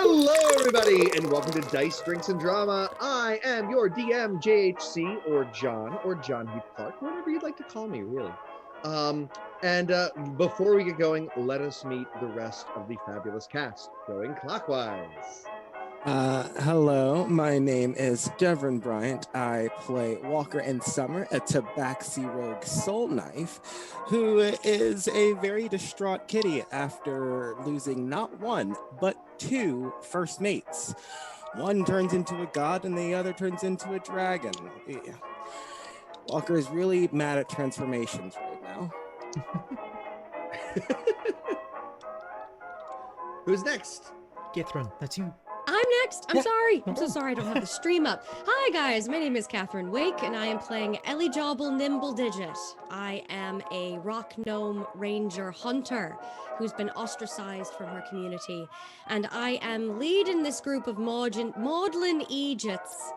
Hello, everybody, and welcome to Dice, Drinks, and Drama. I am your DM, JHC, or John Heath Clark, whatever you'd like to call me, really. Before we get going, let us meet the rest of the fabulous cast, going clockwise. Hello, my name is Devren Bryant. I play Walker in Summer, a Tabaxi rogue soul knife, who is a very distraught kitty after losing not one, but two first mates. One turns into a god and the other turns into a dragon. Yeah. Walker is really mad at transformations right now. Who's next? Catherine, that's you. I'm next. I'm sorry. I'm so sorry I don't have the stream up. Hi, guys. My name is Catherine Wake, and I am playing Ellie Jobble Nimble Digit. I am a rock gnome ranger hunter who's been ostracized from her community, and I am leading this group of maudlin Egypts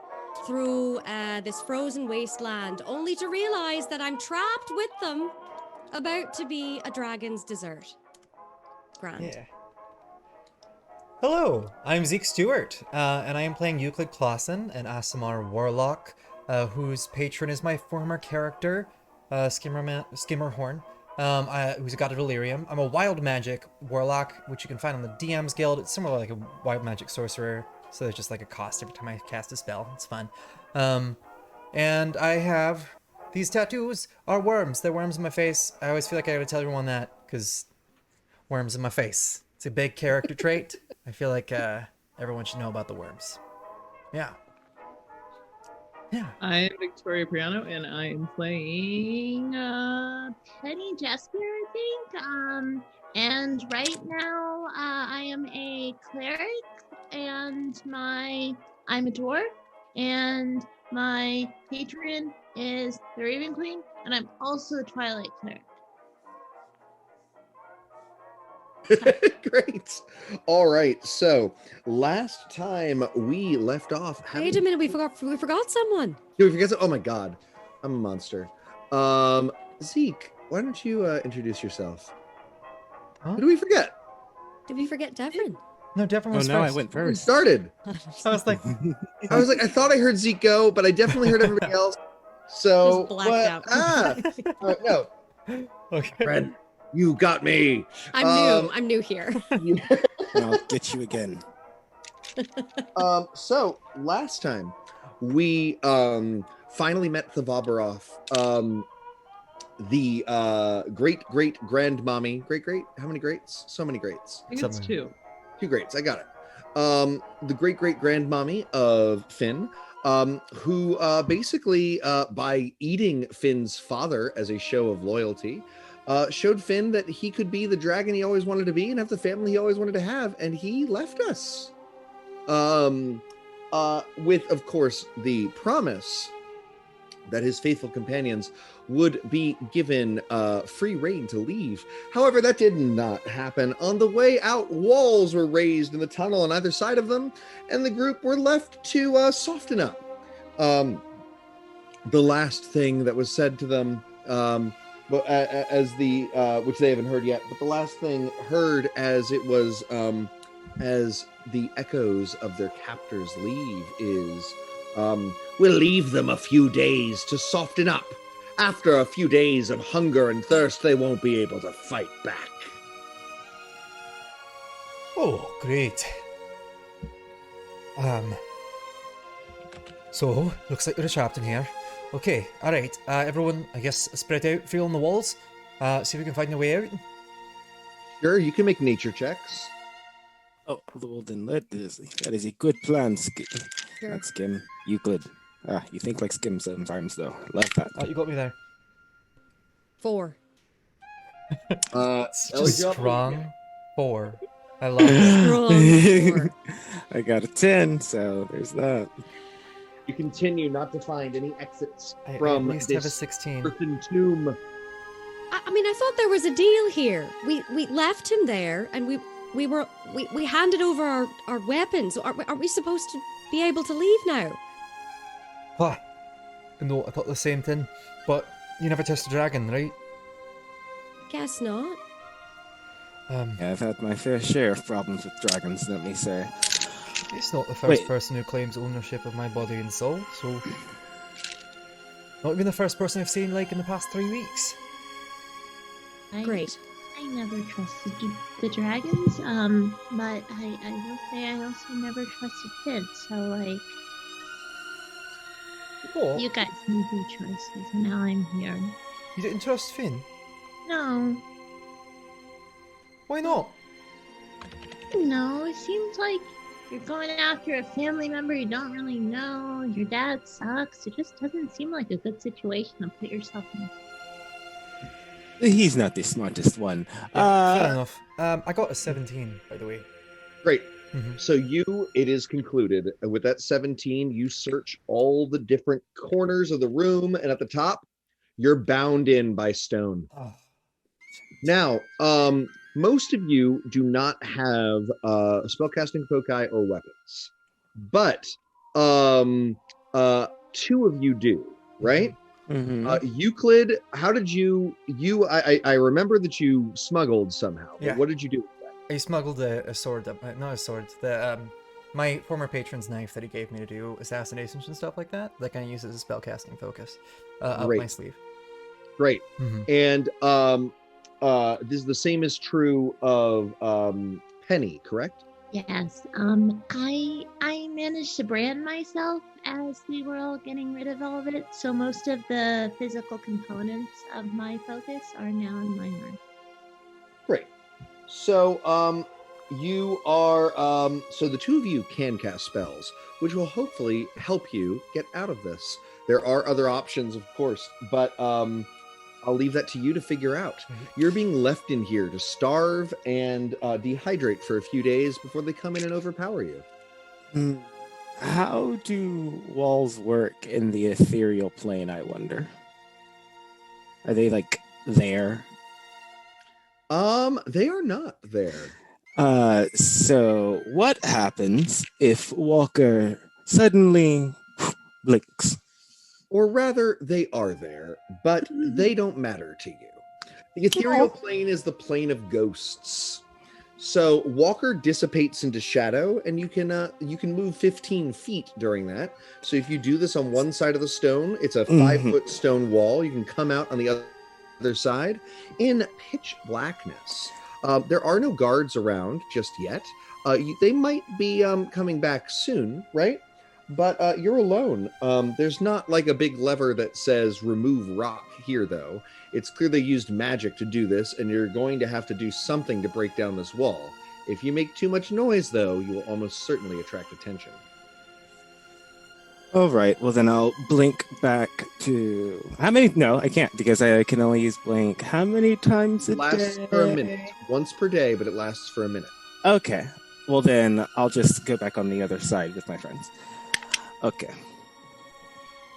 through this frozen wasteland, only to realize that I'm trapped with them, about to be a dragon's dessert. Grand. Yeah. Hello, I'm Zëk Stewart, and I am playing Euclid Clausen, an Aasimar warlock, whose patron is my former character, Skimmerhorn, who's a god of delirium. I'm a wild magic warlock, which you can find on the DM's Guild. It's similar like a wild magic sorcerer, so there's just like a cost every time I cast a spell. It's fun. And I have these tattoos are worms. They're worms in my face. I always feel like I gotta tell everyone that, because worms in my face. It's a big character trait. I feel like everyone should know about the worms. Yeah. I'm Vic Priano, and I'm playing Penny Jasper, I think. And right now, I am a cleric, and I'm a dwarf, and my patron is the Raven Queen, and I'm also a Twilight cleric. Great. All right. So last time we left off. Wait a minute, we forgot someone. Did we forget? Oh my God, I'm a monster. Zeke, why don't you introduce yourself? Huh? Who do we forget? Did we forget Devren? No, Devren was no, first. I went Who first. started? I was like, I thought I heard Zeke go, but I definitely heard everybody else. So Just blacked out. All right, no, okay. Fred, you got me. I'm new here. I'll get you again. So last time we finally met Thavabaroff, the great grandmommy. Great. How many greats? So many greats. I think it's Somewhere. two. Two greats. I got it. The great grandmommy of Finn, who basically by eating Finn's father as a show of loyalty, showed Finn that he could be the dragon he always wanted to be and have the family he always wanted to have, and he left us. With, of course, the promise that his faithful companions would be given free rein to leave. However, that did not happen. On the way out, walls were raised in the tunnel on either side of them, and the group were left to soften up. The last thing that was said to them, but which they haven't heard yet, but the last thing heard as it was as the echoes of their captors leave is, we'll leave them a few days to soften up. After a few days of hunger and thirst, they won't be able to fight back. Oh, great. So, looks like we're trapped in here. Okay, alright. Everyone, I guess, spread out, feel on the walls. See if we can find a way out. Sure, you can make nature checks. Oh, well then that is a good plan, Sure. Not Skim. Euclid. You think like Skim sometimes, though. Love that. Oh, you got me there. 4. It's Ellie just Jobble, strong 4. I love it. Strong 4. I got a 10, so there's that. You continue not to find any exits I from at least have a this 16. earthen tomb. I mean, I thought there was a deal here. We left him there, and we handed over our weapons. Are we supposed to be able to leave now? What? No, I thought the same thing. But you never touched a dragon, right? Guess not. Yeah, I've had my fair share of problems with dragons, let me say. He's not the first person who claims ownership of my body and soul, so... Not even the first person I've seen, like, in the past 3 weeks. Great. I never trusted the dragons, but I will say I also never trusted Finn, so, like... What? You guys made your choices, and now I'm here. You didn't trust Finn? No. Why not? No, it seems like you're going after a family member you don't really know. Your dad sucks. It just doesn't seem like a good situation to put yourself in. He's not the smartest one. Yeah, fair enough. I got a 17, by the way. Great. Mm-hmm. So it is concluded. With that 17, you search all the different corners of the room, and at the top, you're bound in by stone. Oh. Now, most of you do not have spellcasting foci or weapons, but 2 of you do, right? Mm-hmm. Euclid, how did I remember that you smuggled somehow. But Yeah. what did you do with that? I smuggled a sword, not a sword, my former patron's knife that he gave me to do assassinations and stuff like that kind of uses a spellcasting focus up my sleeve. Great. Mm-hmm. And the same is true of Penny, correct? Yes. I managed to brand myself as we were all getting rid of all of it, so most of the physical components of my focus are now in my arm. Great. So you are so the 2 of you can cast spells, which will hopefully help you get out of this. There are other options, of course, but I'll leave that to you to figure out. Mm-hmm. You're being left in here to starve and dehydrate for a few days before they come in and overpower you. How do walls work in the ethereal plane, I wonder? Are they, like, there? They are not there. So what happens if Walker suddenly blinks? Or rather, they are there, but they don't matter to you. The ethereal plane is the plane of ghosts. So Walker dissipates into shadow, and you can move 15 feet during that. So if you do this on one side of the stone, it's a 5-foot stone wall. You can come out on the other side in pitch blackness. There are no guards around just yet. They might be coming back soon, right? But you're alone. There's not like a big lever that says remove rock here, though. It's clear they used magic to do this, and you're going to have to do something to break down this wall. If you make too much noise, though, you will almost certainly attract attention. All right, well then I'll blink back to... How many? No, I can't, because I can only use blink. How many times a day? It lasts for a minute. Once per day, but it lasts for a minute. Okay, well then I'll just go back on the other side with my friends. Okay.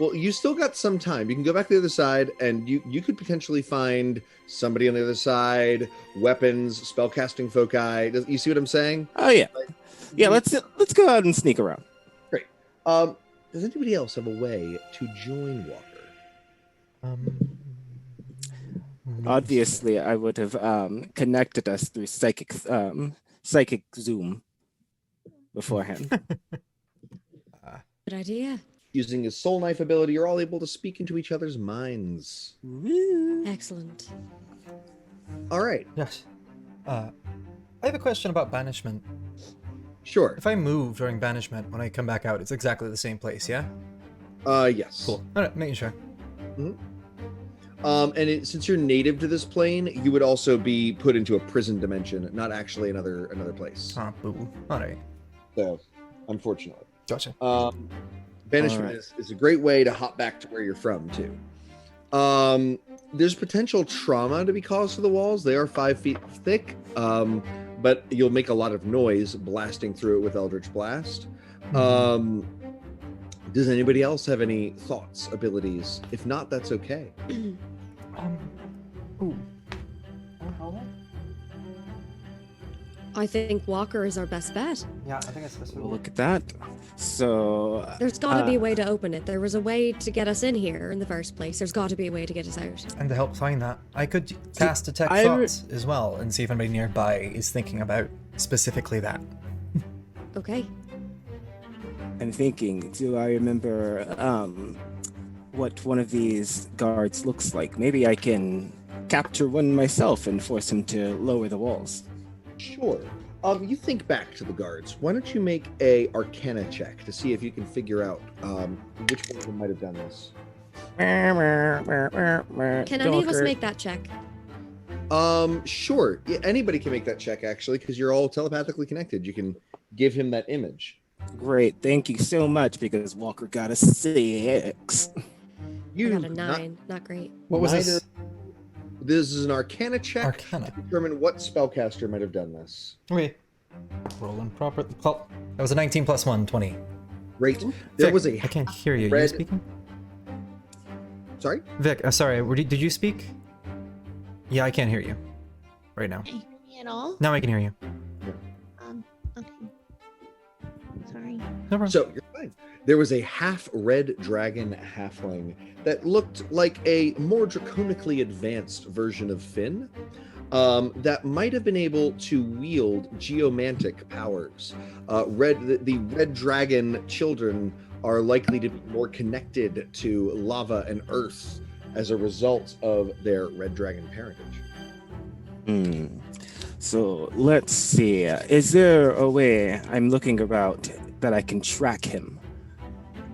Well, you still got some time. You can go back to the other side, and you could potentially find somebody on the other side, weapons, spellcasting foci. You see what I'm saying? Oh yeah, yeah. Let's go out and sneak around. Great. Does anybody else have a way to join Walker? Obviously, I would have connected us through psychic Zoom beforehand. Good idea. Using his soul knife ability, you're all able to speak into each other's minds. Excellent. All right. Yes. I have a question about banishment. Sure. If I move during banishment, when I come back out, it's exactly the same place, yeah? Yes. Cool. All right, making sure. Mm-hmm. Since you're native to this plane, you would also be put into a prison dimension, not actually another place. Ah, boo. All right. So, unfortunately. Gotcha. Banishment is a great way to hop back to where you're from, too. There's potential trauma to be caused to the walls. They are 5 feet thick, but you'll make a lot of noise blasting through it with Eldritch Blast. Does anybody else have any thoughts, abilities? If not, that's okay. I think Walker is our best bet. Yeah, I think it's Well, look at that. So There's got to be a way to open it. There was a way to get us in here in the first place. There's got to be a way to get us out. And to help find that, I could cast Detect Thoughts as well and see if anybody nearby is thinking about specifically that. Okay. I'm thinking, do I remember what one of these guards looks like? Maybe I can capture one myself and force him to lower the walls. Sure. You think back to the guards. Why don't you make a Arcana check to see if you can figure out which one of them might have done this? Can any of us make that check? Sure. Yeah, anybody can make that check, actually, because you're all telepathically connected. You can give him that image. Great, thank you so much, because Walker got a 6. I got a 9. Not great. What was this? This is an Arcana check Arcana. to determine what spellcaster might have done this. Okay. Rolling proper. Well, that was a 19 plus 1, 20. Great. Vic, There was a I can't hear you. red- You speaking? Sorry? Vic, sorry. Did you speak? Yeah, I can't hear you right now. Can you hear me at all? Now I can hear you. Okay. Sorry. No problem. So you're fine. There was a half-red dragon halfling that looked like a more draconically advanced version of Finn that might have been able to wield geomantic powers. The red dragon children are likely to be more connected to lava and earth as a result of their red dragon parentage. So let's see. Is there a way I'm looking about that I can track him?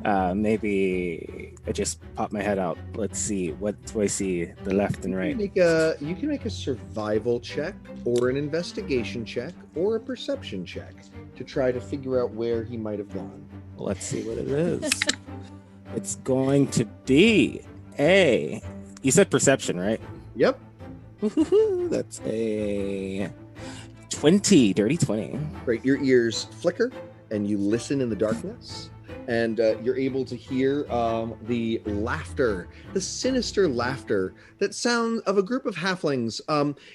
Maybe I just pop my head out. Let's see. What do I see? The left and right. You can make a survival check or an investigation check or a perception check to try to figure out where he might have gone. Let's see what it is. It's going to be a. You said perception, right? Yep. Woo-hoo-hoo. That's a 20, dirty 20. Great. Your ears flicker and you listen in the darkness. And you're able to hear the laughter, the sinister laughter that sounds of a group of halflings.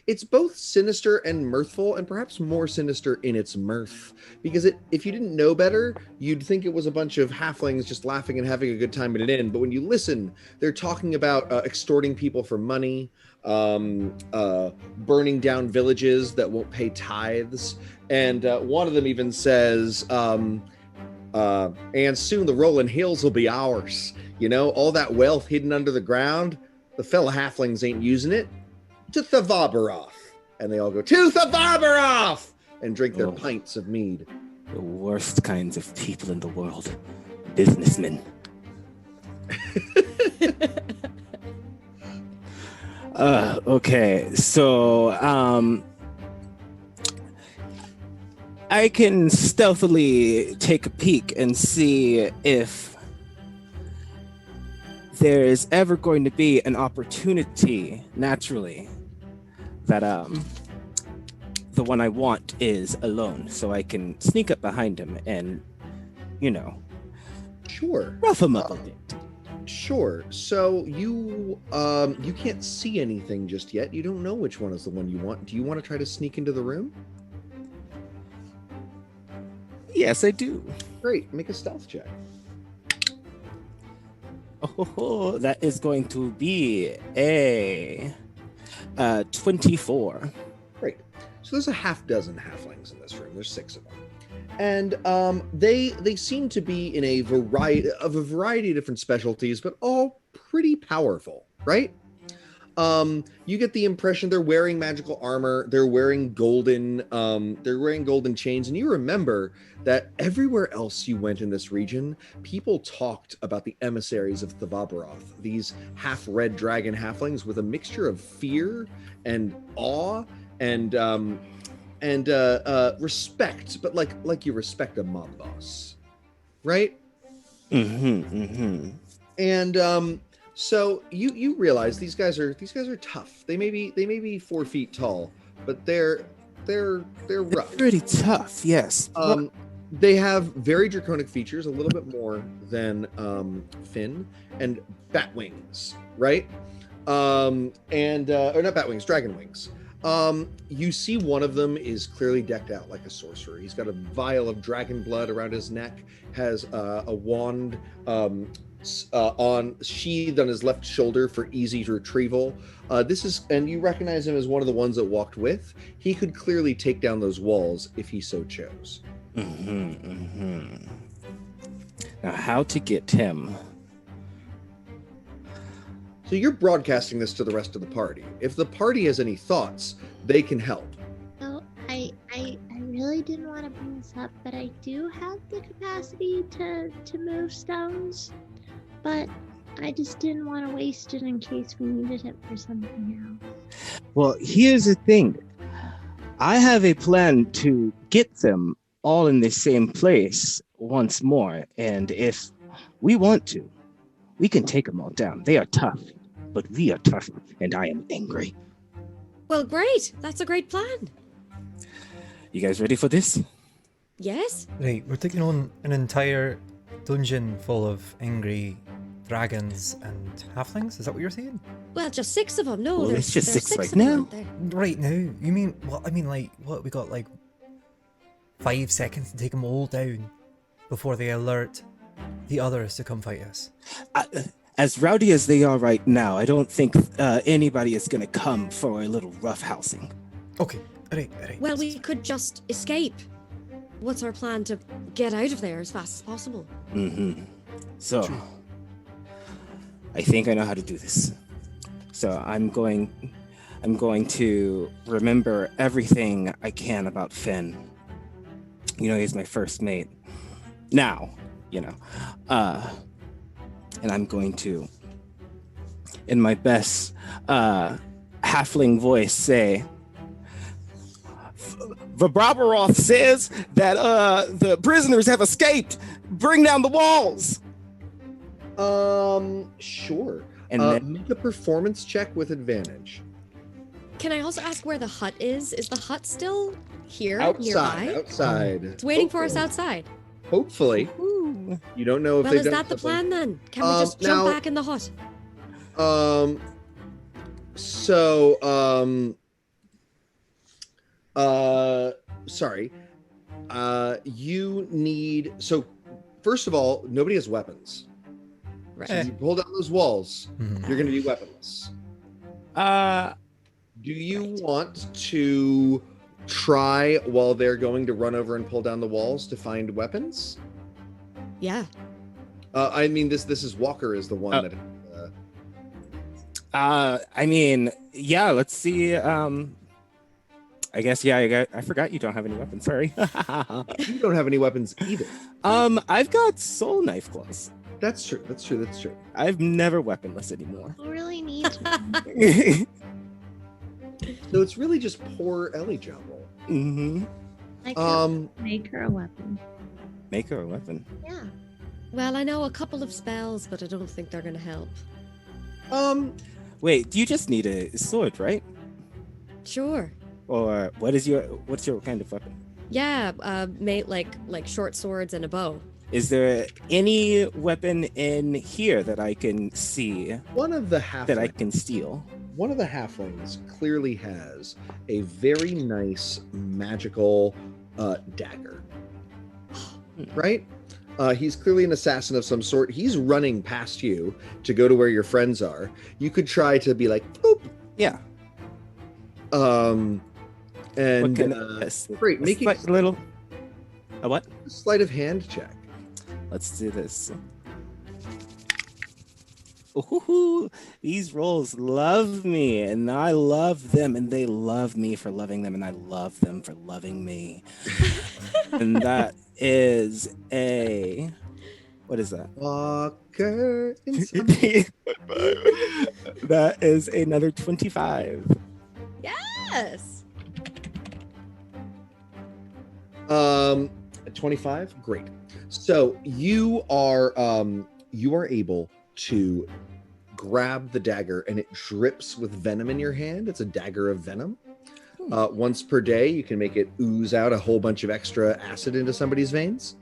It's both sinister and mirthful, and perhaps more sinister in its mirth. Because if you didn't know better, you'd think it was a bunch of halflings just laughing and having a good time at an inn. But when you listen, they're talking about extorting people for money, burning down villages that won't pay tithes. And one of them even says... and soon the rolling hills will be ours. You know, all that wealth hidden under the ground, the fellow halflings ain't using it. To Thavabaroff. And they all go, to Thavabaroff! And drink their pints of mead. The worst kinds of people in the world. Businessmen. Okay, so, I can stealthily take a peek and see if there is ever going to be an opportunity, naturally, that the one I want is alone, so I can sneak up behind him and, Sure. rough him up a bit. Sure. So you can't see anything just yet. You don't know which one is the one you want. Do you want to try to sneak into the room? Yes, I do. Great. Make a stealth check. Oh, that is going to be a 24. Great. So there's a half dozen halflings in this room. There's 6 of them. And they seem to be in a variety of different specialties, but all pretty powerful, right? You get the impression they're wearing magical armor, they're wearing golden chains, and you remember that everywhere else you went in this region, people talked about the emissaries of Thavabaroth, these half-red dragon halflings with a mixture of fear and awe and respect, but like you respect a mob boss, right? And so you realize these guys are tough. They may be 4 feet tall, but they're rough. Pretty tough, yes. They have very draconic features, a little bit more than Finn, and bat wings, right? Or not bat wings, dragon wings. You see one of them is clearly decked out like a sorcerer. He's got a vial of dragon blood around his neck, has a wand sheathed on his left shoulder for easy retrieval. And you recognize him as one of the ones that walked with. He could clearly take down those walls if he so chose. Now, how to get him? So you're broadcasting this to the rest of the party. If the party has any thoughts, they can help. So I really didn't want to bring this up, but I do have the capacity to move stones. But I just didn't want to waste it in case we needed it for something else. Well, here's the thing. I have a plan to get them all in the same place once more, and if we want to, we can take them all down. They are tough, but we are tough, and I am angry. Well, great. That's a great plan. You guys ready for this? Yes? Right, we're taking on an entire dungeon full of angry dragons and halflings? Is that what you're saying? Well, just 6 of them. No, Well, there's it's just there's 6 right of them, now. aren't there? Right now? You mean, well, I mean, like, what, we got, like, 5 seconds to take them all down before they alert the others to come fight us. As rowdy as they are right now, I don't think anybody is going to come for a little roughhousing. Okay, alright. Well, we could just escape. What's our plan to get out of there as fast as possible? Mm-hmm. So, I think I know how to do this. So I'm going to remember everything I can about Finn. You know, he's my first mate. Now, you know. And I'm going to, in my best halfling voice, say, Babaroth says that the prisoners have escaped. Bring down the walls. Sure. And then, make a performance check with advantage. Can I also ask where the hut is? Is the hut still here nearby? Outside. It's waiting for us outside. Hopefully. ooh, You don't know if Well, they've is done that the something. plan then? Can we just jump now- back in the hut? Sorry. You need, so first of all, nobody has weapons. Right. So you pull down those walls, Mhm. you're going to be weaponless. uh, Do you want to try while they're going to run over and pull down the walls to find weapons? Yeah. I mean, this is Walker is the one that. I mean, yeah, let's see. I guess, yeah, I forgot you don't have any weapons. Sorry. You don't have any weapons either. I've got soul knife claws. That's true. I've never weaponless anymore. We really need to. So it's really just poor Ellie Jumble. Mm-hmm. I can make her a weapon. Make her a weapon. Yeah. Well, I know a couple of spells, but I don't think they're going to help. Wait, you just need a sword, right? Sure. Or what's your kind of weapon? Yeah, mate, like short swords and a bow. Is there any weapon in here that I can see One of the that I can steal? One of the halflings clearly has a very nice magical dagger. Right? He's clearly an assassin of some sort. He's running past you to go to where your friends are. You could try to be like, boop. Yeah. And What kind of, great, make it a little. A what? a sleight of hand check. Let's do this. Ooh, these rolls love me, and I love them, and they love me for loving them, and I love them for loving me. And that is a... What is that? Walker inside. That is another 25. Yes. 25. Great. So you are able to grab the dagger, and it drips with venom in your hand. It's a dagger of venom. Once per day, you can make it ooze out a whole bunch of extra acid into somebody's veins.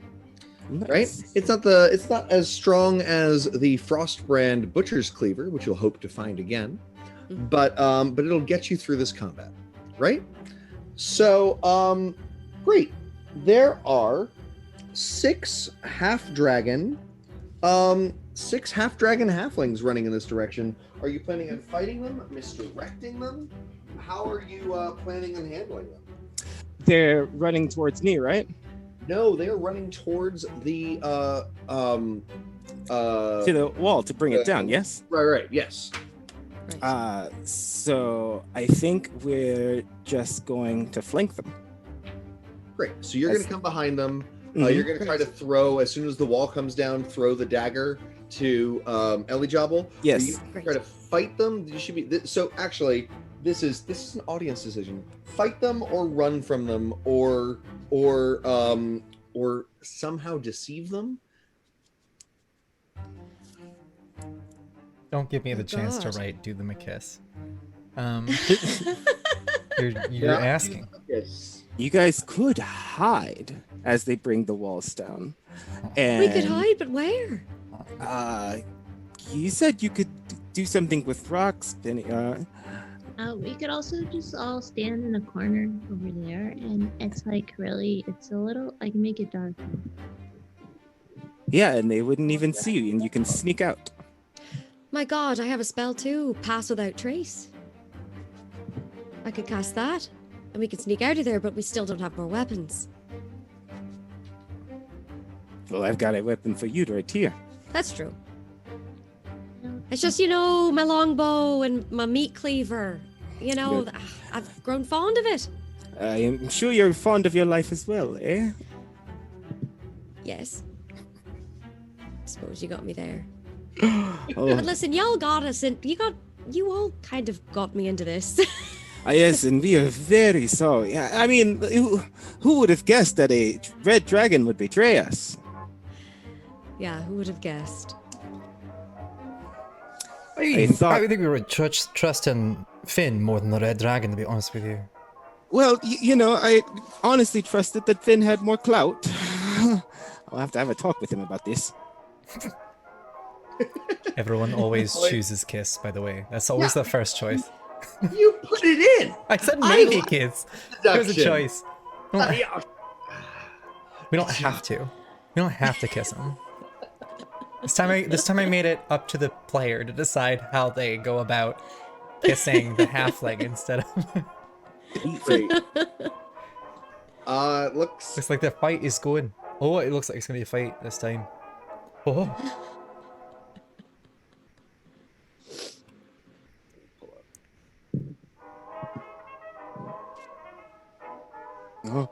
Nice. Right? It's not as strong as the Frostbrand Butcher's Cleaver, which you'll hope to find again, but it'll get you through this combat, right? So, great. There are 6 half-dragon halflings running in this direction. Are you planning on fighting them, misdirecting them? How are you planning on handling them? They're running towards me, right? No, they are running towards the To the wall to bring it down, yes? Right, yes. Right. So I think we're just going to flank them. Great. So you're going to come behind them. Mhm. You're going to try to throw, as soon as the wall comes down, throw the dagger to Elijabel. Yes. You try to fight them. You should be. So actually, this is an audience decision. Fight them or run from them or somehow deceive them. Don't give me Oh, the chance to God. write "Do them a kiss." You're asking. Yes. You guys could hide as they bring the walls down. And We could hide, but where? You said you could do something with rocks, Penny. We could also just all stand in a corner over there, and it's like really, it's a little. I can make it dark. Yeah, and they wouldn't even see you, and you can sneak out. My God, I have a spell too. Pass without trace. I could cast that, and we could sneak out of there, but we still don't have more weapons. Well, I've got a weapon for you right here. That's true. It's just, my longbow and my meat cleaver. Good. I've grown fond of it. I am sure you're fond of your life as well, eh? Yes. Suppose you got me there. Oh, But listen, y'all got us, and you all kind of got me into this. yes, and we are very sorry. I mean, who would have guessed that a red dragon would betray us? Yeah, who would have guessed? I thought- think we were trusting Finn more than the Red Dragon, to be honest with you. Well, I honestly trusted that Finn had more clout. I'll have to have a talk with him about this. Everyone always chooses Kiss, by the way. That's always the first choice. You put it in. I said maybe Kiss. There's a Deduction. choice. We don't have to. We don't have to kiss him. This time I made it up to the player to decide how they go about kissing the halfling instead of. Great. Looks. Looks like the fight is going. Oh, it looks like it's gonna be a fight this time. Oh. Oh.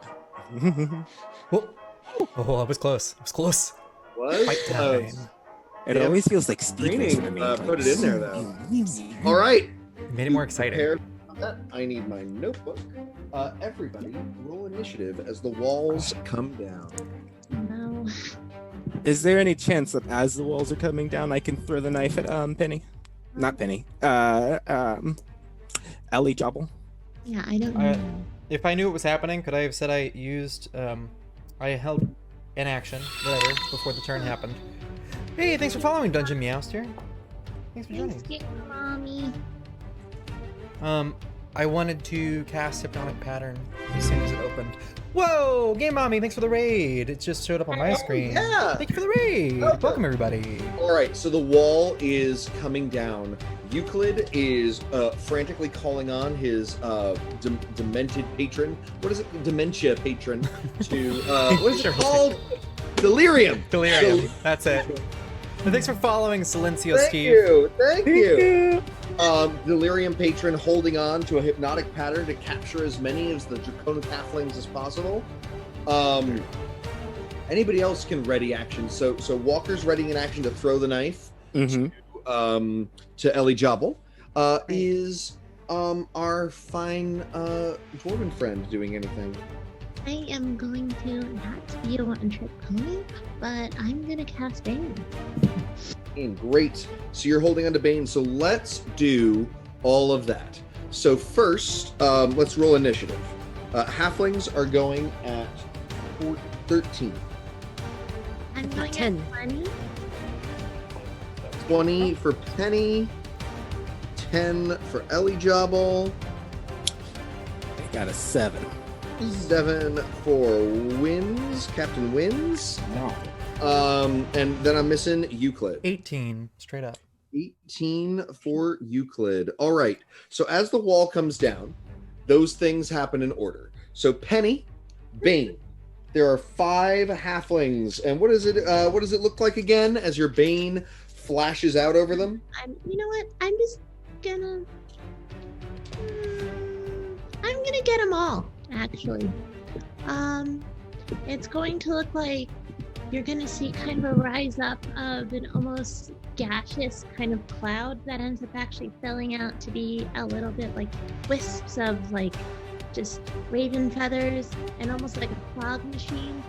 Oh, I was close. I was close. Was Fight time. It Yeah. always feels like speeding. Screening, put it in there, though. All right. It made it more exciting. Prepared for that, I need my notebook. Everybody, roll initiative as the walls come down. No. Is there any chance that as the walls are coming down, I can throw the knife at Penny? Not Penny. Ellie Jobble. Yeah, I don't know. If I knew what was happening, could I have said I used, I held an action, whatever, before the turn happened. Hey, thanks for following Dungeon Meowster. Thanks for Thanks, joining. Mommy. I wanted to cast Hypnotic Pattern as soon as it opened. Whoa, Game Mommy, thanks for the raid. It just showed up on my screen. yeah. Thank you for the raid. Welcome, everybody. All right, so the wall is coming down. Euclid is frantically calling on his demented patron. What is it? Dementia patron to what is it called? Delirium. Delirium. That's it. And thanks for following Silencio Thank Steve. you. Thank you. Delirium patron holding on to a hypnotic pattern to capture as many of the draconic halflings as possible. Anybody else can ready action. So Walker's readying an action to throw the knife to Ellie Jobble. Is our fine dwarven friend doing anything? I am going to not be a one-trick pony, but I'm gonna cast Bane. Great. So you're holding on to Bane. So let's do all of that. So first, let's roll initiative. Halflings are going at 13. I'm going 10. at 20. 20 for Penny. 10 for Ellie Jobble. I got a 7. 7 for Wins, Captain Wins. No. And then I'm missing Euclid. 18, straight up. 18 for Euclid. All right. So as the wall comes down, those things happen in order. So Penny, Bane, There are 5 halflings, and what does it look like again as your bane flashes out over them? You know what? I'm just gonna. I'm gonna get them all. Actually, it's going to look like you're gonna see kind of a rise up of an almost gaseous kind of cloud that ends up actually filling out to be a little bit like wisps of like just raven feathers and almost like a fog machine.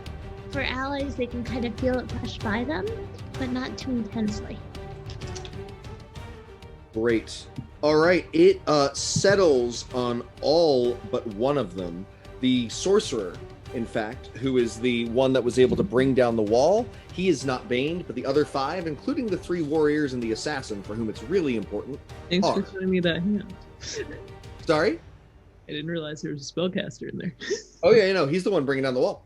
For allies, they can kind of feel it push by them, but not too intensely. Great. All right, it settles on all but one of them. The sorcerer, in fact, who is the one that was able to bring down the wall, he is not baned, but the other 5, including the 3 warriors and the assassin, for whom it's really important, Thanks are. for showing me that hand. Sorry? I didn't realize there was a spellcaster in there. Oh yeah, you know, he's the one bringing down the wall.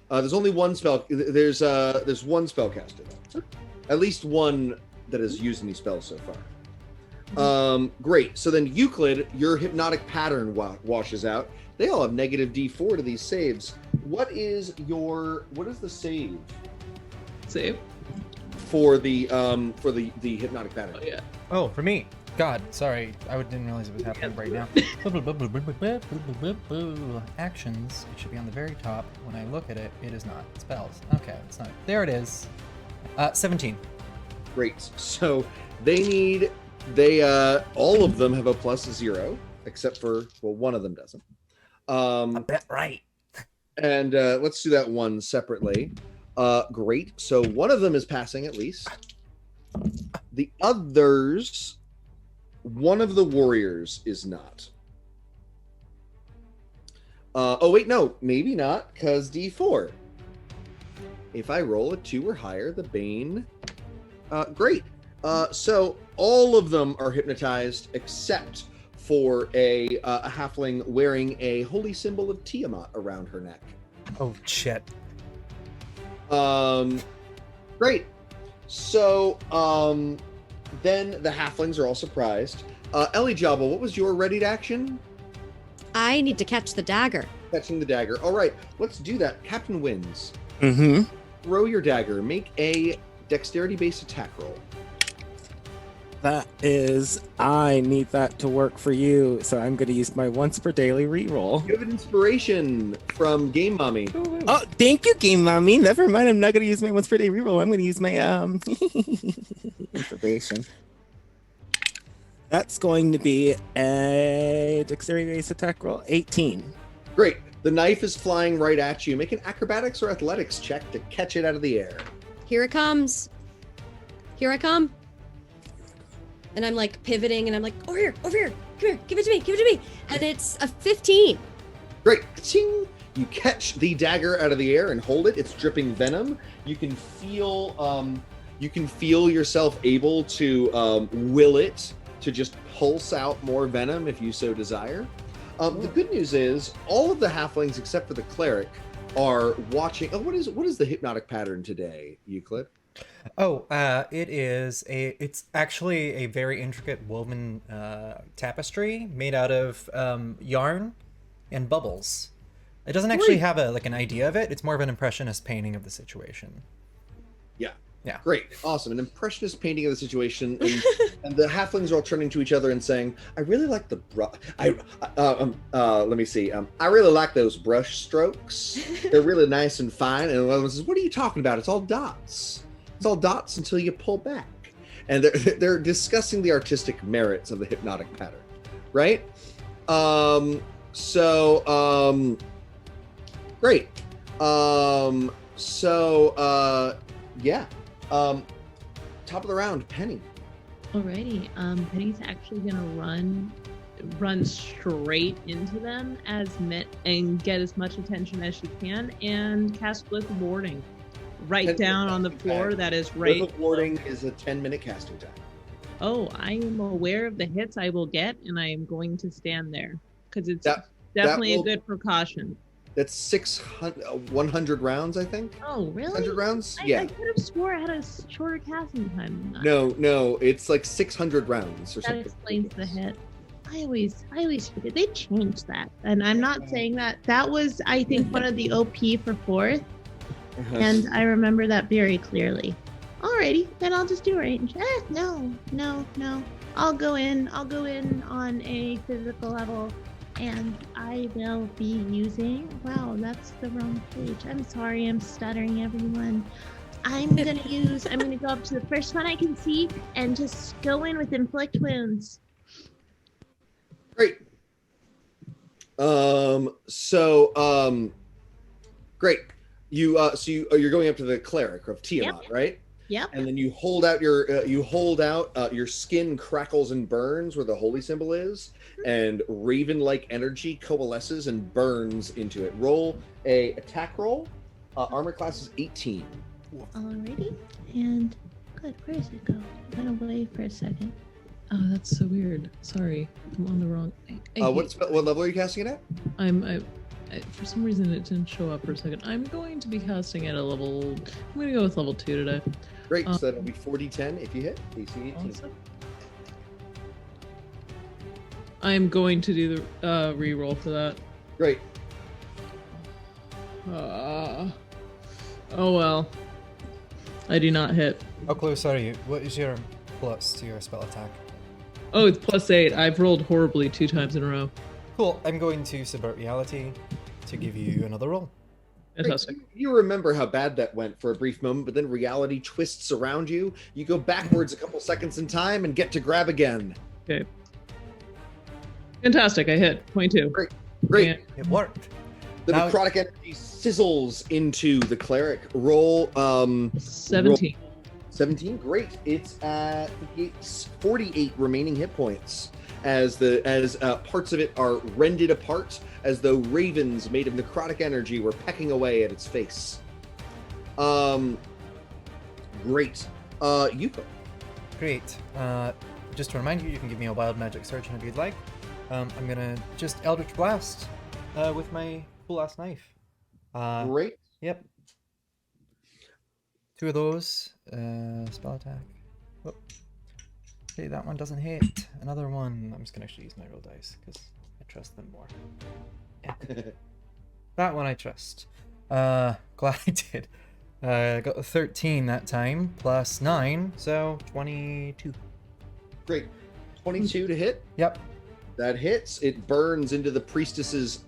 There's only one spell. There's one spellcaster, though. At least one that has used any spells so far. Great. So then Euclid, your hypnotic pattern washes out. They all have negative D4 to these saves. What is the save Save? for the hypnotic pattern? Oh, yeah. Oh, for me. God, sorry. I didn't realize it was happening right now. Actions. It should be on the very top. When I look at it, it is not. Spells. Okay, it's not. There it is. 17. Great. So all of them have a +0, except for, well, one of them doesn't. I bet right. And let's do that one separately. Great. So one of them is passing at least. The others, one of the warriors is not. Oh, wait, no, maybe not, because D4. If I roll a 2 or higher, the Bane. Great. So all of them are hypnotized except for a halfling wearing a holy symbol of Tiamat around her neck. Oh, shit. Great. So then the halflings are all surprised. Ellie Jobble, what was your readied action? I need to catch the dagger. Catching the dagger. All right, let's do that. Captain wins. Mm-hmm. Throw your dagger. Make a dexterity-based attack roll. That is, I need that to work for you, so I'm going to use my once per daily reroll. You have an inspiration from Game Mommy. Oh, thank you, Game Mommy. Never mind, I'm not going to use my once per day reroll. I'm going to use my inspiration. That's going to be a dexterity-based attack roll, 18. Great. The knife is flying right at you. Make an acrobatics or athletics check to catch it out of the air. Here it comes. Here I come. And I'm like pivoting and I'm like, over here, come here, give it to me. And it's a 15. Great. Ching! You catch the dagger out of the air and hold it. It's dripping venom. You can feel yourself able to will it to just pulse out more venom if you so desire. The good news is all of the halflings except for the cleric are watching. Oh, what is the hypnotic pattern today, Euclid? Oh, it's actually a very intricate woven tapestry made out of yarn and bubbles. It doesn't actually have an idea of it. It's more of an impressionist painting of the situation. Yeah. Great. Awesome. An impressionist painting of the situation. And the halflings are all turning to each other and saying, I really like the let me see. I really like those brush strokes. They're really nice and fine. And one says, what are you talking about? It's all dots. It's all dots until you pull back. And they're discussing the artistic merits of the hypnotic pattern. Right? Great. Yeah. Top of the round, Penny. Alrighty. Penny's actually gonna run straight into them and get as much attention as she can and cast Blitz of Warding right down on the floor. That is right. Blitz of Warding is a 10-minute casting time. Oh, I am aware of the hits I will get, and I am going to stand there because it's definitely a good precaution. That's 100 rounds, I think. Oh, really? 100 rounds? I Yeah. could have swore I had a shorter casting time than that. No, it's like 600 rounds or That something. explains the hit. I always forget. They changed that. And I'm not saying that. That was, I think, one of the OP for 4th. And I remember that very clearly. Alrighty, then I'll just do range. No. I'll go in on a physical level, and I will be using, wow, that's the wrong page. I'm sorry, I'm stuttering, everyone. I'm gonna go up to the first one I can see and just go in with inflict wounds. Great. Great. You're going up to the cleric of Tiamat, right? Yep. And then you hold out your skin crackles and burns where the holy symbol is, and raven-like energy coalesces and burns into it. Roll a attack roll. Armor class is 18. Alrighty. And good. Where does it go? It went away for a second. Oh, that's so weird. Sorry, I'm on the wrong. What level are you casting it at? For some reason it didn't show up for a second. I'm going to be casting at a level. I'm going to go with level 2 today. Great. So that'll be 4d10 if you hit. AC 18. Awesome. I'm going to do the re-roll for that. Great. Oh well. I do not hit. How close are you? What is your plus to your spell attack? Oh, it's +8. I've rolled horribly 2 times in a row. Cool. I'm going to subvert reality to give you another roll. Fantastic. You remember how bad that went for a brief moment, but then reality twists around you. You go backwards a couple seconds in time and get to grab again. Okay. Fantastic. I hit 22. Great. Yeah. It worked. The Now- necrotic energy sizzles into the cleric. Roll 17. 17. Great. It's at 48 remaining hit points as parts of it are rended apart as though ravens made of necrotic energy were pecking away at its face. Great. Yuko. Great. Just to remind you, you can give me a wild magic surgeon if you'd like. I'm gonna just Eldritch Blast with my cool-ass knife. Great. Yep. 2 of those. Spell attack. Oh. Okay, that one doesn't hit. Another one. I'm just gonna actually use my roll dice because I trust them more. Yeah. That one I trust. Glad I did. Got a 13 that time, plus 9, so 22. Great. 22 to hit. Yep. That hits. It burns into the priestess's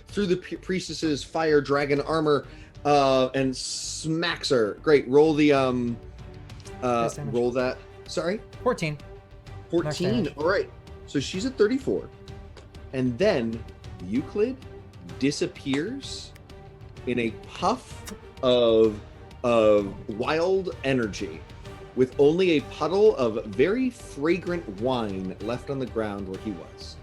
through the priestess's fire dragon armor and smacks her. Great. Roll the roll that. Sorry. 14. 14. All right. So she's at 34. And then Euclid disappears in a puff of wild energy with only a puddle of very fragrant wine left on the ground where he was.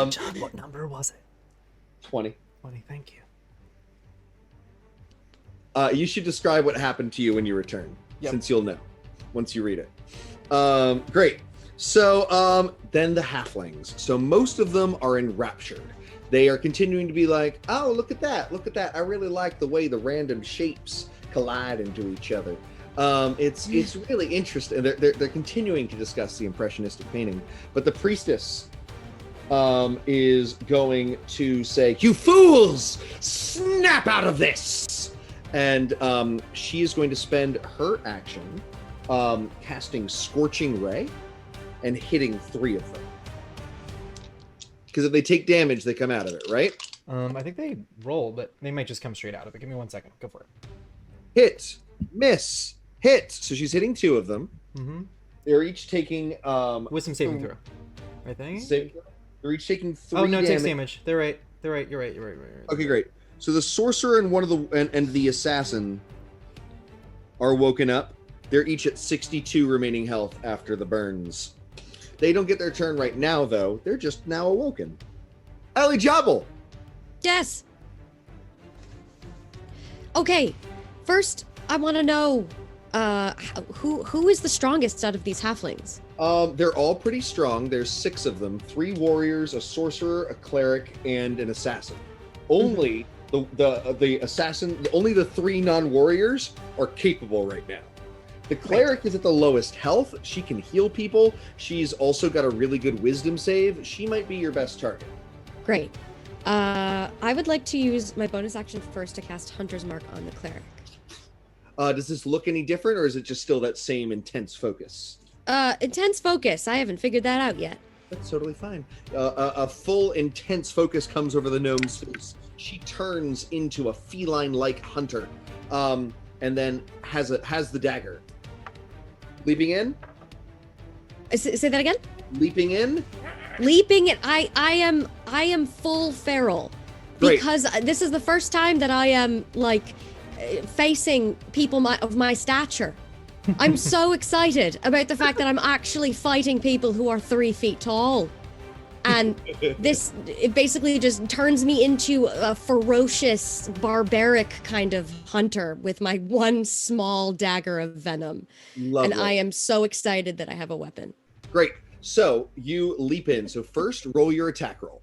John, what number was it? 20. 20, thank you. You should describe what happened to you when you return, since you'll know once you read it. Great. So then the halflings. So most of them are enraptured. They are continuing to be like, oh, look at that. Look at that. I really like the way the random shapes collide into each other. It's really interesting. They're continuing to discuss the impressionistic painting. But the priestess is going to say, you fools! Snap out of this! And she is going to spend her action casting Scorching Ray and hitting 3 of them. Because if they take damage, they come out of it, right? I think they roll, but they might just come straight out of it. Give me 1 second. Go for it. Hit, miss, hit. So she's hitting 2 of them. Mm-hmm. They're each taking Wisdom saving throw. I think. They're each taking 3 Oh no, it takes damage. damage. They're right. You're right. Okay, great. So the sorcerer and one of the and the assassin are woken up. They're each at 62 remaining health after the burns. They don't get their turn right now, though. They're just now awoken. Ali Jabal! Yes. Okay. First, I want to know who is the strongest out of these halflings? They're all pretty strong. There's 6 of them. 3 warriors, a sorcerer, a cleric, and an assassin. Only The assassin, only the 3 non-warriors are capable right now. The cleric is at the lowest health. She can heal people. She's also got a really good wisdom save. She might be your best target. Great. I would like to use my bonus action first to cast Hunter's Mark on the cleric. Does this look any different, or is it just still that same intense focus? Intense focus. I haven't figured that out yet. That's totally fine. A full intense focus comes over the gnome's face. She turns into a feline-like hunter, and then has the dagger. Leaping in. Say that again. Leaping in. Leaping in. I am full feral, because this is the first time that I am facing people of my stature. I'm so excited about the fact that I'm actually fighting people who are 3 feet tall. And it basically just turns me into a ferocious, barbaric kind of hunter with my one small dagger of venom. Lovely. And I am so excited that I have a weapon. Great. So you leap in. So first, roll your attack roll.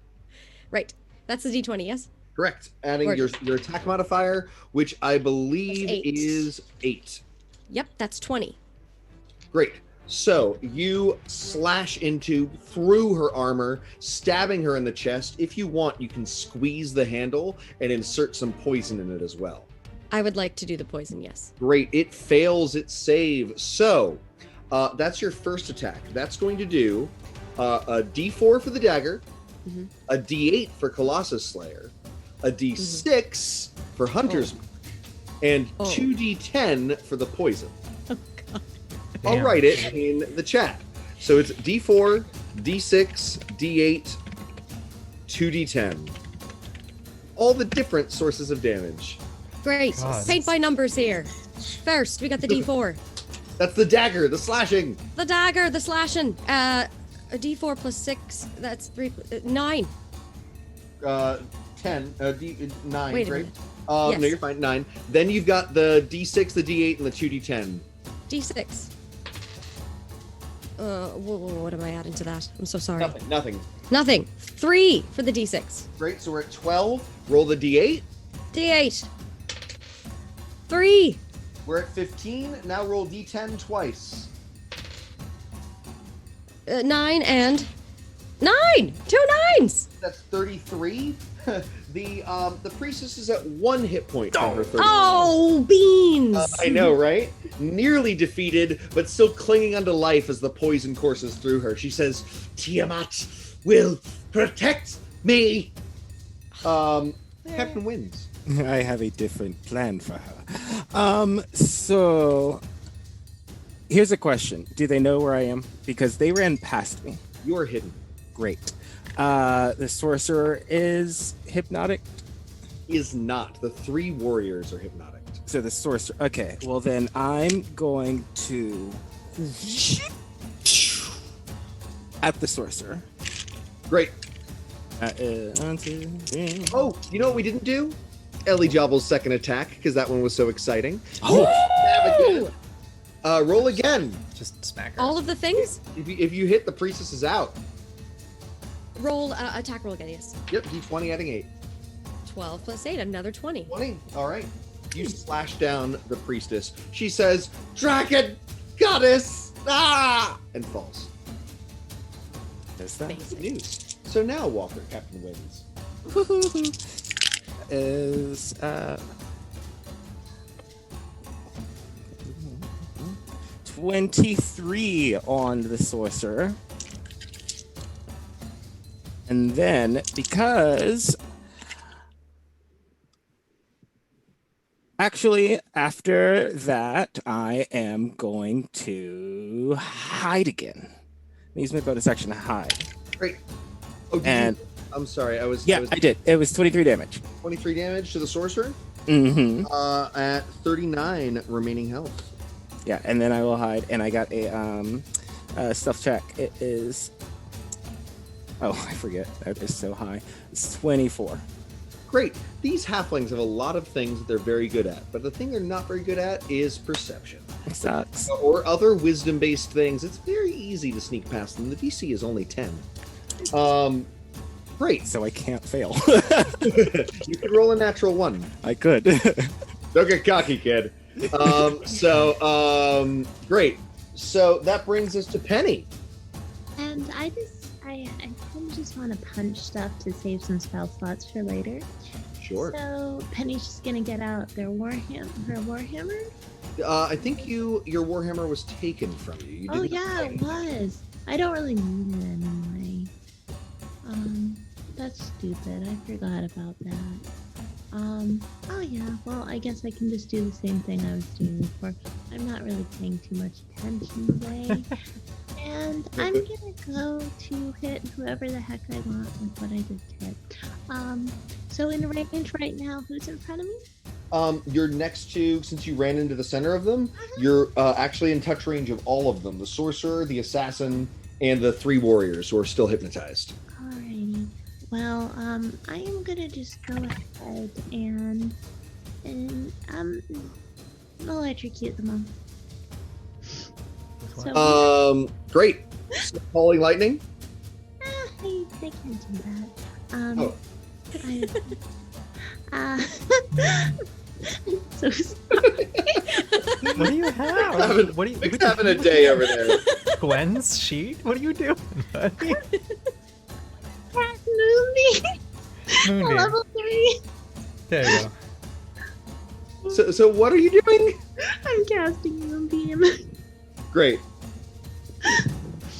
Right. That's the D20, yes? Correct. Adding your attack modifier, which I believe is 8. Yep, that's 20. Great. So you slash through her armor, stabbing her in the chest. If you want, you can squeeze the handle and insert some poison in it as well. I would like to do the poison, yes. Great. It fails its save. So that's your first attack. That's going to do a D4 for the dagger, a D8 for Colossus Slayer, a D6 for Hunter's Mark, and 2D10 for the poison. I'll write it in the chat. So it's D4, D6, D8, 2D10. All the different sources of damage. Great. God. Paint by numbers here. First, we got the D4. That's the dagger, the slashing. The dagger, the slashing. A D4 plus 6, that's 9. 10, 9, Wait a right? minute. No, Yes. you're fine, 9. Then you've got the D6, the D8, and the 2D10. D6. What am I adding to that? I'm so sorry. Nothing. 3 for the D6. Great, so we're at 12. Roll the D8. D8. 3. We're at 15. Now roll D10 twice. 9 and 9. 2 9s. That's 33. The priestess is at 1 hit point from her 33. Oh, beans. I know, right? Nearly defeated, but still clinging onto life as the poison courses through her. She says, Tiamat will protect me. Captain wins. I have a different plan for her. So here's a question. Do they know where I am? Because they ran past me. You are hidden. Great. The sorcerer is hypnotic. Is not. The 3 warriors are hypnotic. So the sorcerer. Okay. Well, then I'm going to at the sorcerer. Great. 1, 2, 3. Oh, you know what we didn't do? Ellie Jobble's second attack, because that one was so exciting. Oh! Roll again. Just smack her. All of the things? If you hit, the priestess is out. Roll, attack roll again, yes. Yep, D20 adding 8. 12 plus 8, another 20. 20. All right. You slash down the priestess. She says, Dragon! Goddess! Ah! And falls. Is that Basic. Good news. So now, Walker, Captain wins. is 23 on the sorcerer. And then, because actually, after that, I am going to hide again. Use my bonus action to hide. Great. Oh, And I'm sorry. I was I did. It was 23 damage. 23 damage to the sorcerer. Mm-hmm. At 39 remaining health. Yeah, and then I will hide. And I got a stealth check. It is. Oh, I forget. That is so high. It's 24. Great. These halflings have a lot of things that they're very good at, but the thing they're not very good at is perception. It sucks. Or other wisdom-based things. It's very easy to sneak past them. The DC is only 10. Great. So I can't fail. You could roll a natural 1. I could. Don't get cocky, kid. Great. So that brings us to Penny. And I kind of just want to punch stuff to save some spell slots for later. Sure. So Penny's just gonna get out her warhammer. I think your warhammer was taken from you. You Oh didn't yeah, play. it was. I don't really need it anyway. That's stupid. I forgot about that. Oh yeah. Well, I guess I can just do the same thing I was doing before. I'm not really paying too much attention today. And I'm gonna go to hit whoever the heck I want with what I just hit. So in range right now, who's in front of me? You're next to, since you ran into the center of them, you're actually in touch range of all of them. The sorcerer, the assassin, and the 3 warriors who are still hypnotized. Alrighty. Well, I am gonna just go ahead and electrocute them all. So, Great. Falling lightning? they can't do that. Oh. So sorry. What do you have? Vic's having a day over there. Gwen's sheet? What are you doing, buddy? Cat Moonbeam. Moonbeam. Level 3. There you go. So what are you doing? I'm casting Moonbeam. Great.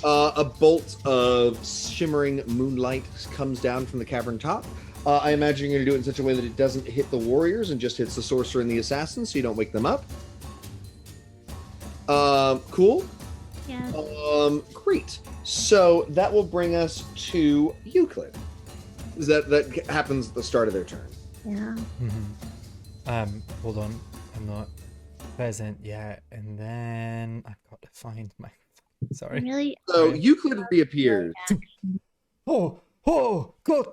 A bolt of shimmering moonlight comes down from the cavern top. I imagine you're going to do it in such a way that it doesn't hit the warriors and just hits the sorcerer and the assassin, so you don't wake them up. Cool. Yeah. Great. So that will bring us to Euclid. That happens at the start of their turn. Yeah. Hold on. I'm not present yet, and then I've got to find my. Sorry. Really? So Euclid reappears. Oh, God.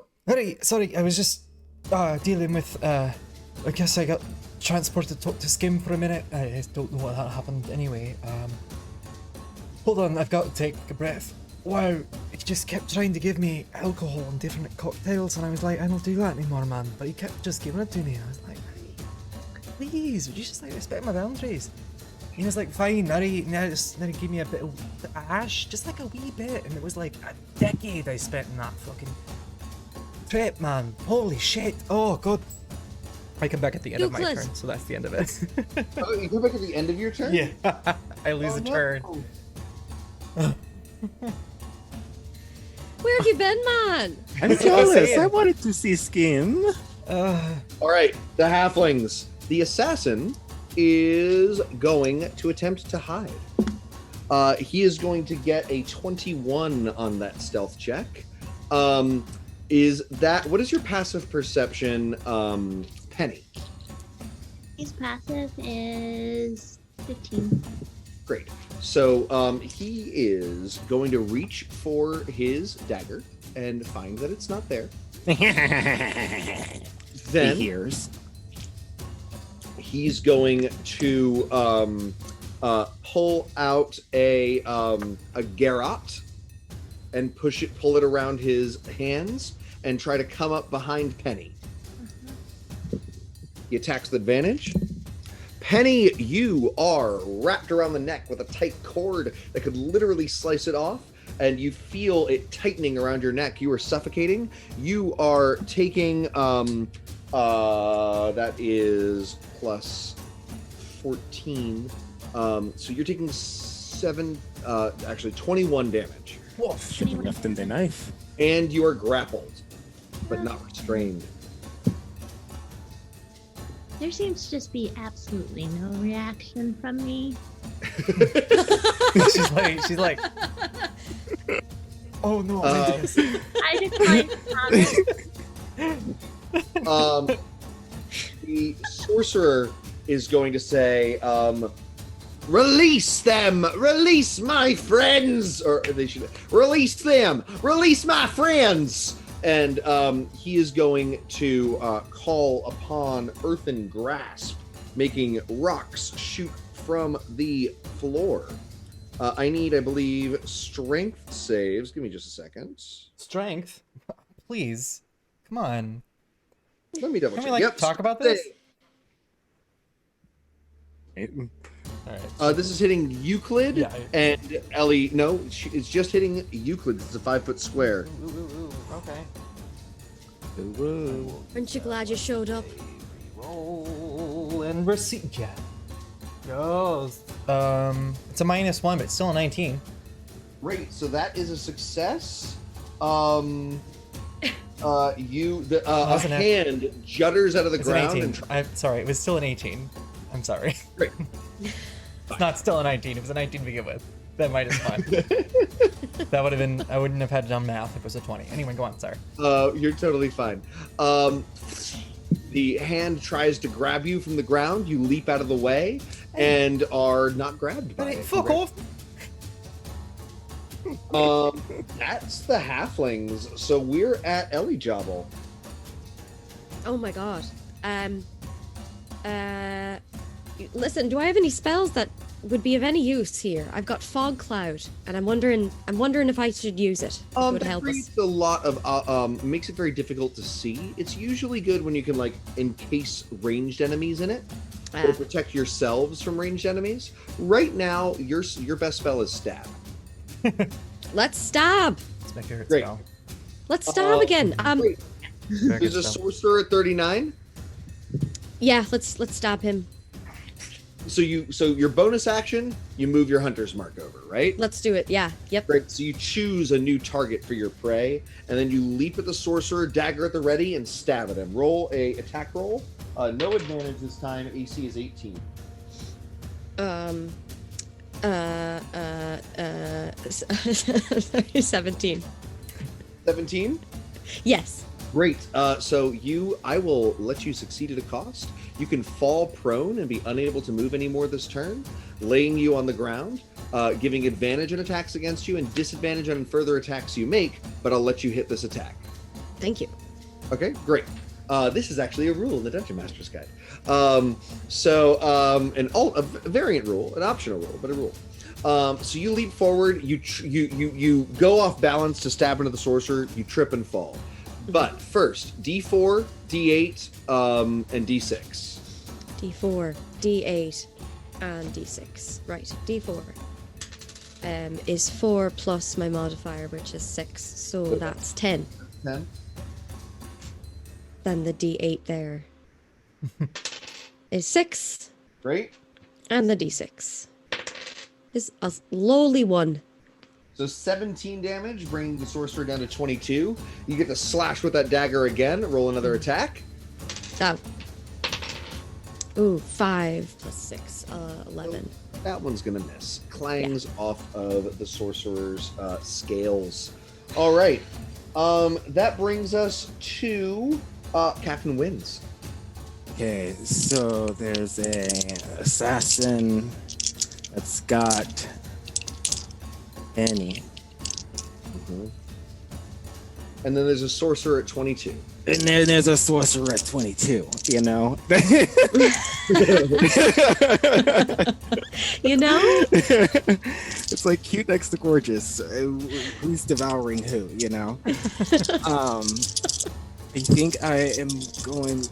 Sorry, I was just dealing with. I guess I got transported to talk to Skim for a minute. I don't know what that happened anyway. Hold on, I've got to take a breath. Wow, he just kept trying to give me alcohol and different cocktails, and I was like, I don't do that anymore, man. But he kept just giving it to me. I was like, hey, please, would you just like respect my boundaries? He was like, fine, now he gave me a bit of ash, just like a wee bit, and it was like a decade I spent in that fucking trip, man. Holy shit. Oh, God. I come back at the end of my Euclid. turn, so that's the end of it. Oh, you go back at the end of your turn? Yeah. I lose a turn. Where have you been, man? I'm jealous. I wanted to see Skim. All right, the halflings. The assassin is going to attempt to hide. He is going to get a 21 on that stealth check. What is your passive perception, Penny? His passive is 15. Great. So he is going to reach for his dagger and find that it's not there. Then He hears. he's going to pull out a garrote and pull it around his hands and try to come up behind Penny. He attacks with advantage. Penny, you are wrapped around the neck with a tight cord that could literally slice it off, and you feel it tightening around your neck. You are suffocating. You are taking that is plus 14. So you're taking 21 damage. Should have left him the knife. And you are grappled, but not restrained. There seems to just be absolutely no reaction from me. she's like, oh no, I did this. I decline to comment. The sorcerer is going to say, release them! Release my friends! Or they should release them! Release my friends! And he is going to call upon Earthen Grasp, making rocks shoot from the floor. I need, I believe, strength saves. Give me just a second. Strength? please. Come on. Let me double Can check. we talk about this? All right. This is hitting Euclid, Yeah, and Ellie. No, it's just hitting Euclid. It's a 5-foot square. Okay. Aren't you glad you showed up? Roll and receive. Yeah. Goes. It's a -1, but it's still a 19. Great. So that is a success. A hand judders out of the It's ground. an 18. I'm sorry, it was still an 18. I'm sorry. Great. It's not still a 19. It was a 19 to begin with. That might have fun. That would have been. I wouldn't have had done math if it was a 20. Anyway, go on. Sorry. You're totally fine. The hand tries to grab you from the ground. You leap out of the way and are not grabbed by it. Fuck off. That's the halflings. So we're at Ellie Jobble. Oh my god. Listen, do I have any spells that would be of any use here? I've got fog cloud, and I'm wondering if I should use it. It would That help us. creates a lot of makes it very difficult to see. It's usually good when you can encase ranged enemies in it or protect yourselves from ranged enemies. Right now, your best spell is stab. Let's stab. It's my favorite Great. spell. Let's stab again. Great. Very There's good a spell. sorcerer at 39. Yeah, let's stab him. So your bonus action, you move your hunter's mark over, right? Let's do it. Yeah. Yep. Right. So you choose a new target for your prey, and then you leap at the sorcerer, dagger at the ready, and stab at him. Roll a attack roll. No advantage this time. AC is 18. 17. 17. Yes. Great. I will let you succeed at a cost. You can fall prone and be unable to move anymore this turn, laying you on the ground, giving advantage on attacks against you and disadvantage on further attacks you make, but I'll let you hit this attack. Thank you. Okay, great. This is actually a rule in the Dungeon Master's Guide. A variant rule, an optional rule, but a rule. So you leap forward, you go off balance to stab into the sorcerer, you trip and fall. But first, D4, D8, and D6. D4, D8, and D6. Right. D4 is 4 plus my modifier, which is 6. So that's 10. 10. Then the D8 there is 6. Great. And the D6 is a lowly 1. So 17 damage, bringing the sorcerer down to 22. You get to slash with that dagger again. Roll another attack. Oh. Ooh, 5 plus 6, 11. That one's going to miss. Clangs off of the sorcerer's scales. All right. That brings us to Captain Wins. Okay, so there's a assassin that's got Penny. And then there's a sorcerer at 22. And then there's a sorcerer at 22, you know? You know? It's like cute next to gorgeous. Who's devouring who, you know? I think I am going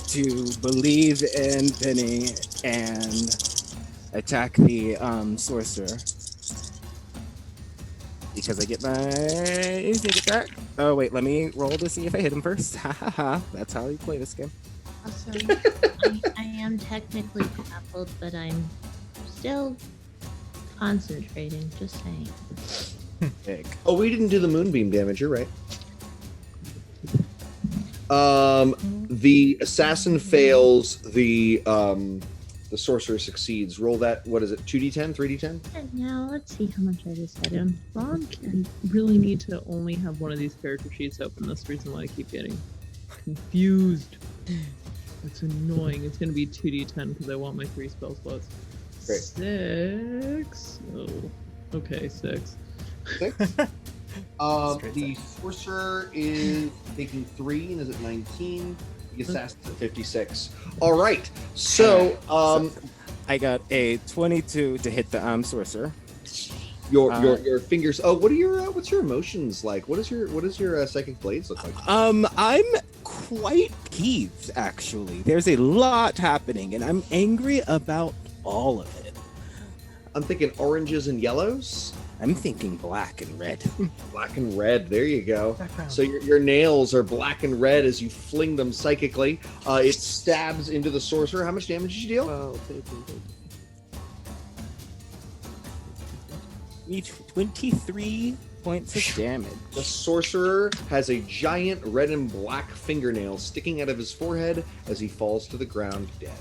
to believe in Penny and attack the sorcerer. Because I get my sneak attack. Oh wait, let me roll to see if I hit him first. Ha ha ha. That's how you play this game. Also, I am technically grappled, but I'm still concentrating, just saying. Big. Oh, we didn't do the moonbeam damage. You're right. The assassin fails. The sorcerer succeeds. Roll that. What is it? 2d10, 3d10. And now let's see how much I just hit him. I really need to only have one of these character sheets open. That's the reason why I keep getting confused. It's annoying. It's going to be 2d10 because I want my 3 spell slots. Great. 6. Oh, okay, 6. 6. The sorcerer is taking 3 and is at 19. The assassin's at 56. All right. So, I got a 22 to hit the sorcerer. Your fingers. Oh, what are your what's your emotions like? What does your psychic blades look like? I'm quite peeved, actually. There's a lot happening, and I'm angry about all of it. I'm thinking oranges and yellows. I'm thinking black and red. Black and red. There you go. Background. So your nails are black and red as you fling them psychically. It stabs into the sorcerer. How much damage did you deal? 23 points of damage. The sorcerer has a giant red and black fingernail sticking out of his forehead as he falls to the ground dead.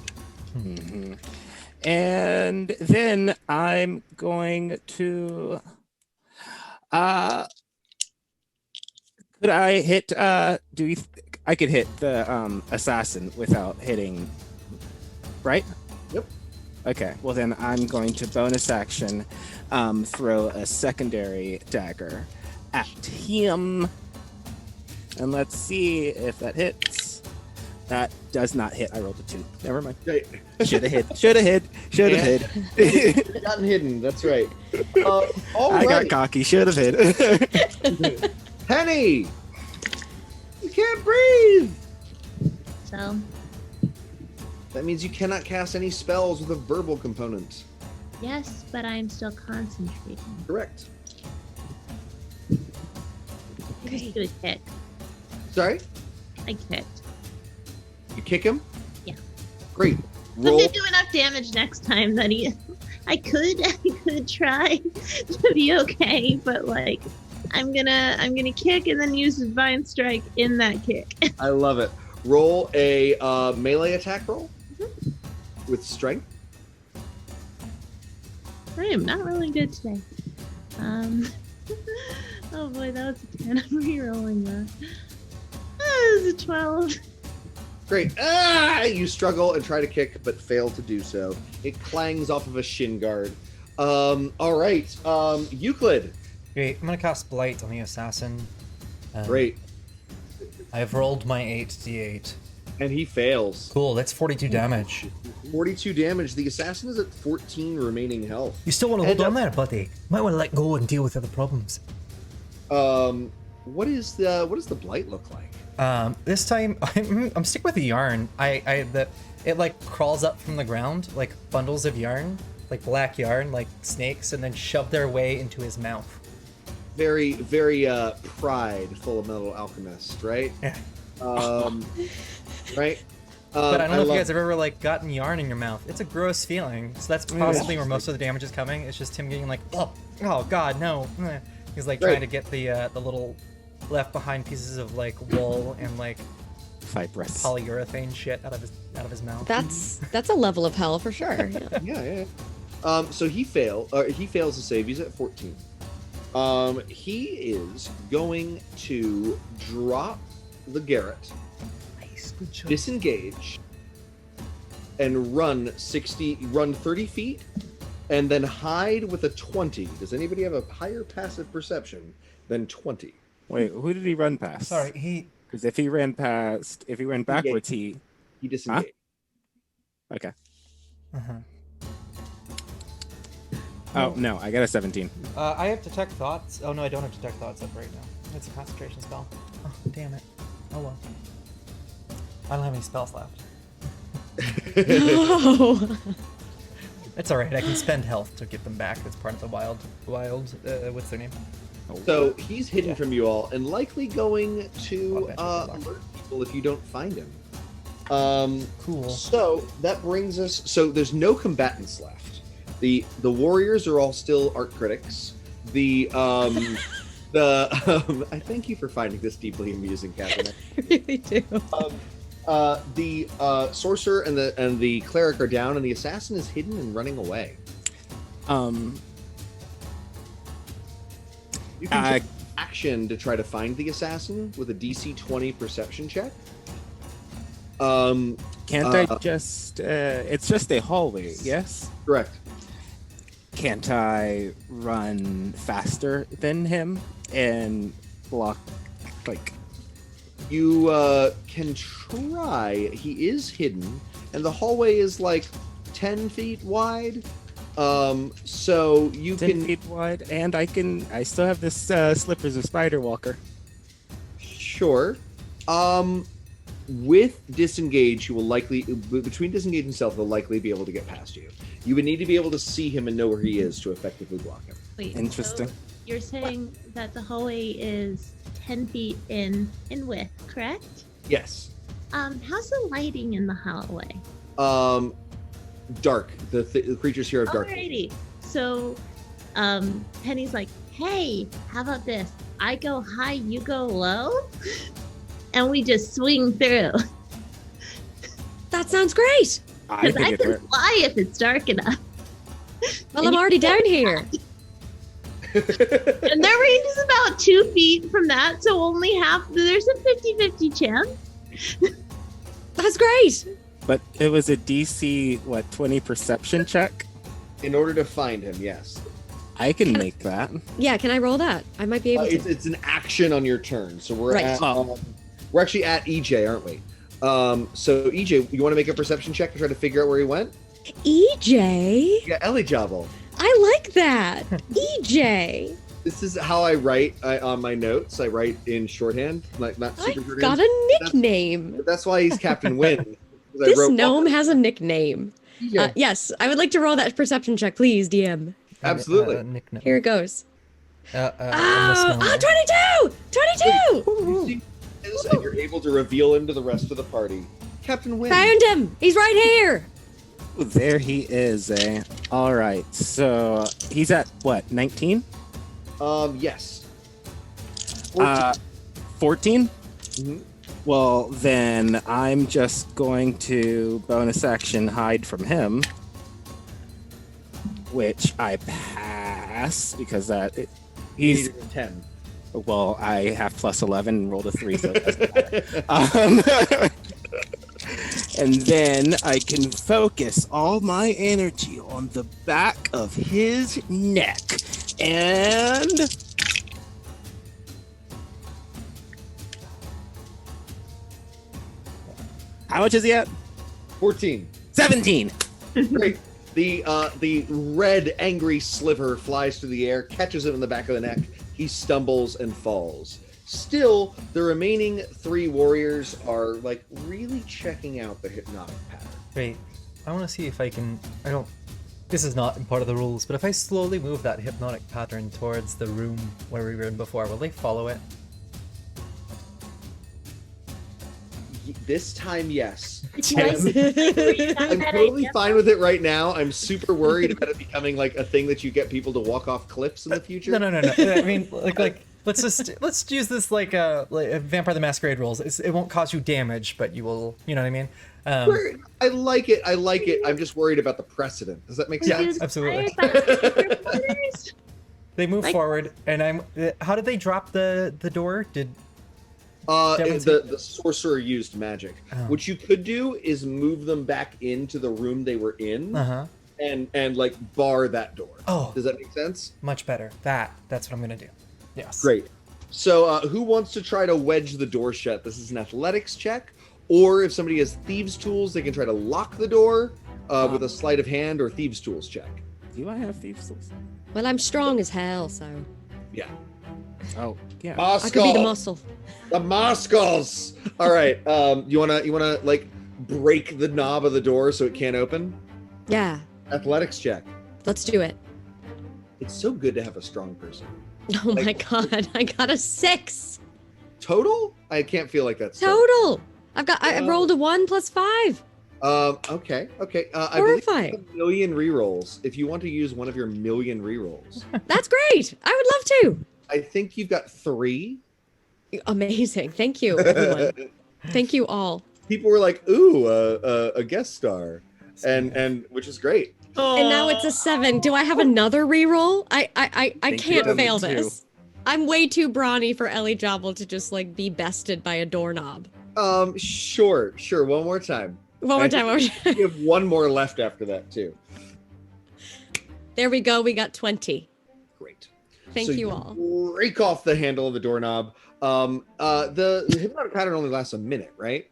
Mm-hmm. And then I'm going to could I hit I could hit the assassin without hitting, right? Yep. Okay, well then I'm going to bonus action throw a secondary dagger at him. And let's see if that hits. That does not hit. I rolled a 2. Never mind. Should have hit. Should have hit. Should have hit. Gotten hidden. That's right. All I right. got cocky. Should have hit. Penny, you can't breathe. So, That means you cannot cast any spells with a verbal component. yes, but I'm still concentrating. Correct. I just do a kick. Sorry? I kicked. You kick him? Yeah. Great. I'm Roll. gonna do enough damage next time that I could try to be okay, but like I'm gonna kick and then use Divine Strike in that kick. I love it. Roll a melee attack roll with strength. I am not really good today. Oh boy, that was a 10. I'm re-rolling that. That was a 12. Great. You struggle and try to kick, but fail to do so. It clangs off of a shin guard. All right. Euclid. Great. I'm gonna cast Blight on the assassin. Great. I've rolled my 8d8. And he fails. Cool. That's 42 damage. 42 damage. The assassin is at 14 remaining health. You still want to hold on there, buddy? Might want to let go and deal with other problems. What does the blight look like? This time I'm sticking with the yarn. It like crawls up from the ground like bundles of yarn, like black yarn, like snakes, and then shove their way into his mouth. Very, very pride, full of metal alchemist, right? Yeah. Right. But I don't know if you guys have ever like gotten yarn in your mouth. It's a gross feeling. So that's possibly where most of the damage is coming. It's just him getting like, oh god, no. He's like trying to get the little left behind pieces of like wool and like Fibrous. polyurethane shit out of his mouth. That's a level of hell for sure. Yeah. So he fails to save. He's at 14. He is going to drop the garret, Nice, good job. disengage, and run 30 feet, and then hide with a 20. Does anybody have a higher passive perception than 20? Wait, who did he run past? Sorry, Because if he ran backwards, He disengaged. Okay. Uh-huh. Oh, no, I got a 17. I have detect thoughts. Oh no, I don't have detect thoughts up right now. It's a concentration spell. Oh, damn it. Oh well. I don't have any spells left. No. It's alright, I can spend health to get them back. That's part of the wild, what's their name? So he's hidden from you all and likely going to alert people if you don't find him. Cool. So that brings us. So there's no combatants left. The warriors are all still art critics. I thank you for finding this deeply amusing, Catherine. I really do. The sorcerer and the cleric are down, and the assassin is hidden and running away. You can take action to try to find the assassin with a DC 20 perception check. Can't I just... it's just a hallway, yes? Correct. Can't I run faster than him and block, like... You can try. He is hidden, and the hallway is like 10 feet wide. So you 10 can feet wide, and I still have this slippers of Spider Walker. sure. With disengage, you will likely between disengage and stealth, will likely be able to get past you. You would need to be able to see him and know where he is to effectively block him. Wait, Interesting. So you're saying that the hallway is 10 feet in width, correct? Yes. How's the lighting in the hallway? Dark. The creatures here are dark. Alrighty. So, Penny's like, hey, how about this? I go high, you go low, and we just swing through. That sounds great. Because I can fly if it's dark enough. Well, I'm already down here. And their range is about 2 feet from that, so only half. There's a 50-50 chance. That's great. But it was a DC, 20 perception check? In order to find him, yes. I can make that. Yeah, can I roll that? I might be able to. It's an action on your turn. So we're Right. at we're actually at EJ, aren't we? So EJ, you want to make a perception check to try to figure out where he went? EJ? Yeah, Ellie Jobble. I like that. EJ. This is how I write on my notes. I write in shorthand, like not super I've shorthand. got a nickname. That's why he's Captain Win. 'Cause I This wrote gnome has a nickname. EJ. Yes, I would like to roll that perception check, please, DM. Absolutely. Nickname. Here it goes. Misnomer. 22! 22! You see this and you're able to reveal him to the rest of the party. Captain Win. Found him! He's right here! There he is, eh? All right, so he's at, 19? Yes. 14? Mhm. Well, then I'm just going to bonus action hide from him, which I pass because he's 10. well, I have plus 11 and rolled a 3, so it doesn't matter. And then I can focus all my energy on the back of his neck. And how much is he at? 14. 17. Great. The red angry sliver flies through the air, catches him in the back of the neck. He stumbles and falls. Still, the remaining 3 warriors are like really checking out the hypnotic pattern. Wait, I want to see if I can. I don't. This is not part of the rules, but if I slowly move that hypnotic pattern towards the room where we were in before, will they follow it? This time, yes. Yes. I'm totally fine with it right now. I'm super worried about it becoming like a thing that you get people to walk off cliffs in the future. No. I mean, like let's use this like a Vampire the Masquerade rules. It won't cause you damage, but you will. You know what I mean? I like it. I'm just worried about the precedent. Does that make sense? Absolutely. They move forward, and how did they drop the door? Did The sorcerer used magic. Oh. What you could do is move them back into the room they were in, and like bar that door. Oh, does that make sense? Much better. That's what I'm gonna do. Yes. Great. So, who wants to try to wedge the door shut? This is an athletics check, or if somebody has thieves' tools, they can try to lock the door with a sleight of hand or thieves' tools check. Do I have thieves' tools? Well, I'm strong as hell, so Yeah. Oh, yeah. I could be the muscle. The Moscals. All right. You wanna like break the knob of the door so it can't open? Yeah, Athletics check. let's do it. It's so good to have a strong person. Oh my god, I got a 6 Total? I can't feel like that's total. I rolled a 1 plus 5. Okay. I believe Horrifying. you have 1 million rerolls. If you want to use one of your 1 million rerolls, That's great. I would love to. I think you've got 3. Amazing. Thank you, everyone. Thank you all. People were like, "Ooh, a guest star," and which is great. And now it's a 7. Do I have another reroll? I can't fail too. this. I'm way too brawny for Ellie Jobble to just like be bested by a doorknob. Sure. One more time. One more time. You have 1 more left after that too. There we go. We got 20. Great. Thank So you all. Break off the handle of the doorknob. The hypnotic pattern only lasts a minute, right?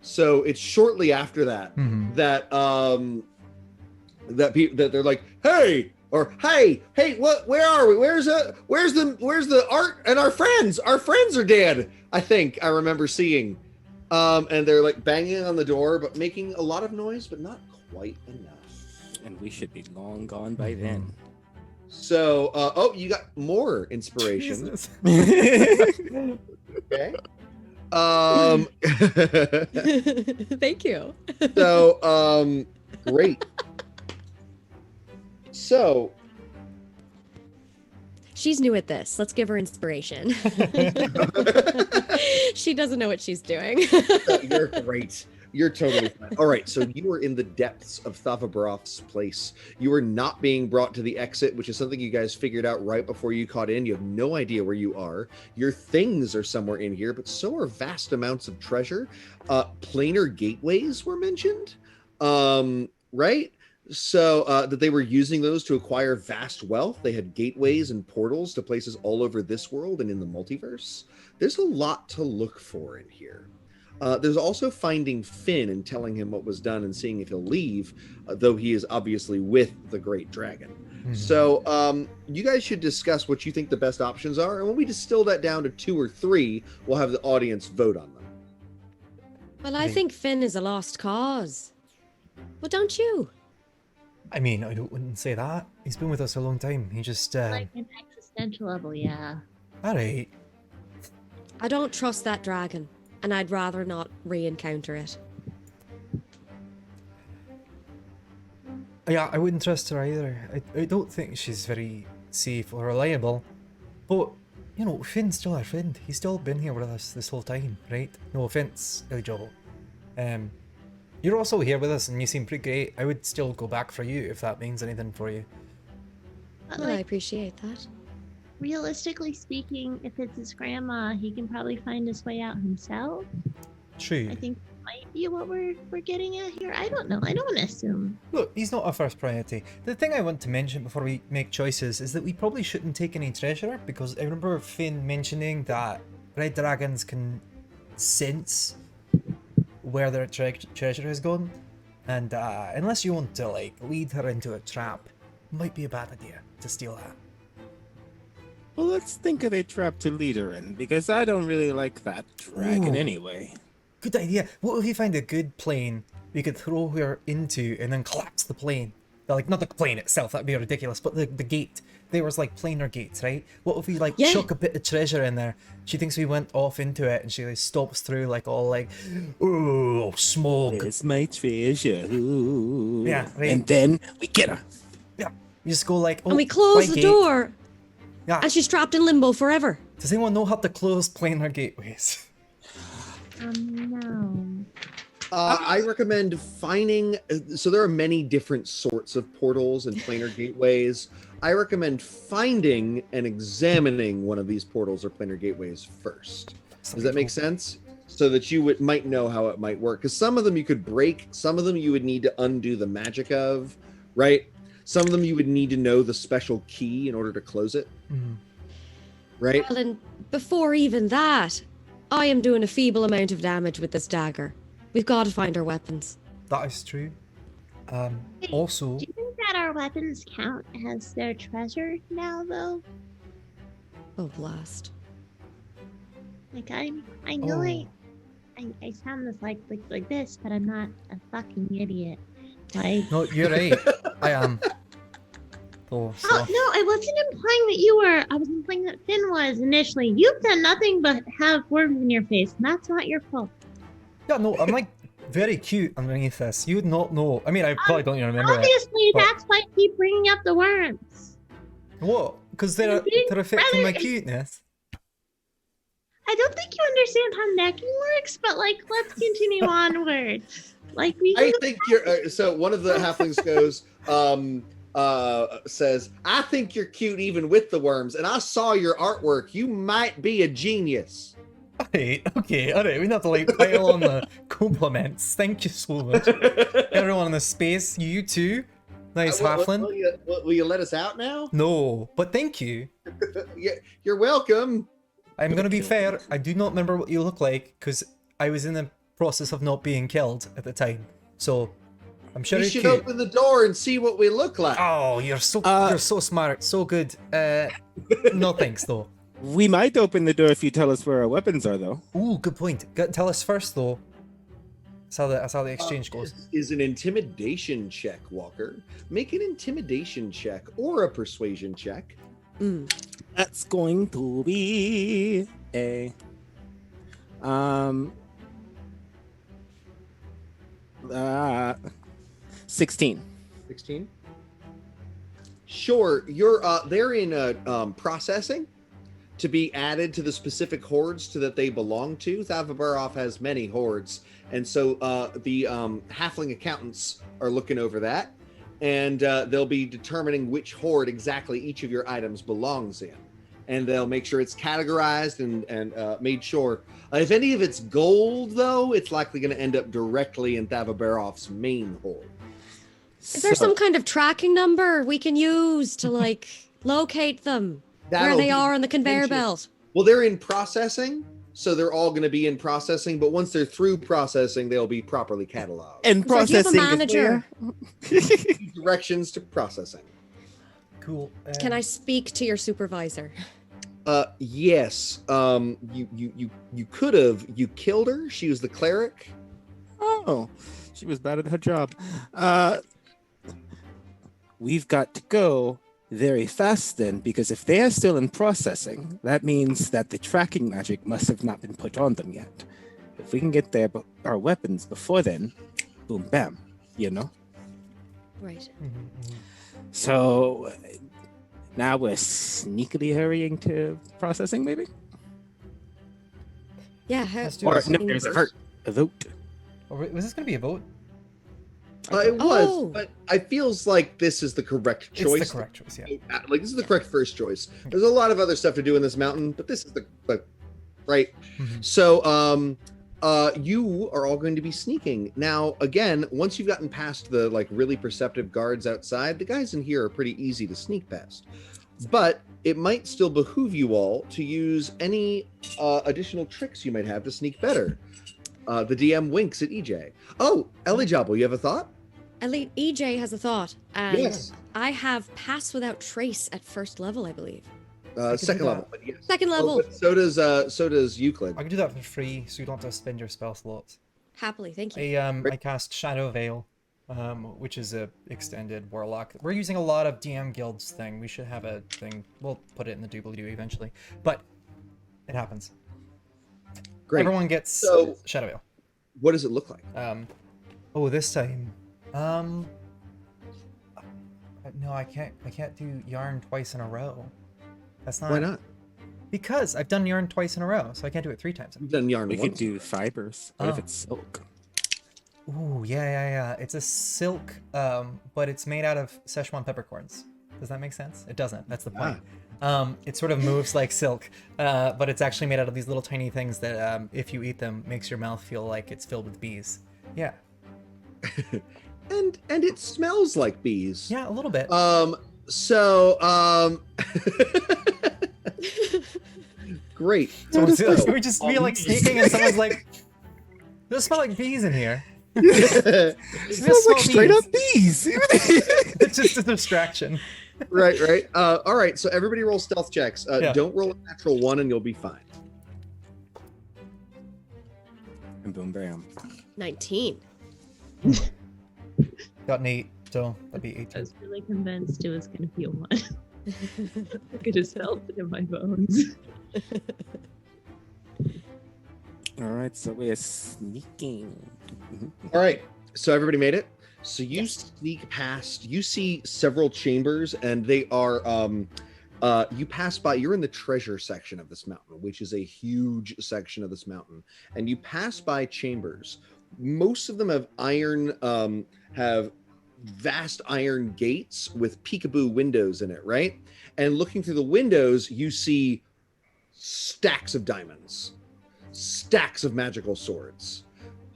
So it's shortly after that that that they're like, hey, or hey, what? Where are we? Where's the art and our friends? Our friends are dead. I think I remember seeing, and they're like banging on the door, but making a lot of noise, but not quite enough. And we should be long gone by then. So, you got more inspiration. Okay. Thank you. So, great. So, she's new at this. Let's give her inspiration. She doesn't know what she's doing. you're great. You're totally fine. All right, so you are in the depths of Thavabaroff's place. You are not being brought to the exit, which is something you guys figured out right before you caught in. You have no idea where you are. Your things are somewhere in here, but so are vast amounts of treasure. Planar gateways were mentioned, right? So that they were using those to acquire vast wealth. They had gateways and portals to places all over this world and in the multiverse. There's a lot to look for in here. There's also finding Finn and telling him what was done and seeing if he'll leave, though he is obviously with the Great Dragon. Mm-hmm. So you guys should discuss what you think the best options are, and when we distill that down to 2 or 3, we'll have the audience vote on them. Well, I think Finn is a lost cause. Well, don't you? I mean, wouldn't say that. He's been with us a long time. He just... Like an existential level, yeah. Alright. I don't trust that dragon, and I'd rather not re-encounter it. Yeah, I wouldn't trust her either. I don't think she's very safe or reliable. But, you know, Finn's still our friend. He's still been here with us this whole time, right? No offense, Joel. You're also here with us and you seem pretty great. I would still go back for you if that means anything for you. But Well, I appreciate that. realistically speaking, if it's his grandma, he can probably find his way out himself. True. I think that might be what we're getting at here. I don't know. I don't want to assume. Look, he's not our first priority. The thing I want to mention before we make choices is that we probably shouldn't take any treasure, because I remember Finn mentioning that red dragons can sense where their treasure has gone, and unless you want to like lead her into a trap, it might be a bad idea to steal that. Well, let's think of a trap to lead her in, because I don't really like that dragon anyway. Good idea. What if we find a good plane we could throw her into and then collapse the plane? Like, not the plane itself, that'd be ridiculous, but the gate. There was like planar gates, right? What if we like chuck a bit of treasure in there? She thinks we went off into it and she like stops through like all like, oh, smoke. There's my treasure. Ooh. Yeah, right. And then we get her. Yeah, you just go like, oh, And we close the gate. door, Yeah. and she's trapped in limbo forever. Does anyone know how to close planar gateways? No. I recommend finding, so there are many different sorts of portals and planar gateways. I recommend finding and examining one of these portals or planar gateways first. Does that make sense? So that you might know how it might work. Because some of them you could break, some of them you would need to undo the magic of, right? Some of them you would need to know the special key in order to close it. Mm-hmm. Right? Well, and before even that, I am doing a feeble amount of damage with this dagger. We've got to find our weapons. That is true. Also, Do you think that our weapons count as their treasure now, though? Oh, blast. Like I know I sound like this, but I'm not a fucking idiot. Like, no, you're right. I am. Oh, so. oh no, I wasn't implying that you were. I was implying that Finn was initially. You've done nothing but have worms in your face, and that's not your fault. Yeah, no, I'm like very cute underneath this. You would not know. I mean, I probably don't even remember Obviously, but- that's why I keep bringing up the worms. What? Because they're affecting my cuteness. I don't think you understand how necking works, but like, let's continue onward. Like we. I think you're, so one of the halflings goes, says, I think you're cute even with the worms, and I saw your artwork. You might be a genius. Alright, okay, alright, we don't have to like pile on the compliments. Thank you so much. Everyone in the space, you too. Nice halfling. Will you let us out now? No, but thank you. Yeah, you're welcome. I'm gonna be fair, I do not remember what you look like, because I was in the process of not being killed at the time. So, I'm sure We you should could. open the door and see what we look like. Oh, you're so smart, so good. No thanks though. We might open the door if you tell us where our weapons are, though. Ooh, good point. Tell us first though. That's how the exchange goes. This is an intimidation check, Walker. Make an intimidation check or a persuasion check. That's going to be a 16. 16. Sure, you're they're in processing to be added to the specific hordes that they belong to. Thavabaroff has many hordes, and so the halfling accountants are looking over that, and they'll be determining which horde exactly each of your items belongs in, and they'll make sure it's categorized and made sure. If any of it's gold, though, it's likely going to end up directly in Thavabaroff's main horde. Is there some kind of tracking number we can use to like locate them where That'll they be are on the conveyor potential. belt? Well, they're in processing, so they're all going to be in processing. But once they're through processing, they'll be properly cataloged. And So do you have a processing is manager? where? Directions to processing. Cool. Can I speak to your supervisor? Yes. You could have. You killed her. She was the cleric. Oh, she was bad at her job. We've got to go very fast then, because if they are still in processing, that means that the tracking magic must have not been put on them yet. If we can get our weapons before then, boom, bam, you know? Right. So now we're sneakily hurrying to processing, maybe? Yeah. Let's do Or this. no, there's a vote. Oh, was this gonna be a vote? It was, Oh. but I feels like this is the correct choice. It's the correct choice, yeah. Like this is the correct first choice. There's a lot of other stuff to do in this mountain, but this is the right. So you are all going to be sneaking. Now, again, once you've gotten past the like really perceptive guards outside, the guys in here are pretty easy to sneak past. But it might still behoove you all to use any additional tricks you might have to sneak better. The DM winks at EJ. Oh, Eligible, you have a thought? Elite EJ has a thought. And Yes. I have pass without trace at first level, I believe. Second do level, but yes. Second level. But so does Euclid. I can do that for free, so you don't have to spend your spell slots. Happily, thank you. I cast Shadow Veil, which is a extended warlock. We're using a lot of DM guilds thing. We should have a thing. We'll put it in the doobly-doo eventually, but it happens. Great. Everyone gets So- Shadow Veil. What does it look like? This time, no, I can't do yarn twice in a row. That's not. Why not? Because I've done yarn twice in a row, so I can't do it 3 times. You've done yarn We could once. do fibers. What if Oh. it's silk? Ooh, yeah. It's a silk, but it's made out of Szechuan peppercorns. Does that make sense? It doesn't. That's the point. It sort of moves like silk, but it's actually made out of these little tiny things that, if you eat them, makes your mouth feel like it's filled with bees. Yeah. And it smells like bees. Yeah, a little bit. Great. So So- we like sneaking, and someone's like, "Does it smell like bees in here?" It smells like straight up bees. It's just a distraction. right. All right. So everybody roll stealth checks. Yeah. Don't roll a natural 1 and you'll be fine. And boom, bam. 19. Got an 8, so that'd be I 18. was really convinced it was going to be a 1. I could just felt it in my bones. All right, so we're sneaking. All right. So everybody made it. So you sneak past. You see several chambers, and they are. You pass by. You're in the treasure section of this mountain, which is a huge section of this mountain, and you pass by chambers. Most of them have iron. Have vast iron gates with peekaboo windows in it, right? And looking through the windows, you see stacks of diamonds, stacks of magical swords,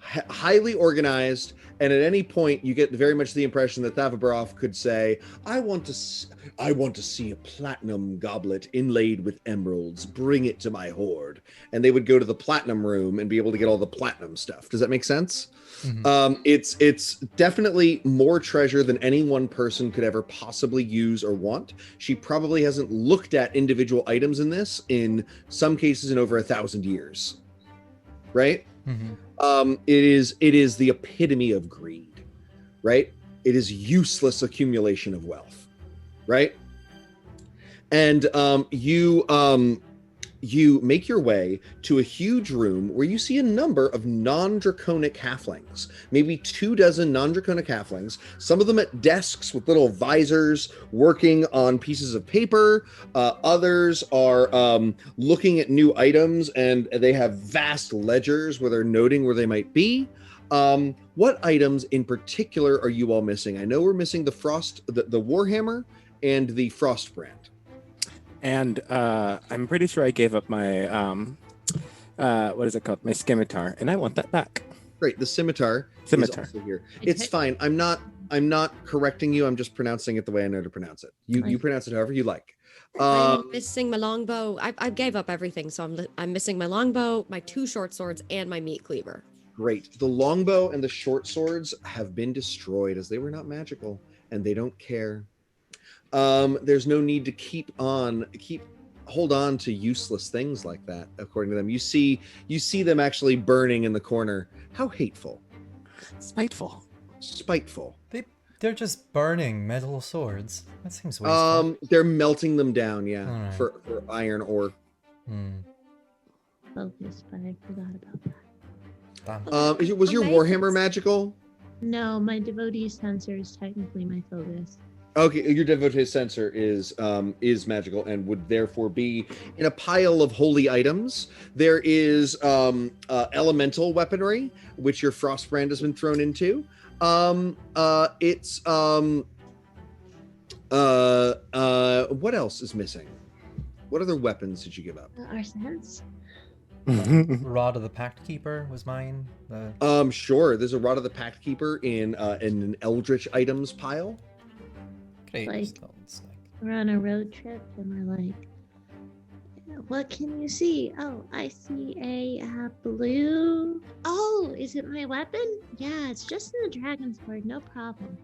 highly organized, and at any point you get very much the impression that Thavabaroff could say, I want to see a platinum goblet inlaid with emeralds. Bring it to my hoard. And they would go to the platinum room and be able to get all the platinum stuff. Does that make sense? Mhm. It's definitely more treasure than any one person could ever possibly use or want. She probably hasn't looked at individual items in this, in some cases, in over 1,000 years. Right? Mhm. It is the epitome of greed, right? It is useless accumulation of wealth, right? And you make your way to a huge room where you see a number of non-draconic halflings, maybe 24 non-draconic halflings, some of them at desks with little visors working on pieces of paper. Others are looking at new items, and they have vast ledgers where they're noting where they might be. What items in particular are you all missing? I know we're missing the Warhammer and the Frost brand. And I'm pretty sure I gave up my what is it called? My scimitar, and I want that back. Great, the scimitar. Scimitar. Is also here. It's fine. I'm not correcting you. I'm just pronouncing it the way I know to pronounce it. You pronounce it however you like. I'm missing my longbow. I gave up everything, so I'm missing my longbow, my 2 short swords, and my meat cleaver. Great. The longbow and the short swords have been destroyed as they were not magical, and they don't care. There's no need to hold on to useless things like that. According to them, you see them actually burning in the corner. How hateful, Spiteful. They're just burning metal swords. That seems wasteful. They're melting them down, yeah, Alright. for iron ore. Focus, but I forgot about that. Damn. Was your Warhammer magical? No, my devotee sensor is technically my focus. Okay, your devotee sensor is magical and would therefore be in a pile of holy items. There is elemental weaponry, which your frost brand has been thrown into. What else is missing? What other weapons did you give up? Our sense. Rod of the Pact Keeper was mine. Sure. There's a Rod of the Pact Keeper in an Eldritch items pile. Great. Like- Stones, We're on a road trip and we're like, what can you see? Oh, I see a blue. Oh, is it my weapon? Yeah, it's just in the dragon's sword. No problem.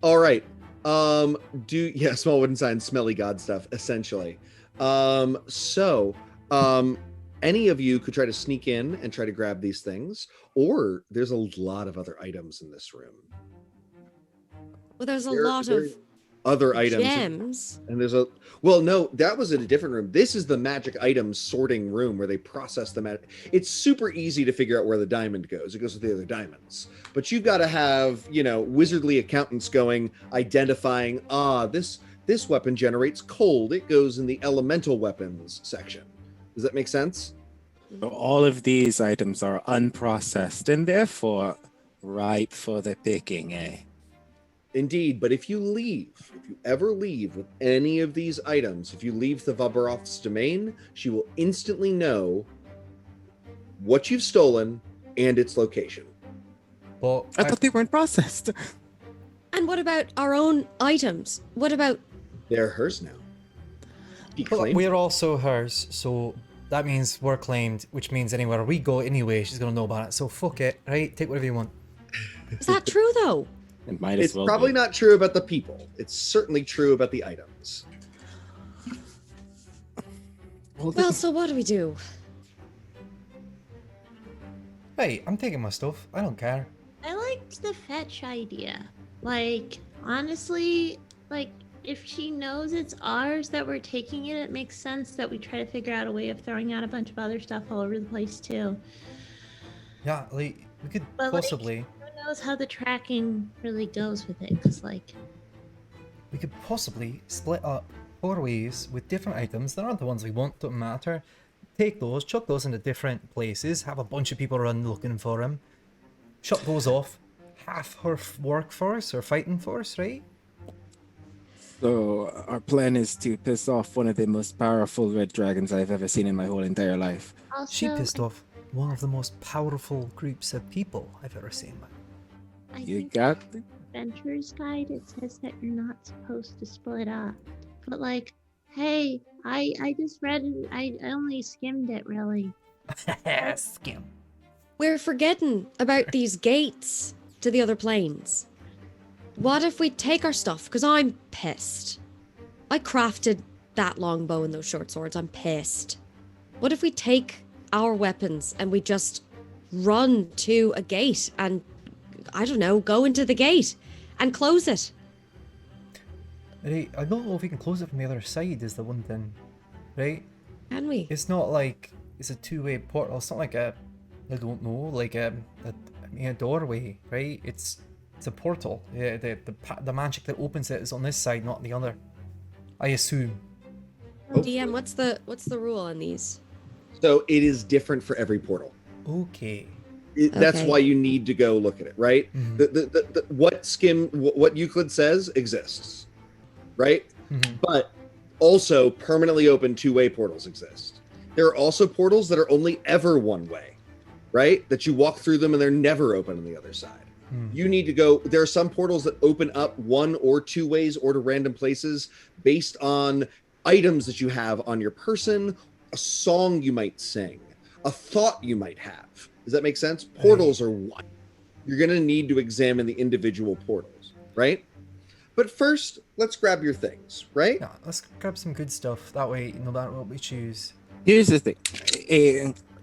All right. Small wooden sign, smelly god stuff, essentially. Any of you could try to sneak in and try to grab these things, or there's a lot of other items in this room. Well, there's a lot of other items. gems. And there's that was in a different room. This is the magic items sorting room where they process the magic. It's super easy to figure out where the diamond goes. It goes with the other diamonds. But you've got to have, wizardly accountants identifying, this weapon generates cold. It goes in the elemental weapons section. Does that make sense? So all of these items are unprocessed and therefore ripe for the picking, eh? Indeed, but if you ever leave with any of these items, if you leave Thavabaroff's domain, she will instantly know what you've stolen and its location. Well, I thought they weren't processed. And what about our own items? What about... They're hers now. She but claimed we're also hers, so that means we're claimed, which means anywhere we go anyway, she's gonna know about it. So fuck it, right? Take whatever you want. Is that true, though? It might it's as well probably be. not true about the people. It's certainly true about the items. Well, so what do we do? Hey, I'm taking my stuff. I don't care. I liked the fetch idea. Like, honestly, if she knows it's ours that we're taking it, it makes sense that we try to figure out a way of throwing out a bunch of other stuff all over the place, too. Yeah, we could But, possibly... Who knows how the tracking really goes with it? Because, we could possibly split up 4 ways with different items that aren't the ones we want, don't matter. Take those, chuck those into different places, have a bunch of people run looking for them, shut those off, half her workforce or fighting force, right? So our plan is to piss off one of the most powerful red dragons I've ever seen in my whole entire life. also, She pissed off. one of the most powerful groups of people I've ever seen. I You think got in the Adventurer's Guide it says that you're not supposed to split up. But like, hey, I just read it. I only skimmed it really. Skim. We're forgetting about these gates to the other planes. What if we take our stuff? Because I'm pissed. I crafted that longbow and those short swords. I'm pissed. What if we take our weapons and we just run to a gate and, I don't know, go into the gate and close it? Right, I don't know if we can close it from the other side is the one thing, right? Can we? It's not like it's a two-way portal. It's not like I don't know, like a doorway, right? It's a portal. Yeah, the magic that opens it is on this side, not the other. I assume. DM, what's the rule on these? So it is different for every portal. Okay. That's Okay. why you need to go look at it, right? Mhm. What Euclid says exists, right? Mhm. But also permanently open two-way portals exist. There are also portals that are only ever one way, right? That you walk through them and they're never open on the other side. Hmm. You need to go. There are some portals that open up one or two ways or to random places based on items that you have on your person, a song you might sing, a thought you might have. Does that make sense? Portals are one. You're going to need to examine the individual portals, right? But first, let's grab your things, right? Yeah, let's grab some good stuff. That way, no matter what we choose. Here's the thing.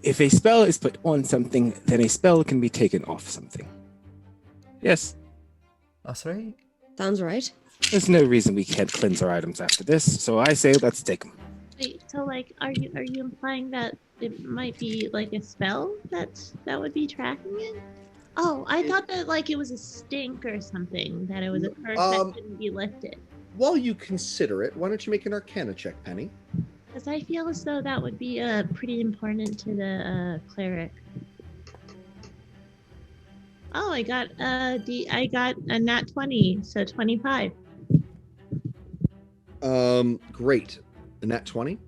If a spell is put on something, then a spell can be taken off something. Yes. That's right. Sounds right. There's no reason we can't cleanse our items after this, so I say let's take them. Wait, so like, are you implying that it might be like a spell that would be tracking it? Oh, I thought that like it was a stink or something, that it was a curse that couldn't be lifted. While you consider it, why don't you make an Arcana check, Penny? Because I feel as though that would be pretty important to the cleric. Oh, I got a nat 20, so 25. Great. And that 20?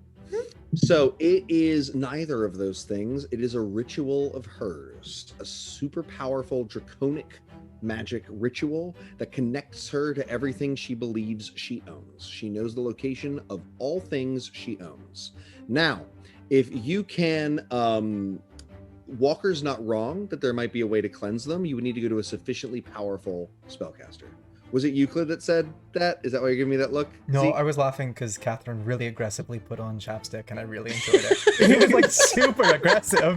So it is neither of those things. It is a ritual of hers, a super powerful draconic magic ritual that connects her to everything she believes she owns. She knows the location of all things she owns. Now, if you can, Walker's not wrong that there might be a way to cleanse them. You would need to go to a sufficiently powerful spellcaster. Was it Euclid that said that? Is that why you're giving me that look? No, See? I was laughing because Catherine really aggressively put on chapstick, and I really enjoyed it. It was like super aggressive.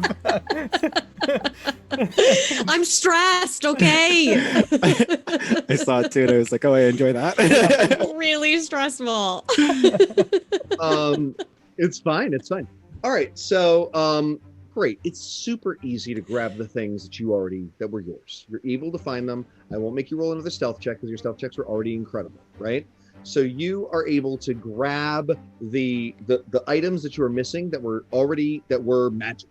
I'm stressed, okay? I saw it too, and I was like, oh, I enjoy that. Really stressful. It's fine. It's fine. All right. So, great. It's super easy to grab the things that were yours. You're able to find them. I won't make you roll another stealth check because your stealth checks were already incredible, right? So you are able to grab the items that you are missing that were magical.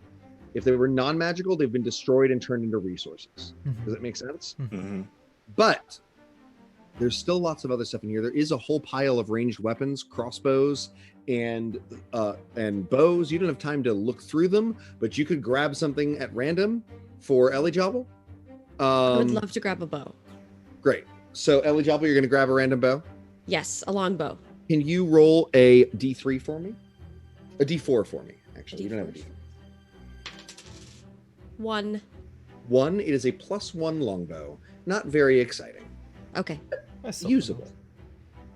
If they were non-magical, they've been destroyed and turned into resources. Does that make sense? Mhm. But there's still lots of other stuff in here. There is a whole pile of ranged weapons, crossbows, and bows. You don't have time to look through them, but you could grab something at random for Ellie Jobble. I would love to grab a bow. Great. So Ellie Jobble, you're going to grab a random bow. Yes, a longbow. Can you roll a D3 for me? A D4 for me, actually. You don't have a D4. 1. 1, it is a +1 longbow. Not very exciting. Okay, That's something. Usable.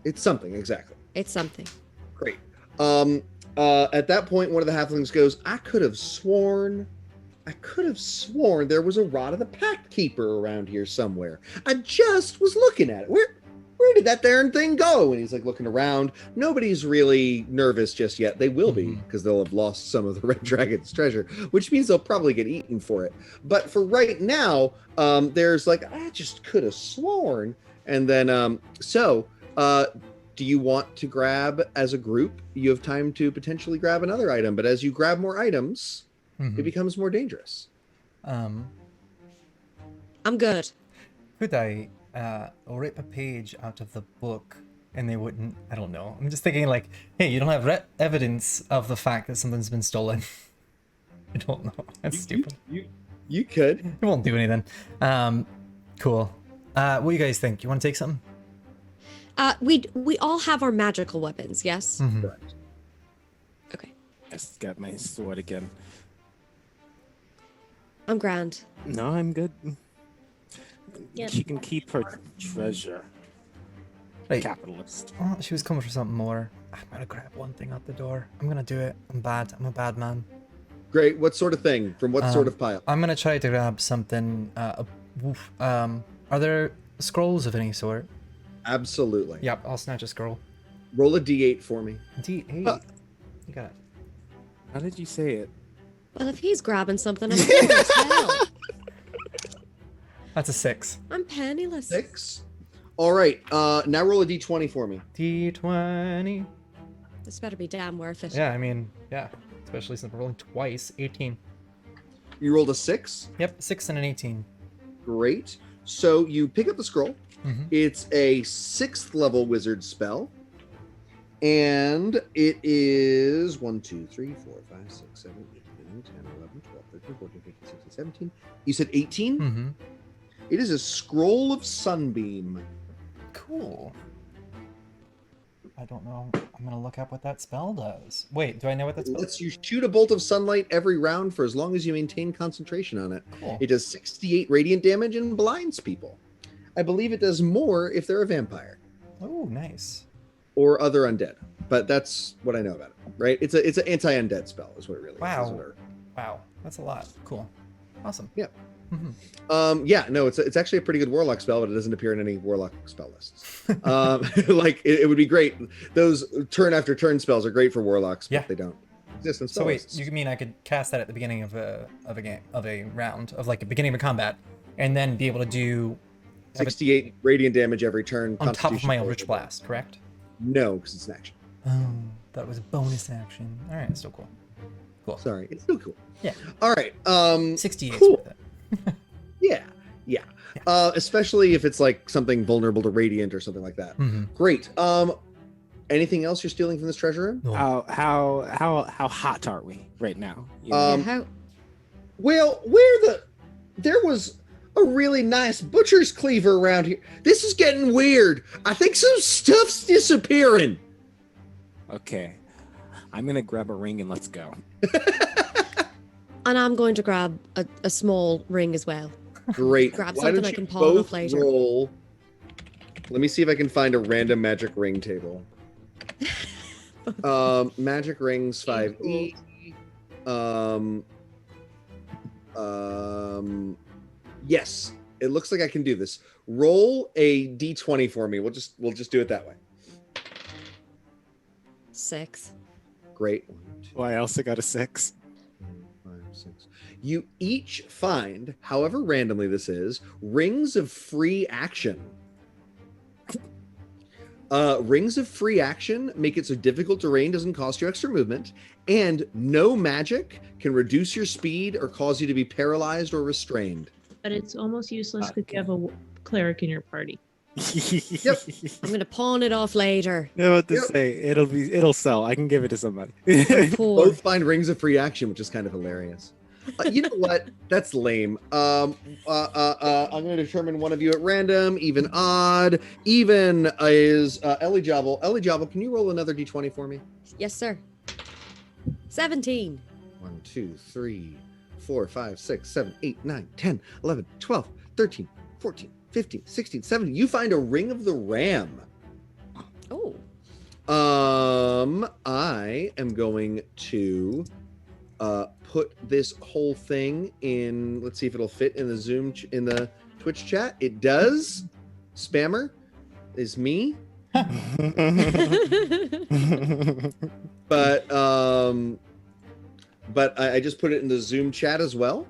It's something, exactly. it's something. Great. At that point, one of the halflings goes, I could have sworn there was a Rod of the Pact Keeper around here somewhere. I just was looking at it. Where did that darn thing go? And he's like looking around. Nobody's really nervous just yet. They will be, because they'll have lost some of the Red Dragon's treasure, which means they'll probably get eaten for it. But for right now, there's like, I just could have sworn. And then, do you want to grab as a group? You have time to potentially grab another item, but as you grab more items, it becomes more dangerous. I'm good. Could I rip a page out of the book and they wouldn't? I don't know. I'm just thinking like, hey, you don't have evidence of the fact that something's been stolen. I don't know. That's stupid. You could. It won't do anything. Cool. What do you guys think? You want to take something? We all have our magical weapons, yes? Mm-hmm. Correct. Okay. I just got my sword again. I'm grand. No, I'm good. Yep. She can keep her treasure. Right. Capitalist. Oh, she was coming for something more. I'm gonna grab one thing out the door. I'm gonna do it. I'm bad. I'm a bad man. Great. What sort of thing? From what sort of pile? I'm gonna try to grab something. Are there scrolls of any sort? Absolutely. Yep, I'll snatch a scroll. Roll a d8 for me. D8. Huh. You got it. How did you say it? Well, if he's grabbing something, I'm poor as hell. That's a 6. I'm penniless. 6. All right. Now roll a d20 for me. D20. This better be damn worth it. Yeah, I mean, yeah. Especially since we're rolling twice. 18. You rolled a 6. Yep, 6 and an 18. Great. So you pick up the scroll. Mm-hmm. It's a 6th level wizard spell. And it is 1, 2, 3, 4, 5, 6, 7, 8, 9, 10, 11, 12, 13, 14, 15, 16, 17. You said 18? Mm-hmm. It is a scroll of Sunbeam. Cool. I don't know. I'm gonna look up what that spell does. Wait, do I know what that It spell lets you shoot a bolt of sunlight every round for as long as you maintain concentration on it. Cool. It does 68 radiant damage and blinds people. I believe it does more if they're a vampire Oh, nice. or other undead. But that's what I know about it, right? It's an anti-undead spell is what it really Wow. is. Or- Wow, that's a lot. Cool. Awesome. Yeah. Mm-hmm. Yeah, no, it's actually a pretty good warlock spell, but it doesn't appear in any warlock spell lists. Like it would be great. Those turn after turn spells are great for warlocks, but Yeah. they don't exist in spell So wait, lists. you mean I could cast that at the beginning of a round of like the beginning of a combat, and then be able to do have it 68 radiant damage every turn. on top of Constitution my saving Eldritch throw. Blast, correct? No, because it's an action. Oh, that was a bonus action. All right, that's still cool. Cool. Sorry, it's still cool. Yeah. All right. 68 's Cool. worth it. Yeah. Especially if it's like something vulnerable to radiant or something like that. Mm-hmm. Great. Anything else you're stealing from this treasure room? How hot are we right now? You know? Um, Yeah, how... Well, there was a really nice butcher's cleaver around here. This is getting weird. I think some stuff's disappearing. Okay. I'm gonna grab a ring and let's go. And I'm going to grab a small ring as well. Great. Grab Why something don't I you can pawn both off later. roll? Let me see if I can find a random magic ring table. Magic rings 5e. Yes, it looks like I can do this. Roll a d20 for me. We'll just do it that way. 6. Great. Oh, I also got a 6. 5, 6. You each find, however randomly this is, rings of free action. Rings of free action make it so difficult terrain doesn't cost you extra movement, and no magic can reduce your speed or cause you to be paralyzed or restrained. But it's almost useless because you have a cleric in your party. Yep. I'm going to pawn it off later. You know what to Yep. say? It'll sell. I can give it to somebody. Poor. Both find rings of free action, which is kind of hilarious. You know what? That's lame. I'm going to determine one of you at random, even odd. Even is Ellie Jobble. Ellie Jobble, can you roll another d20 for me? Yes, sir. 17. 1, 2, 3, 4, 5, 6, 7, 8, 9, 10, 11, 12, 13, 14, 15, 16, 17. You find a ring of the ram. Oh. I am going to put this whole thing in. Let's see if it'll fit in the Zoom in the Twitch chat. It does. Spammer is me, but I just put it in the Zoom chat as well.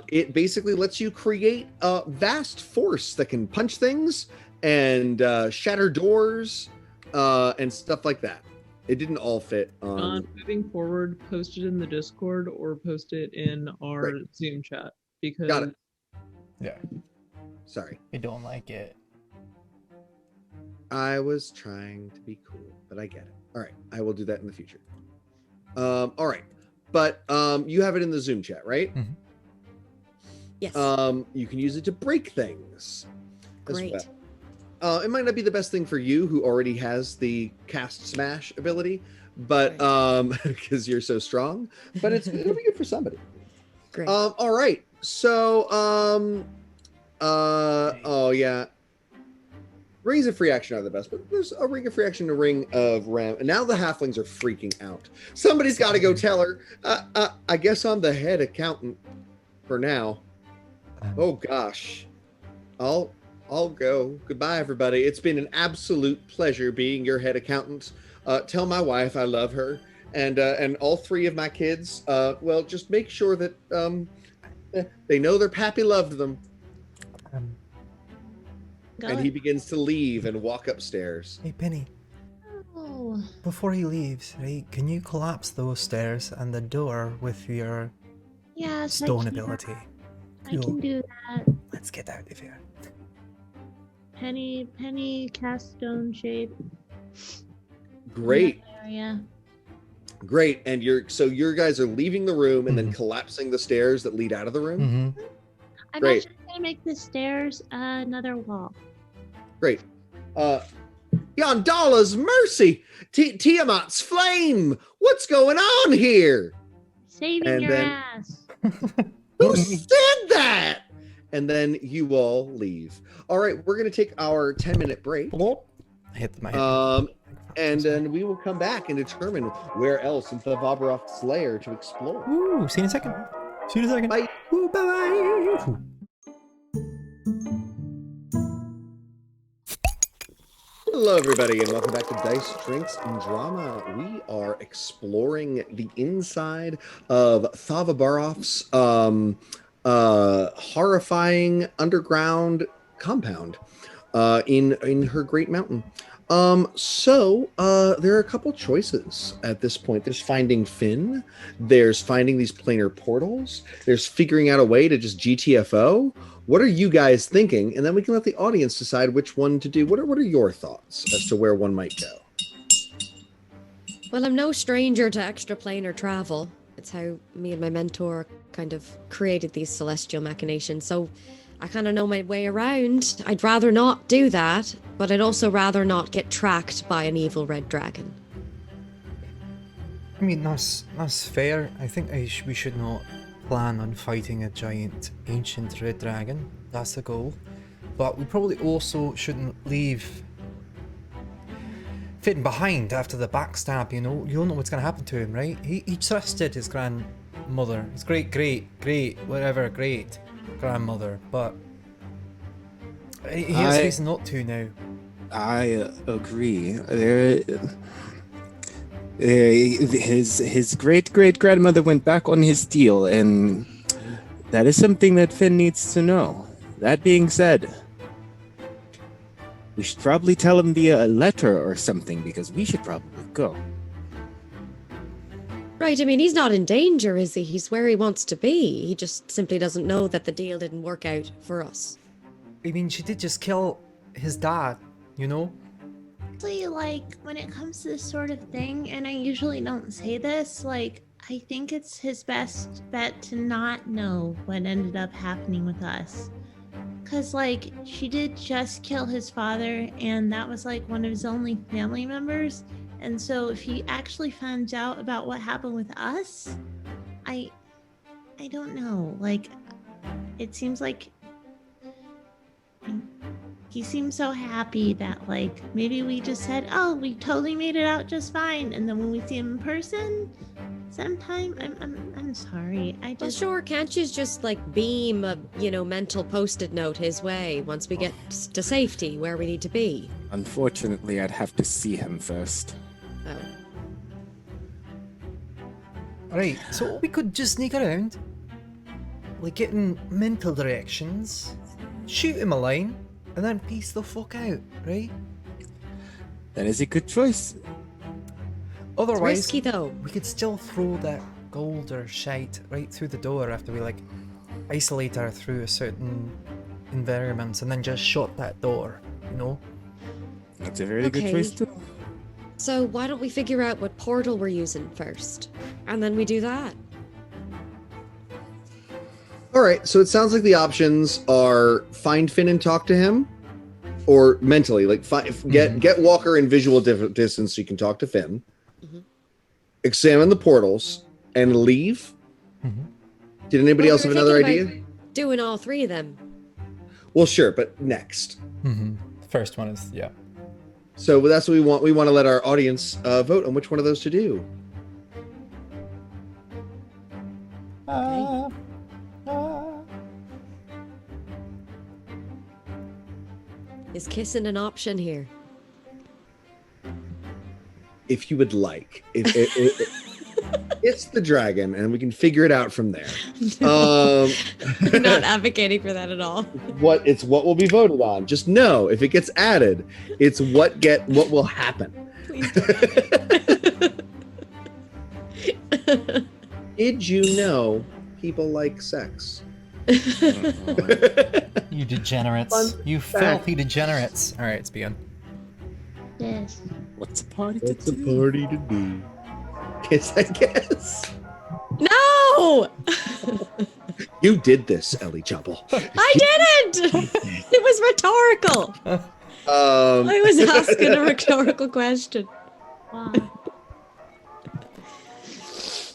It basically lets you create a vast force that can punch things and shatter doors and stuff like that. It didn't all fit. Moving forward, post it in the Discord or post it in our Right. Zoom chat because Got it. Yeah, Sorry. I don't like it. I was trying to be cool, but I get it. All right. I will do that in the future. All right. but you have it in the Zoom chat, right? Mm-hmm. Yes. You can use it to break things Great. as well. It might not be the best thing for you, who already has the cast smash ability, but because you're so strong. But it'll be good for somebody. Great. All right. So, oh yeah. Rings of free action are the best, but there's a ring of free action, a ring of ram. And now the halflings are freaking out. Somebody's got to go tell her. I guess I'm the head accountant for now. Oh gosh, I'll go. Goodbye, everybody. It's been an absolute pleasure being your head accountant. Tell my wife I love her, and all three of my kids. Well, just make sure that they know their pappy loved them. And he begins to leave and walk upstairs. Hey, Penny. Oh. Before he leaves, right? Can you collapse those stairs and the door with your Yes, stone ability? I can do that. Let's get out of here. Penny cast stone shade. Great. Area. Great. And your guys are leaving the room and then collapsing the stairs that lead out of the room. Mm-hmm. I'm Great. actually gonna make the stairs another wall. Great. Yondala's mercy! Tiamat's flame! What's going on here? Saving And your then- ass. Who said that? And then you all leave. All right, we're going to take our 10-minute break. I hit my head. And then we will come back and determine where else in Thavabaroff's lair to explore. Ooh, see you in a second. See you in a second. Bye. Ooh, bye-bye. Hello, everybody, and welcome back to Dice, Drinks, and Drama. We are exploring the inside of Thavabaroff's horrifying underground compound in her great mountain. So there are a couple choices at this point. There's finding Finn. There's finding these planar portals. There's figuring out a way to just GTFO. What are you guys thinking? And then we can let the audience decide which one to do. What are your thoughts as to where one might go? Well, I'm no stranger to extraplanar travel. It's how me and my mentor kind of created these celestial machinations. So I kind of know my way around. I'd rather not do that, but I'd also rather not get tracked by an evil red dragon. I mean, that's fair. I think we should not plan on fighting a giant ancient red dragon. That's the goal. But we probably also shouldn't leave Finn behind after the backstab, you know? You don't know what's going to happen to him, right? He trusted his grandmother, his great grandmother, but he has reason not to now. I agree. His great grandmother went back on his deal, and that is something that Finn needs to know. That being said, we should probably tell him via a letter or something, because we should probably go. Right, I mean, he's not in danger, is he? He's where he wants to be. He just simply doesn't know that the deal didn't work out for us. I mean, she did just kill his dad, you know? Honestly, like, when it comes to this sort of thing, and I usually don't say this, like, I think it's his best bet to not know what ended up happening with us. Because, like, she did just kill his father, and that was, like, one of his only family members. And so if he actually found out about what happened with us, I don't know. Like, it seems like he seems so happy that, like, maybe we just said, oh, we totally made it out just fine. And then when we see him in person sometime, I'm sorry. Well, sure, can't you just, like, beam a, mental post-it note his way once we get to safety where we need to be? Unfortunately, I'd have to see him first. Oh. Right, so we could just sneak around, like get in mental directions, shoot him a line, and then peace the fuck out, right? That is a good choice. Otherwise, It's risky, though. we could still throw that gold or shite right through the door after we, like, isolate her through a certain environment and then just shut that door, you know? That's a very good choice, too. So why don't we figure out what portal we're using first? And then we do that. All right, so it sounds like the options are find Finn and talk to him, or mentally, like get Walker in visual distance so you can talk to Finn, examine the portals, and leave. Did anybody else have another idea? Doing all three of them. Well, sure, but next. The first one is, yeah. So that's what we want. We want to let our audience vote on which one of those to do. Is kissing an option here? If you would like. It's the dragon, and we can figure it out from there. I'm not advocating for that at all. What will be voted on. Just know if it gets added, it's what will happen. Please don't. Did you know people like sex? You degenerates. You filthy degenerates. All right, let's begin. Yes. What's a party What's to a do? party to do? Kiss, I guess. No! You did this, Ellie Jubble. I didn't! It was rhetorical. I was asking a rhetorical question. Wow.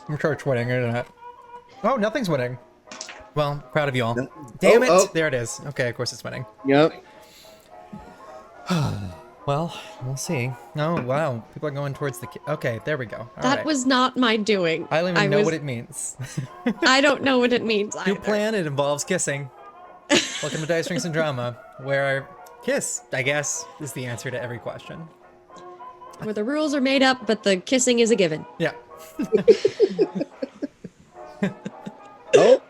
Your church winning, isn't it? Oh, nothing's winning. Well, proud of you all. Damn it! Oh. There it is. Okay, of course it's winning. Yep. Well, we'll see. Oh, wow. People are going towards the... Okay, there we go. All That right. was not my doing. I don't even know what it means. I don't know what it means either. New plan, it involves kissing. Welcome to Dice, Drinks, and Drama, where kiss, I guess, is the answer to every question. Where the rules are made up, but the kissing is a given. Yeah. Oh.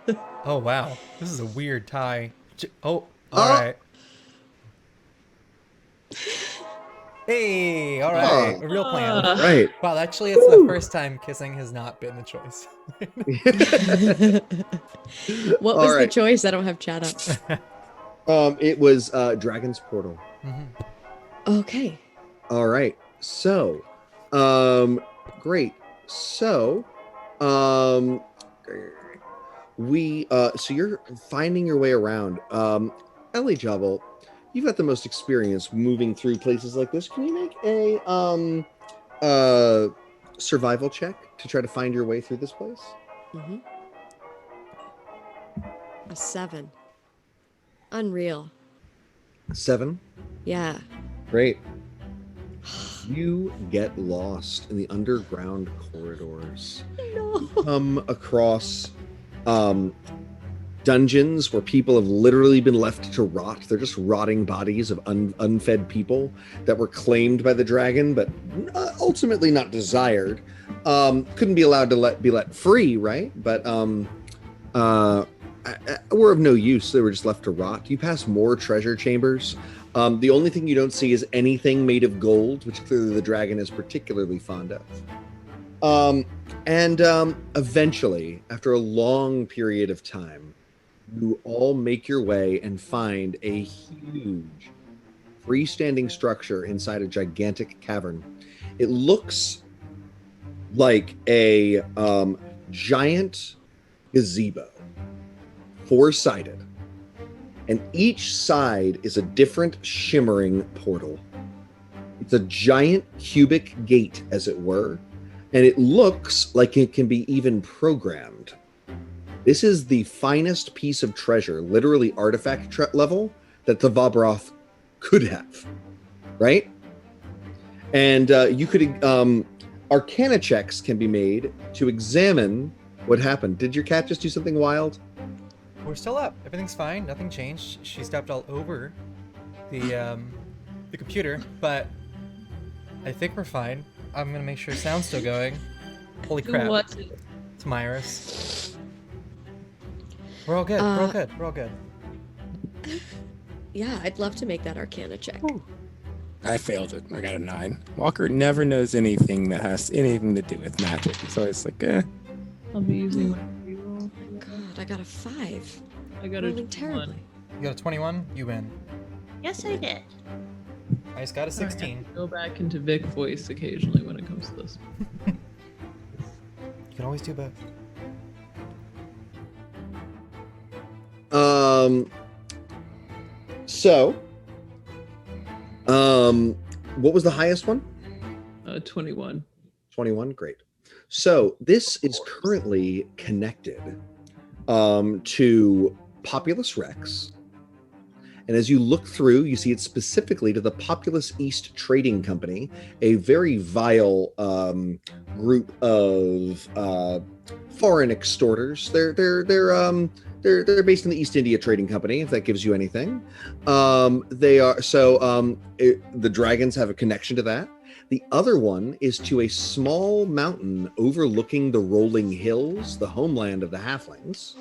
Oh, wow. This is a weird tie. Oh, all right. Hey, all right. A real plan. Right. Wow, actually, it's the first time kissing has not been the choice. What was the right. choice? I don't have chat up. It was Dragon's Portal. Okay. All right. So, great. So, so you're finding your way around. Ellie Jubble, you've got the most experience moving through places like this. Can you make a survival check to try to find your way through this place? A 7. Unreal. 7. Yeah. Great. You get lost in the underground corridors. No. Come across dungeons where people have literally been left to rot. They're just rotting bodies of unfed people that were claimed by the dragon, but ultimately not desired. Couldn't be allowed to be let free, right? But were of no use. They were just left to rot. You pass more treasure chambers. The only thing you don't see is anything made of gold, which clearly the dragon is particularly fond of. Eventually, after a long period of time, you all make your way and find a huge freestanding structure inside a gigantic cavern. It looks like a giant gazebo, 4-sided. And each side is a different shimmering portal. It's a giant cubic gate, as it were, and it looks like it can be even programmed. This is the finest piece of treasure, literally artifact level, that the Thavabaroff could have, right? And you could, Arcana checks can be made to examine what happened. Did your cat just do something wild? We're still up. Everything's fine. Nothing changed. She stepped all over the computer, but I think we're fine. I'm gonna make sure sound's still going. Holy crap! Who was it? It's Myris. We're all good. We're all good. We're all good. Yeah, I'd love to make that Arcana check. I failed it. I got a 9. Walker never knows anything that has anything to do with magic. He's always like, I'll be using my reroll. God, I got a 5. I got a Rolling 21. terribly. You got a 21. You win. Yes, I did. I just got a Sorry, I 16. have to go back into Vic voice occasionally when it comes to this. You can always do both. What was the highest one? 21. 21, great. So this is currently connected to Populous Rex. And as you look through, you see it specifically to the Populous East Trading Company, a very vile group of foreign extorters. They're based in the East India Trading Company, if that gives you anything. They are the dragons have a connection to that. The other one is to a small mountain overlooking the rolling hills, the homeland of the halflings.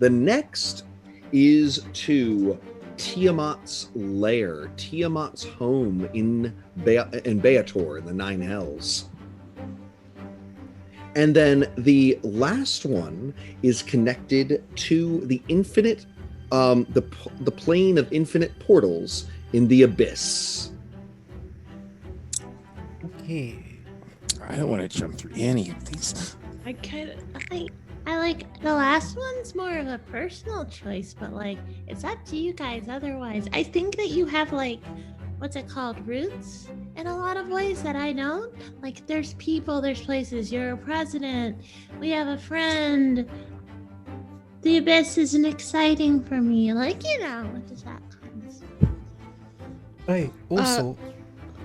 The next is to Tiamat's lair, Tiamat's home in Beator in the Nine Hells. And then the last one is connected to the infinite, the plane of infinite portals in the abyss. Okay. I don't want to jump through any of these. I like the last one's more of a personal choice, but like it's up to you guys otherwise. I think that you have like what's it called, roots in a lot of ways that I don't. Like there's people, there's places, you're a president, we have a friend. The abyss isn't exciting for me. Like, you know, just that kind of stuff. Right. Also,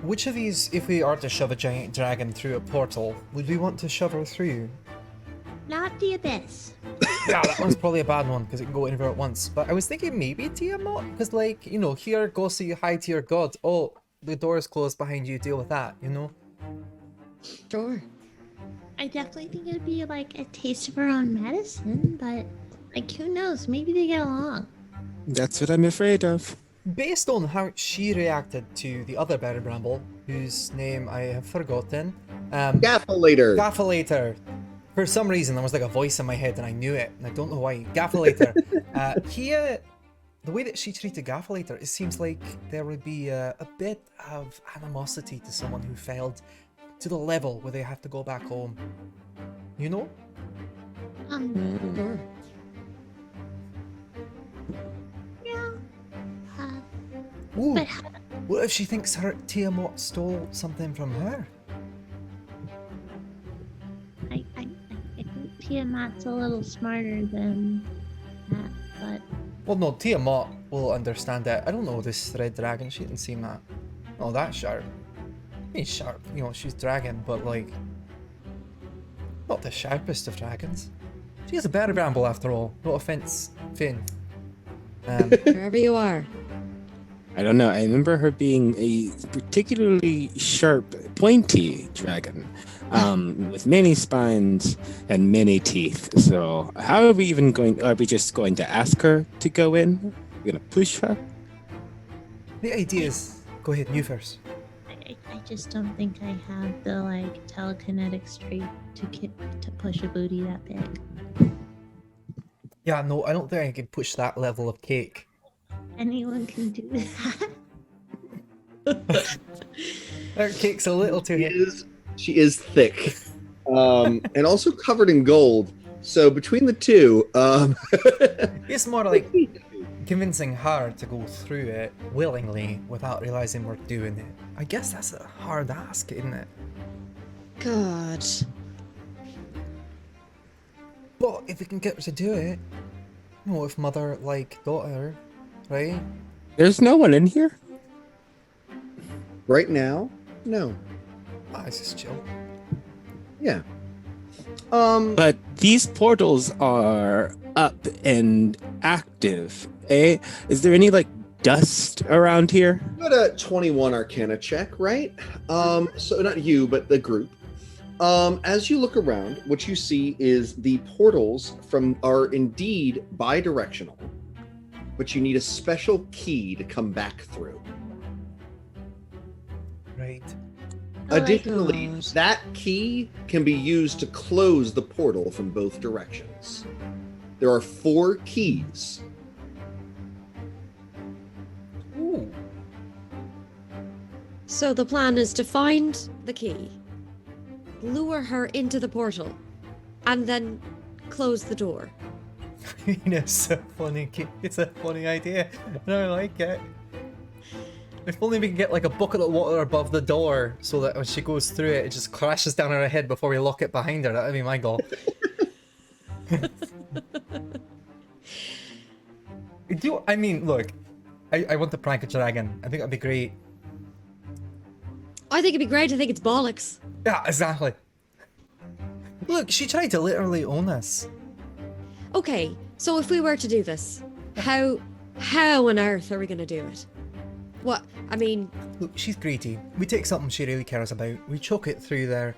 which of these, if we are to shove a giant dragon through a portal, would we want to shove her through? Not the abyss. Yeah, that one's probably a bad one because it can go anywhere at once. But I was thinking maybe Tiamat, because like, you know, here, go say hi to your god. Oh, the door's closed behind you, deal with that, you know? Sure. I definitely think it'd be like a taste of her own medicine, but like who knows? Maybe they get along. That's what I'm afraid of. Based on how she reacted to the other Berrybramble, whose name I have forgotten. Gaffalator. Gaffalator. For some reason, there was like a voice in my head and I knew it, and I don't know why. Gaffalator. The way that she treated Gaffalator, it seems like there would be a bit of animosity to someone who failed to the level where they have to go back home. You know? Sure. Yeah. Ooh, But what if she thinks her Tiamat stole something from her? I think Tiamat's a little smarter than that, but Well, no, Tiamat will understand it. I don't know this red dragon. She didn't seem that. Oh, that's sharp. I mean, sharp. You know, she's dragon, but like, not the sharpest of dragons. She is a Berrybramble after all. No offense, Finn. Wherever you are. I don't know. I remember her being a particularly sharp, pointy dragon, with many spines and many teeth. So, how are we even going? Are we just going to ask her to go in? We're gonna push her? The idea is, go ahead, you first. I just don't think I have the like telekinetic trait to push a booty that big. Yeah, no, I don't think I can push that level of cake. Anyone can do that. Her cake's a little too heavy. She is thick, and also covered in gold. So between the two, It's more like convincing her to go through it willingly without realizing we're doing it. I guess that's a hard ask, isn't it? God. But if we can get her to do it, you know, if mother like daughter, right? There's no one in here? right now, no. Ah, it's just chill. Yeah. But these portals are up and active, eh? Is there any, like, dust around here? You got a 21 Arcana check, right? So not you, but the group. As you look around, what you see is the portals are indeed bi-directional, but you need a special key to come back through. Right. Additionally, gosh. that key can be used to close the portal from both directions. There are 4 keys. Ooh. So the plan is to find the key, lure her into the portal, and then close the door. It's a funny. It's a funny idea. And I like it. If only we can get like a bucket of water above the door, so that when she goes through it, it just crashes down her head before we lock it behind her. That'd be my goal. I mean, look, I want to prank a dragon. I think that'd be great. I think it'd be great. I think it's bollocks. Yeah, exactly. Look, she tried to literally own us. Okay, so if we were to do this, how on earth are we going to do it? What? I mean... Look, she's greedy. We take something she really cares about, we choke it through there.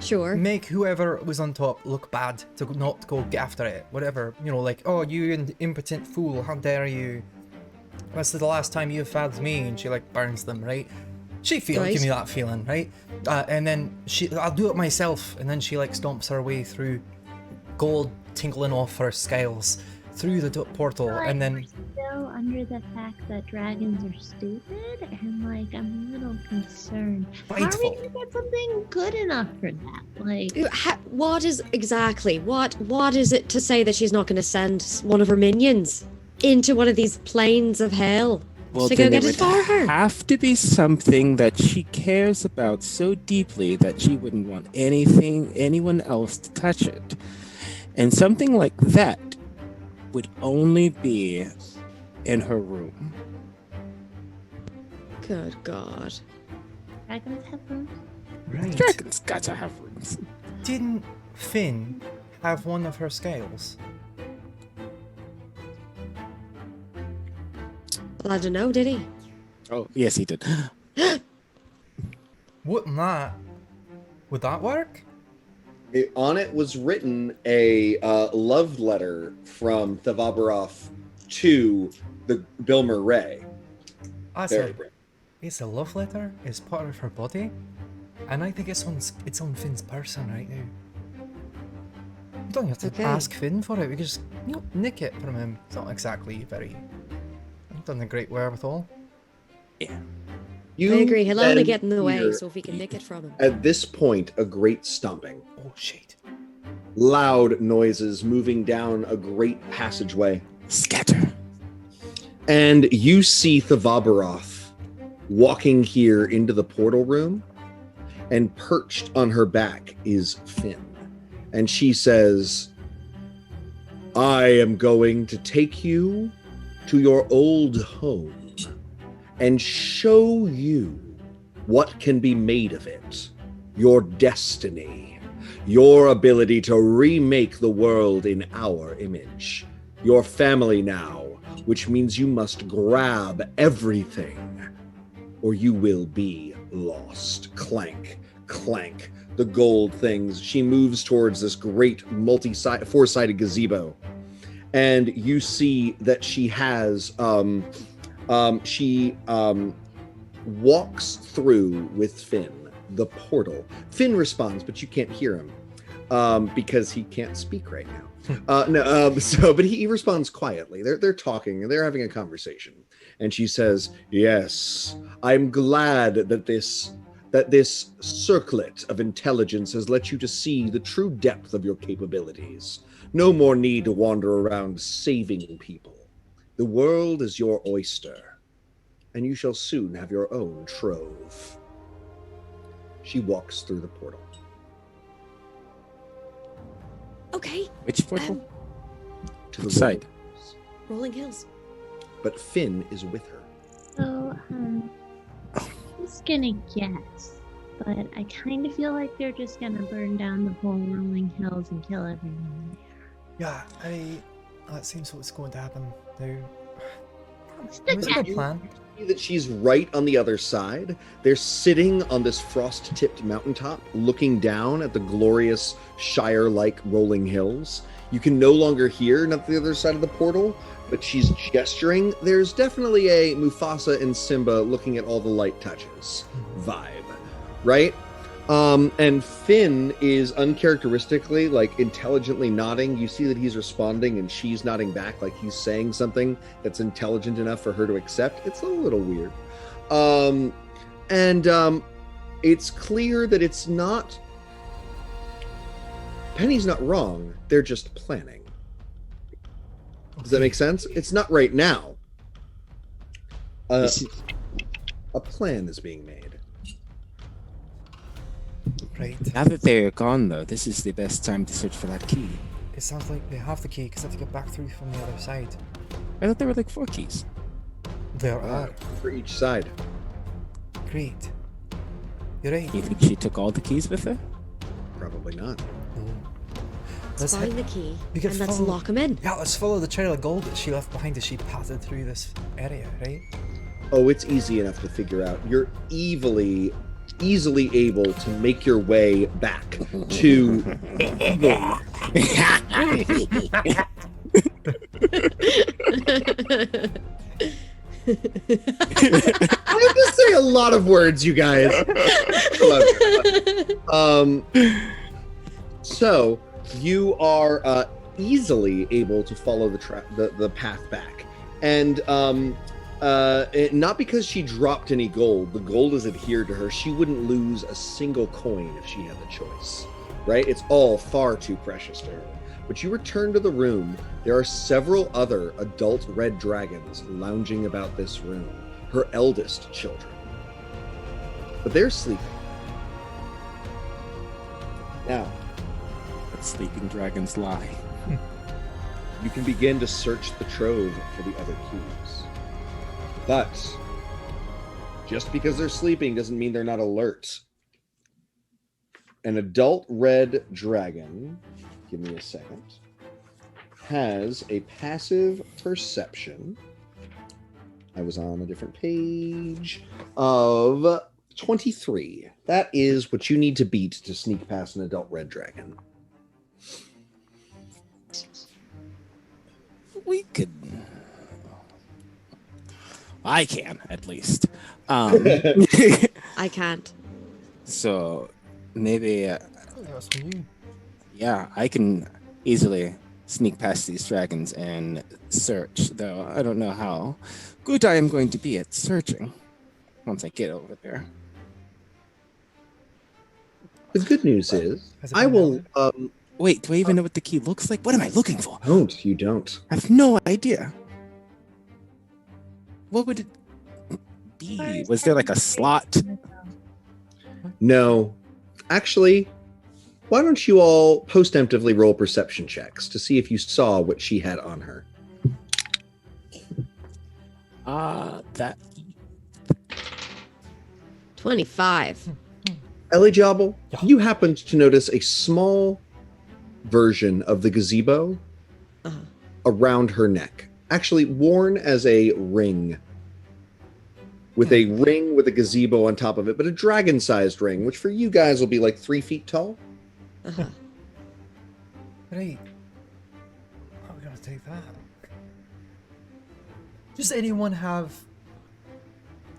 Sure. Make whoever was on top look bad to not go get after it. Whatever. You know, like, oh, you impotent fool, how dare you? This is the last time you fabbed me, and she, like, burns them, right? Give me that feeling, right? And then I'll do it myself, and then she, like, stomps her way through gold tinkling off her scales through the portal, and then... Still under the fact that dragons are stupid, and like I'm a little concerned. How are we gonna get something good enough for that? Like, what is it to say that she's not going to send one of her minions into one of these planes of hell to go get it for her? Have to be something that she cares about so deeply that she wouldn't want anyone else to touch it, and something like that would only be in her room. Good God. dragons have rooms? Right. Dragons gotta have rooms. Didn't Finn have one of her scales? Well, I don't know, did he? Oh, yes, he did. Wouldn't that... Would that work? On it was written a love letter from Thavabaroff to the Bill Murray. It's a love letter. It's part of her body, and I think it's on Finn's person right now. You don't have to ask Finn for it. We can just nick it from him. It's not exactly very. I've done a great wherewithal. Yeah. I agree. He'll only get in the way, so if we can nick it from him. At this point, a great stomping. Oh shit! Loud noises moving down a great passageway. Scatter. And you see Thavabaroff walking here into the portal room, and perched on her back is Finn. And she says, I am going to take you to your old home and show you what can be made of it, your destiny, your ability to remake the world in our image, your family now, which means you must grab everything or you will be lost. Clank, clank, the gold things. She moves towards this great four-sided gazebo, and you see that she has walks through with Finn the portal. Finn responds, but you can't hear him because he can't speak right now. But he responds quietly. They're talking, they're having a conversation, and she says, "Yes, I'm glad that this circlet of intelligence has let you to see the true depth of your capabilities. No more need to wander around saving people. The world is your oyster, and you shall soon have your own trove." She walks through the portal. Okay. Which portal? To the side. Rolling Hills. But Finn is with her. So, I'm just gonna guess, but I kind of feel like they're just gonna burn down the whole rolling hills and kill everyone Yeah, that seems what's going to happen now. there. Was it a good plan? See that she's right on the other side. They're sitting on this frost-tipped mountaintop, looking down at the glorious Shire-like rolling hills. You can no longer hear not the other side of the portal, but she's gesturing. There's definitely a Mufasa and Simba looking at all the light touches vibe, right? And Finn is uncharacteristically, like, intelligently nodding. You see that he's responding and she's nodding back like he's saying something that's intelligent enough for her to accept. It's a little weird. And it's clear that it's not... Penny's not wrong. They're just planning. Does that make sense? It's not right now. A plan is being made. Right. Now that they're gone, though, this is the best time to search for that key. It sounds like they have the key because they have to get back through from the other side. I thought there were like 4 keys. There are. For each side. Great. You're right. You think she took all the keys with her? Probably not. Let's find the key We can and let's follow- lock him in. Yeah, let's follow the trail of gold that she left behind as she passed through this area, right? Oh, it's easy enough to figure out. You're easily able to make your way back to I have to say a lot of words, you guys. So you are easily able to follow the path back, and not because she dropped any gold. The gold is adhered to her. She wouldn't lose a single coin if she had the choice, right? It's all far too precious to her. But you return to the room. There are several other adult red dragons lounging about this room, her eldest children. But they're sleeping. Now, Let sleeping dragons lie. you can begin to search the trove for the other keys. But just because they're sleeping doesn't mean they're not alert. An adult red dragon, give me a second, has a passive perception. I was on a different page of 23. That is what you need to beat to sneak past an adult red dragon. We could. I can, at least. I can't. So maybe, That was from you. yeah, I can easily sneak past these dragons and search, though I don't know how good I am going to be at searching once I get over there. The good news is, Has it I been will... valid? Wait, do I even know what the key looks like? What am I looking for? You don't. I have no idea. What would it be? Was there like a slot? No. Actually, why don't you all postemptively roll perception checks to see if you saw what she had on her? That 25. Ellie Jobble, you happened to notice a small version of the gazebo Uh-huh. around her neck, actually worn as a ring, with a ring with a gazebo on top of it, but a dragon-sized ring, which for you guys will be like 3 feet tall. Uh-huh. Right. How are we gonna take that? Does anyone have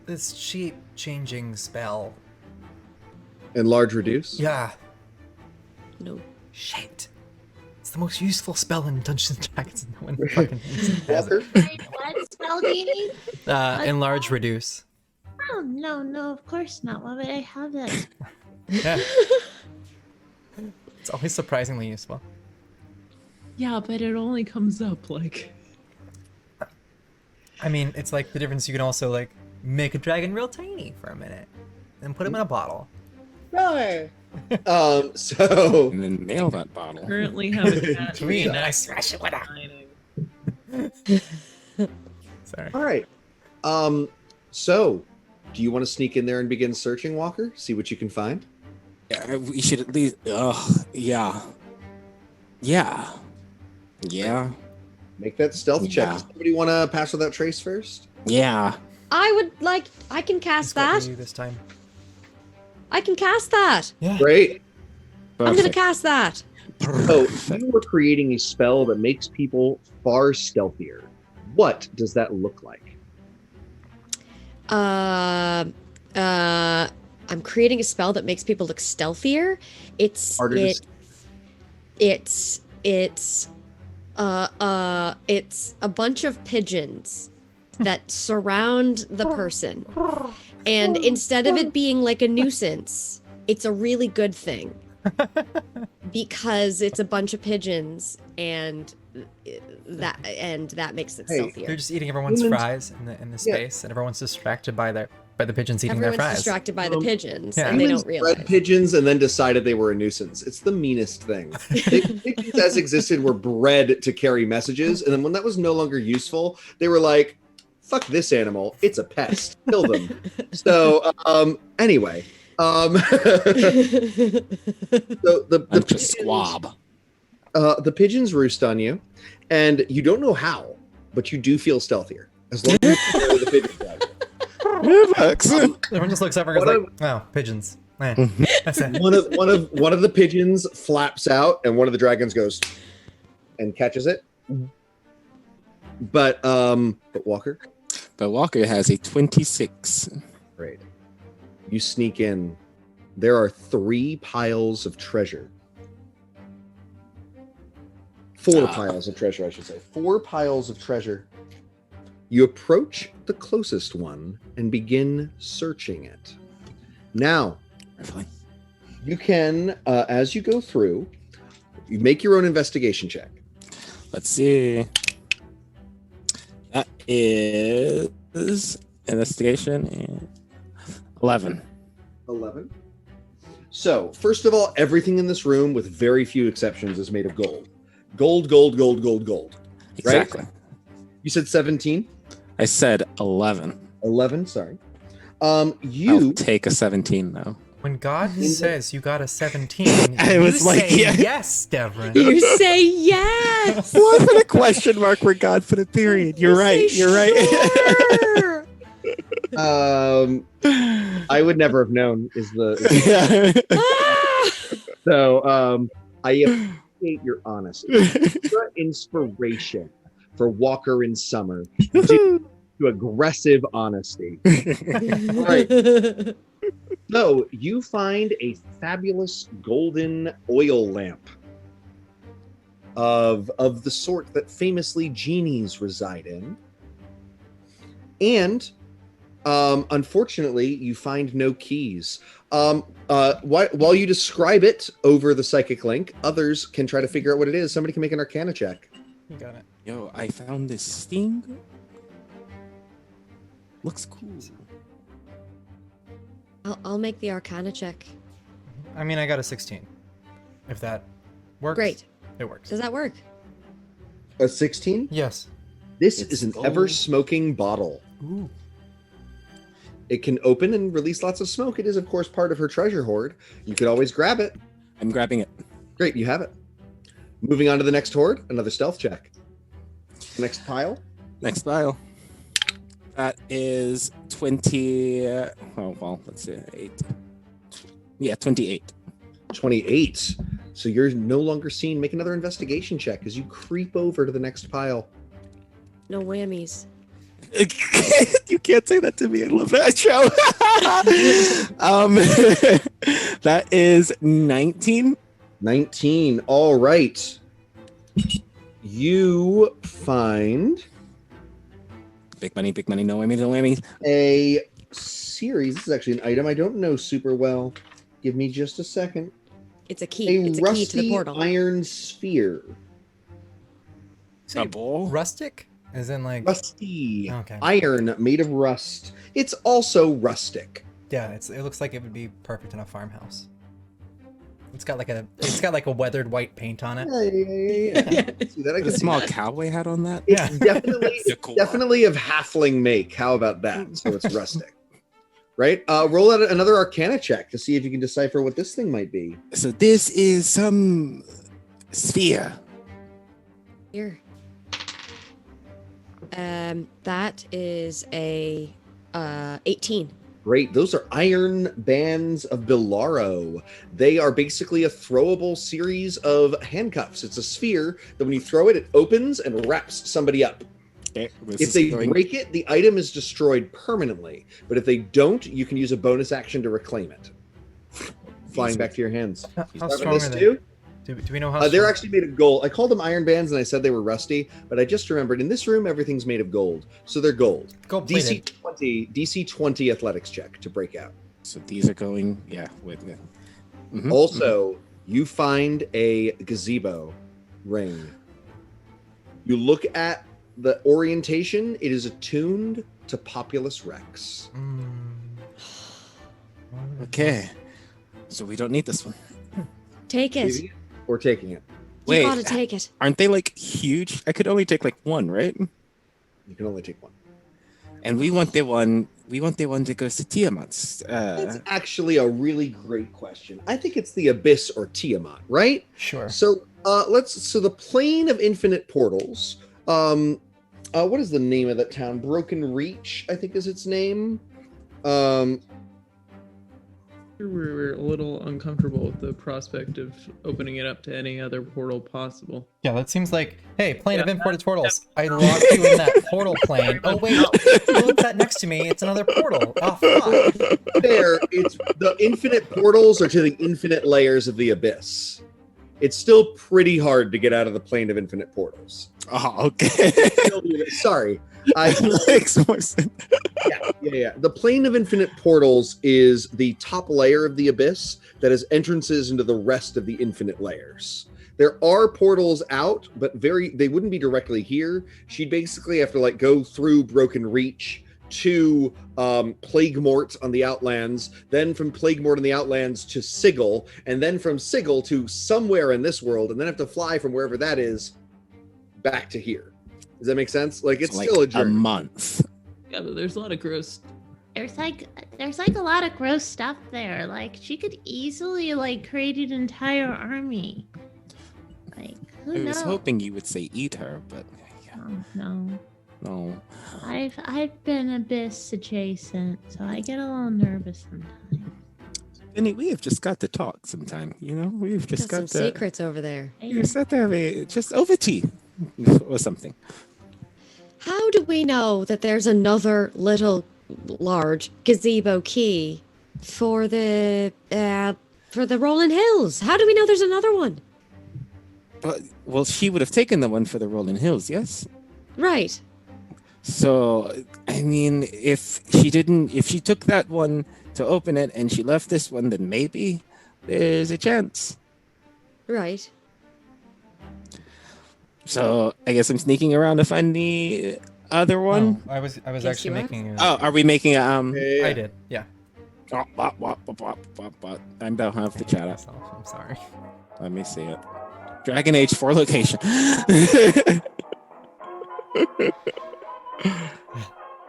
this shape-changing spell? Enlarge reduce? Yeah. No. Shit. It's the most useful spell in Dungeons and Dragons. No one fucking has it. Walker? Wait, what spell do you need? Enlarge reduce. Oh, no, of course not. Why would I have that? Yeah. It's always surprisingly useful. Yeah, but it only comes up like. I mean, it's like the difference. You can also like make a dragon real tiny for a minute, and put him in a bottle. No. So and then nail that bottle. Currently have a cat. Sweet, and then I smash it with a. Sorry. all right. So do you want to sneak in there and begin searching, Walker? See what you can find? Yeah, we should at least. Yeah. Make that stealth check. Yeah. Does somebody want to pass without trace first? Yeah. I can cast It's got that. you this time. I can cast that. Yeah. Great. I'm gonna Perfect. cast that. So you were creating a spell that makes people far stealthier. What does that look like? I'm creating a spell that makes people look stealthier. It's Harder to it's a bunch of pigeons that surround the person, And instead of it being like a nuisance, it's a really good thing. Because it's a bunch of pigeons and that makes it stealthier. They're just eating everyone's fries in the space, and everyone's distracted by the pigeons eating their fries. Everyone's distracted by the pigeons, and they don't realize. Bred pigeons and then decided they were a nuisance. It's the meanest thing. Pigeons as existed were bred to carry messages, and then when that was no longer useful, they were like, fuck this animal, it's a pest, kill them. So anyway, so the squab. The pigeons roost on you, and you don't know how, but you do feel stealthier as long as you know the pigeons out. Everyone just looks over and goes like, "Oh, pigeons." That's it. One of the pigeons flaps out, and one of the dragons goes and catches it. But Walker has a 26. Great. You sneak in. There are 3 piles of treasure. 4 piles of treasure, I should say. 4 piles of treasure. You approach the closest one and begin searching it. Now, you can, as you go through, you make your own investigation check. Let's see. That is investigation 11. 11. So, first of all, everything in this room, with very few exceptions, is made of gold. Gold. Exactly. Right? You said 17? I said 11. 11, sorry. I'll take a 17 though. When God says you got a 17, I was like, yes, Devren. You say yes. Why put a question mark where God put a period? You're right. Sure. I would never have known So I appreciate your honesty. Your inspiration for Walker in Summer to aggressive honesty. All right. So you find a fabulous golden oil lamp of the sort that famously genies reside in. And unfortunately, you find no keys. While you describe it over the psychic link, others can try to figure out what it is. Somebody can make an Arcana check. You got it. Yo, I found this sting. Looks cool. I'll make the Arcana check. I mean, I got a 16. If that works. Great. It works. Does that work? A 16? Yes. This is an ever-smoking bottle. Ooh. It can open and release lots of smoke. It is, of course, part of her treasure hoard. You could always grab it. I'm grabbing it. Great, you have it. Moving on to the next hoard, another stealth check. Next pile. Next pile. That is 20. Let's see. 8. Yeah, 28. 28. So you're no longer seen. Make another investigation check as you creep over to the next pile. No whammies. You can't say that to me. I love that show. That is 19. 19. All right. You find big money, no whammies, no whammies. A series. This is actually an item I don't know super well. Give me just a second. It's a key. It's a key to the portal. Iron sphere. A ball? Rustic? As in like rusty. Okay. Iron made of rust. It's also rustic. Yeah, it looks like it would be perfect in a farmhouse. It's got like a weathered white paint on it. Yeah. See that? I can a small cowboy hat on that. It's definitely of halfling make. How about that? So it's rustic. Right? Roll out another Arcana check to see if you can decipher what this thing might be. So this is some sphere. Here. That is a 18. Great. Those are iron bands of Bellaro. They are basically a throwable series of handcuffs. It's a sphere that when you throw it, it opens and wraps somebody up. Okay, if they break it, the item is destroyed permanently. But if they don't, you can use a bonus action to reclaim it. Flying back to your hands. How strong are they? Do we know how? They're actually made of gold. I called them iron bands, and I said they were rusty, but I just remembered in this room everything's made of gold, so they're gold. Gold plated. DC 20 athletics check to break out. So these are going, with it. Also, you find a gazebo ring. You look at the orientation; it is attuned to Populus Rex. Okay, so we don't need this one. Take it. Leaving it or taking it? Wait, You gotta take it. aren't they like huge? I could only take like one, right? You can only take one. And we want the one. We want the one that goes to Tiamat's. That's actually a really great question. I think it's the Abyss or Tiamat, right? Sure. So So the plane of infinite portals. What is the name of that town? Broken Reach, I think is its name. We're a little uncomfortable with the prospect of opening it up to any other portal possible. Yeah, that seems like, hey, plane of imported portals. I locked you in that portal plane. Oh wait, look that next to me. It's another portal. Oh fuck. There, it's the infinite portals are to the infinite layers of the abyss. It's still pretty hard to get out of the plane of infinite portals. Oh, okay. Sorry. Makes more sense. Yeah. The plane of infinite portals is the top layer of the abyss that has entrances into the rest of the infinite layers. There are portals out, but they wouldn't be directly here. She'd basically have to go through Broken Reach to Plague Mort on the Outlands, then from Plague Mort on the Outlands to Sigil, and then from Sigil to somewhere in this world, and then have to fly from wherever that is back to here. Does that make sense? It's still a journey. A month. Yeah, but there's a lot of gross. There's a lot of gross stuff there. She could easily create an entire army. Who I knows? was hoping you would say eat her, but No. I've been abyss adjacent, so I get a little nervous sometimes. Benny, we have just got to talk sometime. We've just Got got some to. secrets over there. We just got to have just over tea or something. How do we know that there's another large gazebo key for the Rolling Hills? How do we know there's another one? Well, she would have taken the one for the Rolling Hills, yes? Right. So, I mean, if she took that one to open it and she left this one, then maybe there's a chance. Right. So, I guess I'm sneaking around to find the other one. Oh, I was Yes, actually you are. making. Are we making a I did. Yeah. I don't have the chat up. I'm sorry. Let me see it. Dragon Age 4 location.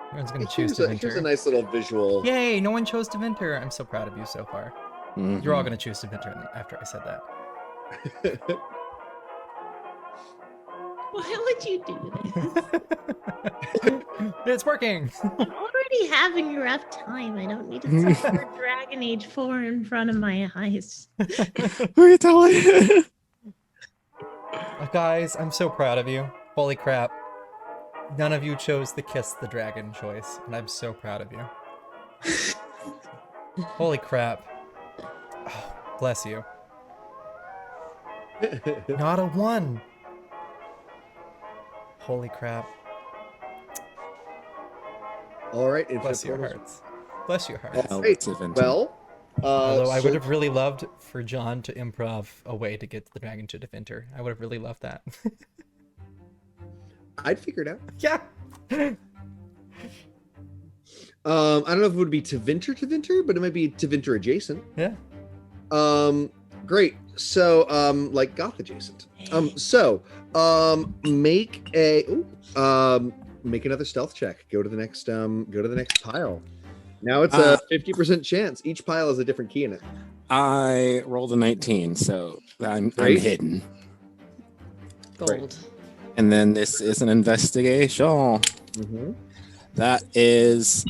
Everyone's gonna choose Here's a Deventer. nice little visual. Yay! No one chose Deventer. I'm so proud of you so far. Mhm. You're all gonna choose Deventer after I said that. Why would you do this? It's working. I'm already having a rough time. I don't need to suffer Dragon Age 4 in front of my eyes. Who are you telling? Guys, I'm so proud of you. Holy crap. None of you chose the Kiss the Dragon choice, and I'm so proud of you. Holy crap. Oh, bless you. Not a 1. Holy crap. All right, Bless your portals. hearts. Bless your hearts. Great. Well, Although I so- would have really loved for John to improv a way to get the dragon to Deventer. I would have really loved that. I'd figure it out. Yeah. I don't know if it would be Deventer, but it might be Deventer adjacent. Yeah. Great. So, Goth adjacent. Make another stealth check. Go to the next pile. Now it's a 50% chance. Each pile has a different key in it. I rolled a 19, so I'm Great. hidden. Gold. And then this is an investigation. Mm-hmm. That is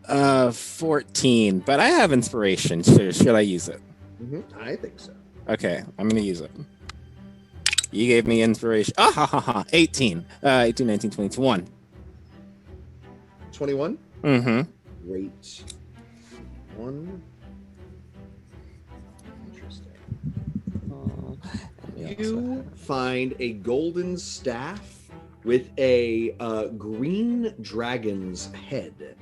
14, but I have inspiration. Should I use it? Mm-hmm. I think so. Okay, I'm gonna use it. You gave me inspiration. 18. 18, 19, 20, 21. 21? Mm-hmm. Great. 1. Interesting. You find a golden staff with a green dragon's head.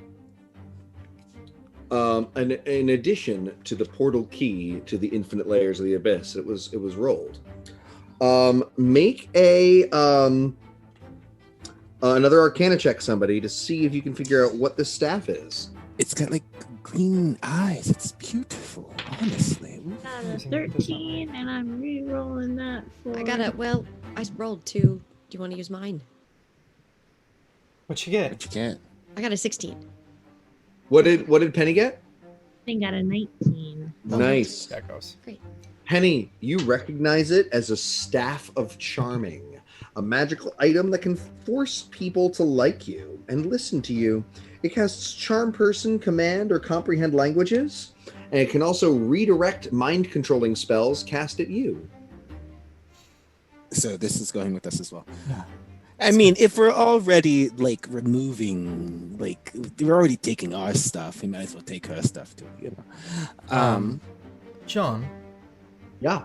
In addition to the portal key to the infinite layers of the abyss, it was rolled. Make a another Arcana check, somebody, to see if you can figure out what this staff is. It's got like green eyes. It's beautiful, honestly. Got a 13, and I'm re-rolling that for. I got it. Well, I rolled 2. Do you want to use mine? What you get? But you can't. I got a 16. What did Penny get? I think got a 19. Nice. That goes. Great. Penny, you recognize it as a staff of charming, a magical item that can force people to like you and listen to you. It casts charm person, command, or comprehend languages, and it can also redirect mind-controlling spells cast at you. So this is going with us as well. I mean, if we're already like removing, like we're already taking our stuff, we might as well take her stuff too. You know. John. Yeah.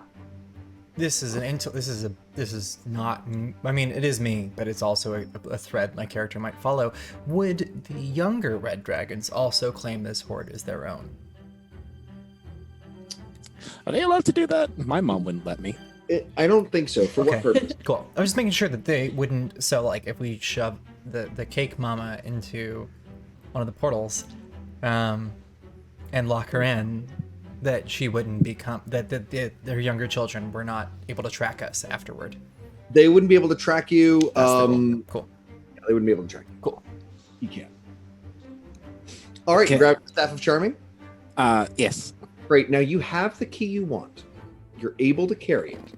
This is not. I mean, it is me, but it's also a thread my character might follow. Would the younger red dragons also claim this hoard as their own? Are they allowed to do that? My mom wouldn't let me. I don't think so. For what purpose? Cool. I was just making sure that they wouldn't. So, like, if we shove the cake mama into one of the portals, and lock her in, that she wouldn't become that their younger children were not able to track us afterward. They wouldn't be able to track you. Cool. Yeah, they wouldn't be able to track you. Cool. You can't. All right, Okay. grab the Staff of Charming. Yes. Great. Now you have the key you want. You're able to carry it.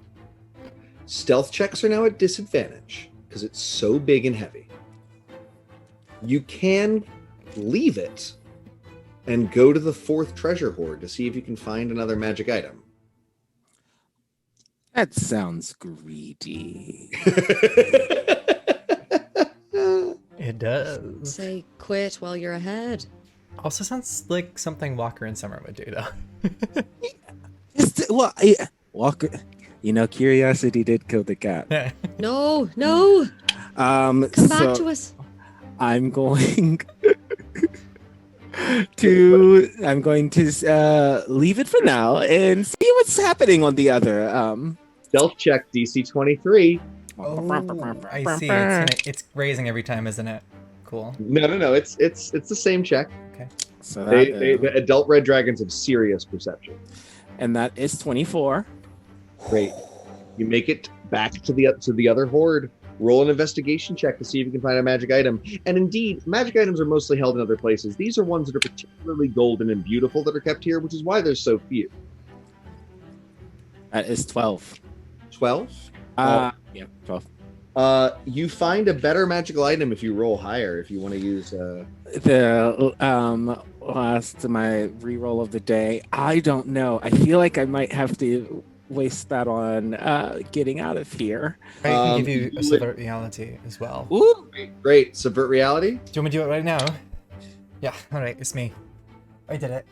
Stealth checks are now at disadvantage because it's so big and heavy. You can leave it and go to the 4th treasure hoard to see if you can find another magic item. That sounds greedy. It does. Say quit while you're ahead. Also sounds like something Walker and Summer would do, though. Walker, you know, curiosity did kill the cat. No. Come Come back to us. I'm going to leave it for now and see what's happening on the other. Stealth check DC 23. Oh, I see. It's raising every time, isn't it? Cool. No. It's the same check. Okay. So The adult red dragons have serious perception. and that is 24. Great. You make it back to the other hoard. Roll an investigation check to see if you can find a magic item. And indeed, magic items are mostly held in other places. These are ones that are particularly golden and beautiful that are kept here, which is why there's so few. That is 12. 12? Yeah, 12. You find a better magical item if you roll higher, if you want to use... The last my reroll of the day. I don't know. I feel like I might have to waste that on getting out of here. I can give you a subvert reality as well. Ooh. Great. Subvert reality? Do you want me to do it right now? Yeah, alright, it's me. I did it.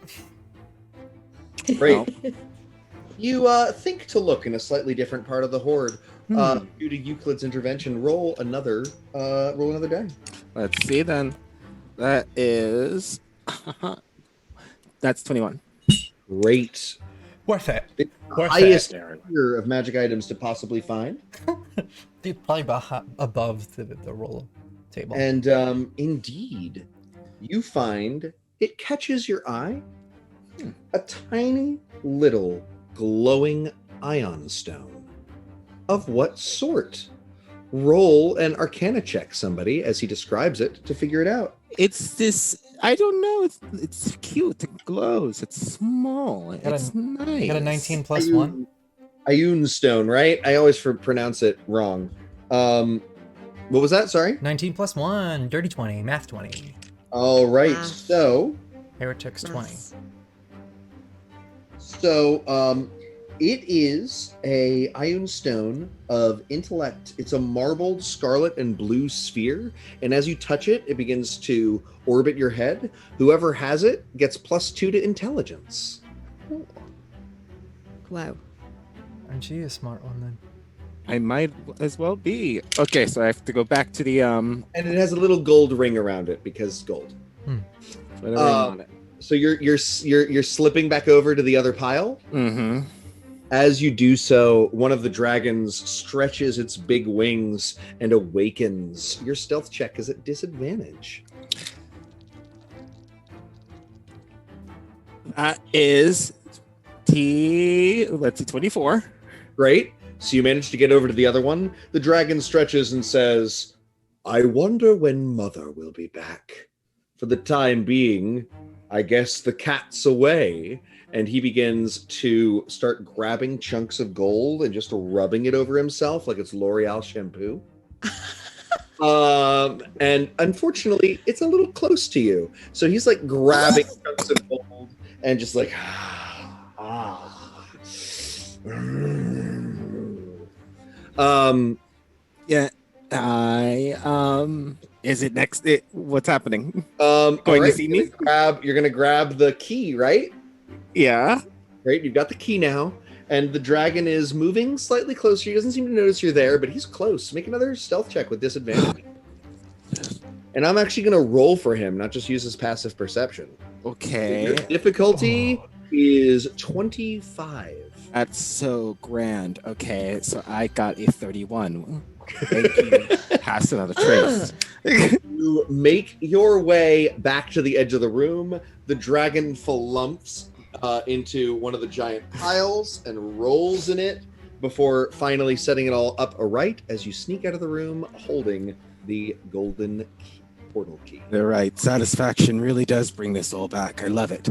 Great. You think to look in a slightly different part of the hoard. Due to Euclid's intervention, roll another die. Let's see then. That is that's 21. Great. Worth it. It's the Worth highest it. tier of magic items to possibly find. Probably above the roll table. And indeed, you find it catches your eye. A tiny little glowing ion stone. Of what sort? Roll an Arcana check, somebody, as he describes it, to figure it out. It's this. I don't know. It's cute. It glows. It's small. It's nice. You got a 19 plus 1? Ioun stone, right? I always pronounce it wrong. What was that? Sorry? 19 plus 1. Dirty 20. Math 20. All right. Math. So, Heretics 20. it is a Ioun stone of intellect. It's a marbled scarlet and blue sphere, and as you touch it, it begins to orbit your head. Whoever has it gets +2 to intelligence. Wow. Aren't you a smart one then? I might as well be. Okay, so I have to go back to the And it has a little gold ring around it because gold. put a ring on it. So you're slipping back over to the other pile. Mm-hmm. As you do so, one of the dragons stretches its big wings and awakens. Your stealth check is at disadvantage. That is let's see, 24. Great. So you manage to get over to the other one. The dragon stretches and says, I wonder when Mother will be back. For the time being, I guess the cat's away. And he begins to start grabbing chunks of gold and just rubbing it over himself like it's L'Oreal shampoo. And unfortunately, it's a little close to you. So he's like grabbing chunks of gold and just like, Yeah. Is it next? What's happening? Going to see me? You're gonna grab the key, right? Yeah. Great, you've got the key now, and the dragon is moving slightly closer. He doesn't seem to notice you're there, but he's close. Make another stealth check with disadvantage. And I'm actually going to roll for him, not just use his passive perception. Okay. Your difficulty is 25. That's so grand. Okay, so I got a 31. Thank you. Pass another trace. You make your way back to the edge of the room. The dragon flumps into one of the giant piles and rolls in it before finally setting it all up aright as you sneak out of the room holding the golden portal key. They're right. Satisfaction really does bring this all back. I love it.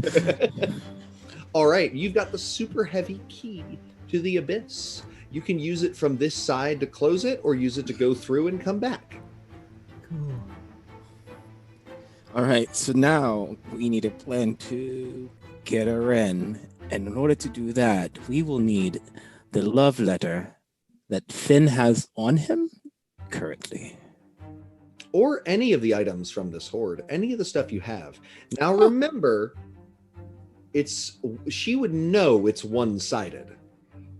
All right, you've got the super heavy key to the abyss. You can use it from this side to close it or use it to go through and come back. Cool. All right, so now we need a plan to get her in. And in order to do that, we will need the love letter that Finn has on him currently. Or any of the items from this hoard, any of the stuff you have. Now remember, she would know it's one-sided.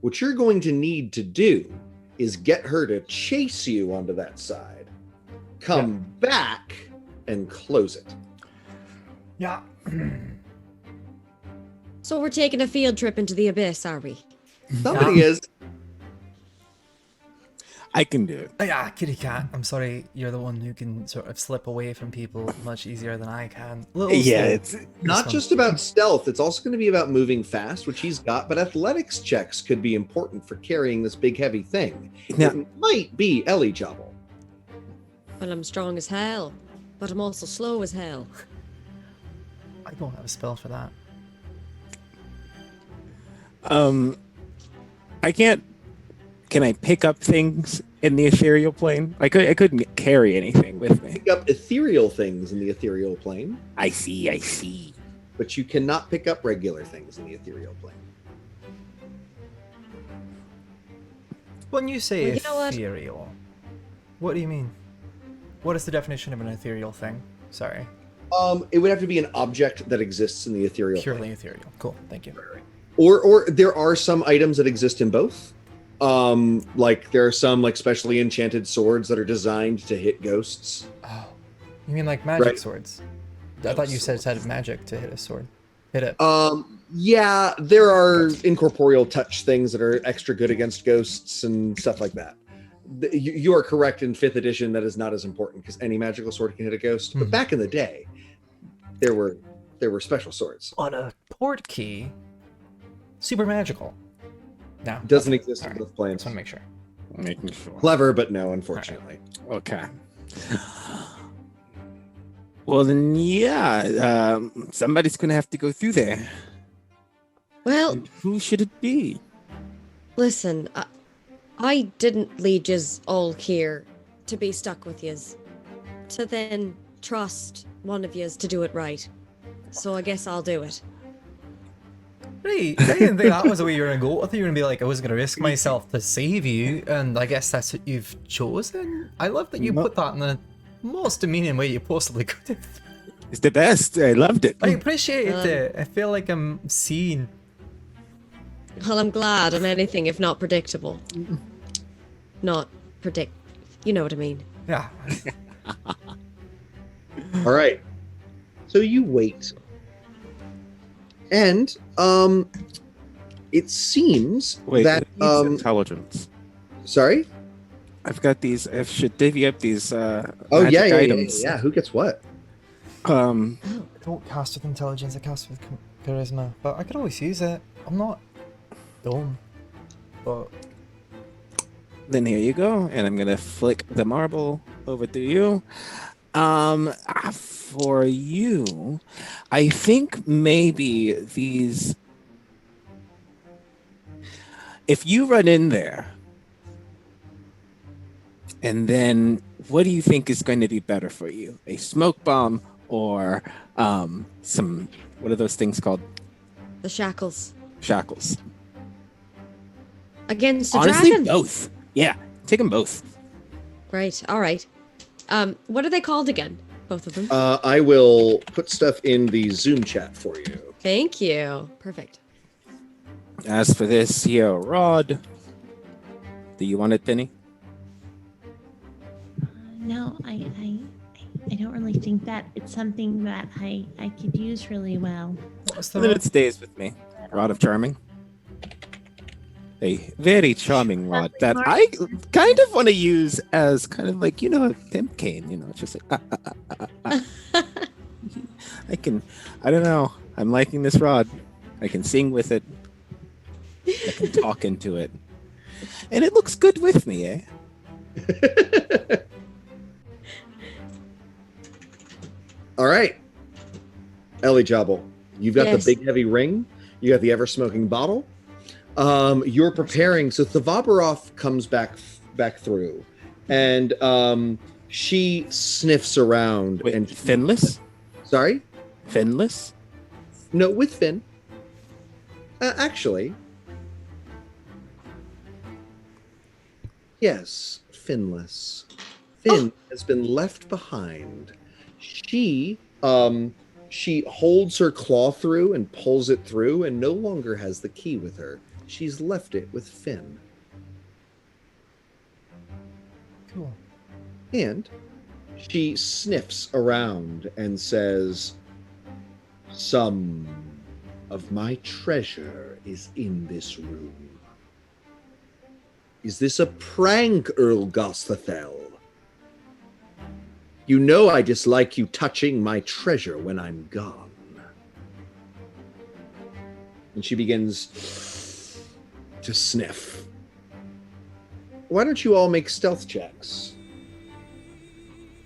What you're going to need to do is get her to chase you onto that side, come back, and close it. Yeah. So we're taking a field trip into the abyss, are we? Somebody is. I can do it. Yeah, kitty cat. I'm sorry, you're the one who can sort of slip away from people much easier than I can. It's Not just about stealth, it's also going to be about moving fast, which he's got, but athletics checks could be important for carrying this big heavy thing. Now, It might be Ellie Jobble. Well, I'm strong as hell, but I'm also slow as hell. I don't have a spell for that. I can't. Can I pick up things in the ethereal plane? I couldn't carry anything with me. Pick up ethereal things in the ethereal plane, I see. but you cannot pick up regular things in the ethereal plane. When you say Well, you know what? ethereal, what do you mean? What is the definition of an ethereal thing? Sorry. It would have to be an object that exists in the ethereal Purely plane. ethereal. Cool, thank you. Or there are some items that exist in both. Like there are some like specially enchanted swords that are designed to hit ghosts. Oh, you mean like magic Right. swords? I thought you said it had magic to hit a sword. Hit it. Yeah, there are incorporeal touch things that are extra good against ghosts and stuff like that. You are correct in 5th edition that is not as important because any magical sword can hit a ghost. But back in the day, there were special swords. On a port key, super magical. No, Doesn't okay. exist in Alright. both planes. Just want to make sure. Making sure. Clever, but no, unfortunately. Okay. Well then, yeah. Somebody's gonna have to go through there. Well, And who should it be? listen, I didn't lead yous all here to be stuck with yous, to then trust one of yous to do it right. So I guess I'll do it. Hey, I didn't think that was the way you were gonna go. I thought you were gonna be like, I was gonna risk myself to save you, and I guess that's what you've chosen. I love that you No. put that in the most demeaning way you possibly could have. It's the best. I loved it. I appreciated Um, it. I feel like I'm seen. Well, I'm glad I'm anything if not predictable. not predict. You know what I mean. Yeah. All right. So you wait. And it seems that intelligence. Sorry? I've got these. I should divvy up these magic items. Yeah. Who gets what? I don't cast with intelligence, I cast with charisma. But I could always use it. I'm not dumb. But then here you go, and I'm gonna flick the marble over to you. For you, I think maybe these. If you run in there, and then what do you think is going to be better for you? A smoke bomb or some, what are those things called? The shackles. Shackles. Against a Honestly, dragon? both. Yeah, take them both. Right, all right. What are they called again? Both of them? I will put stuff in the Zoom chat for you. Thank you. Perfect. As for this here rod, do you want it, Penny? No, I don't really think that it's something that I could use really well. Then it stays with me. Rod of Charming. A very charming rod that I kind of want to use as kind of like, a pimp cane, it's just like, I don't know. I'm liking this rod. I can sing with it. I can talk into it. And it looks good with me, eh? All right. Ellie Jobble, you've got Yes. the big heavy ring. You got the ever-smoking bottle. You're preparing. So Thavabaroff comes back through, and she sniffs around. Wait, and finless? Sorry? Finless? No, with Finn. Actually. Yes, finless. Finn has been left behind. She holds her claw through and pulls it through and no longer has the key with her. She's left it with Finn. cool. And she sniffs around and says, "Some of my treasure is in this room. Is this a prank, Earl Gostathel? You know I dislike you touching my treasure when I'm gone." And she begins to sniff. Why don't you all make stealth checks?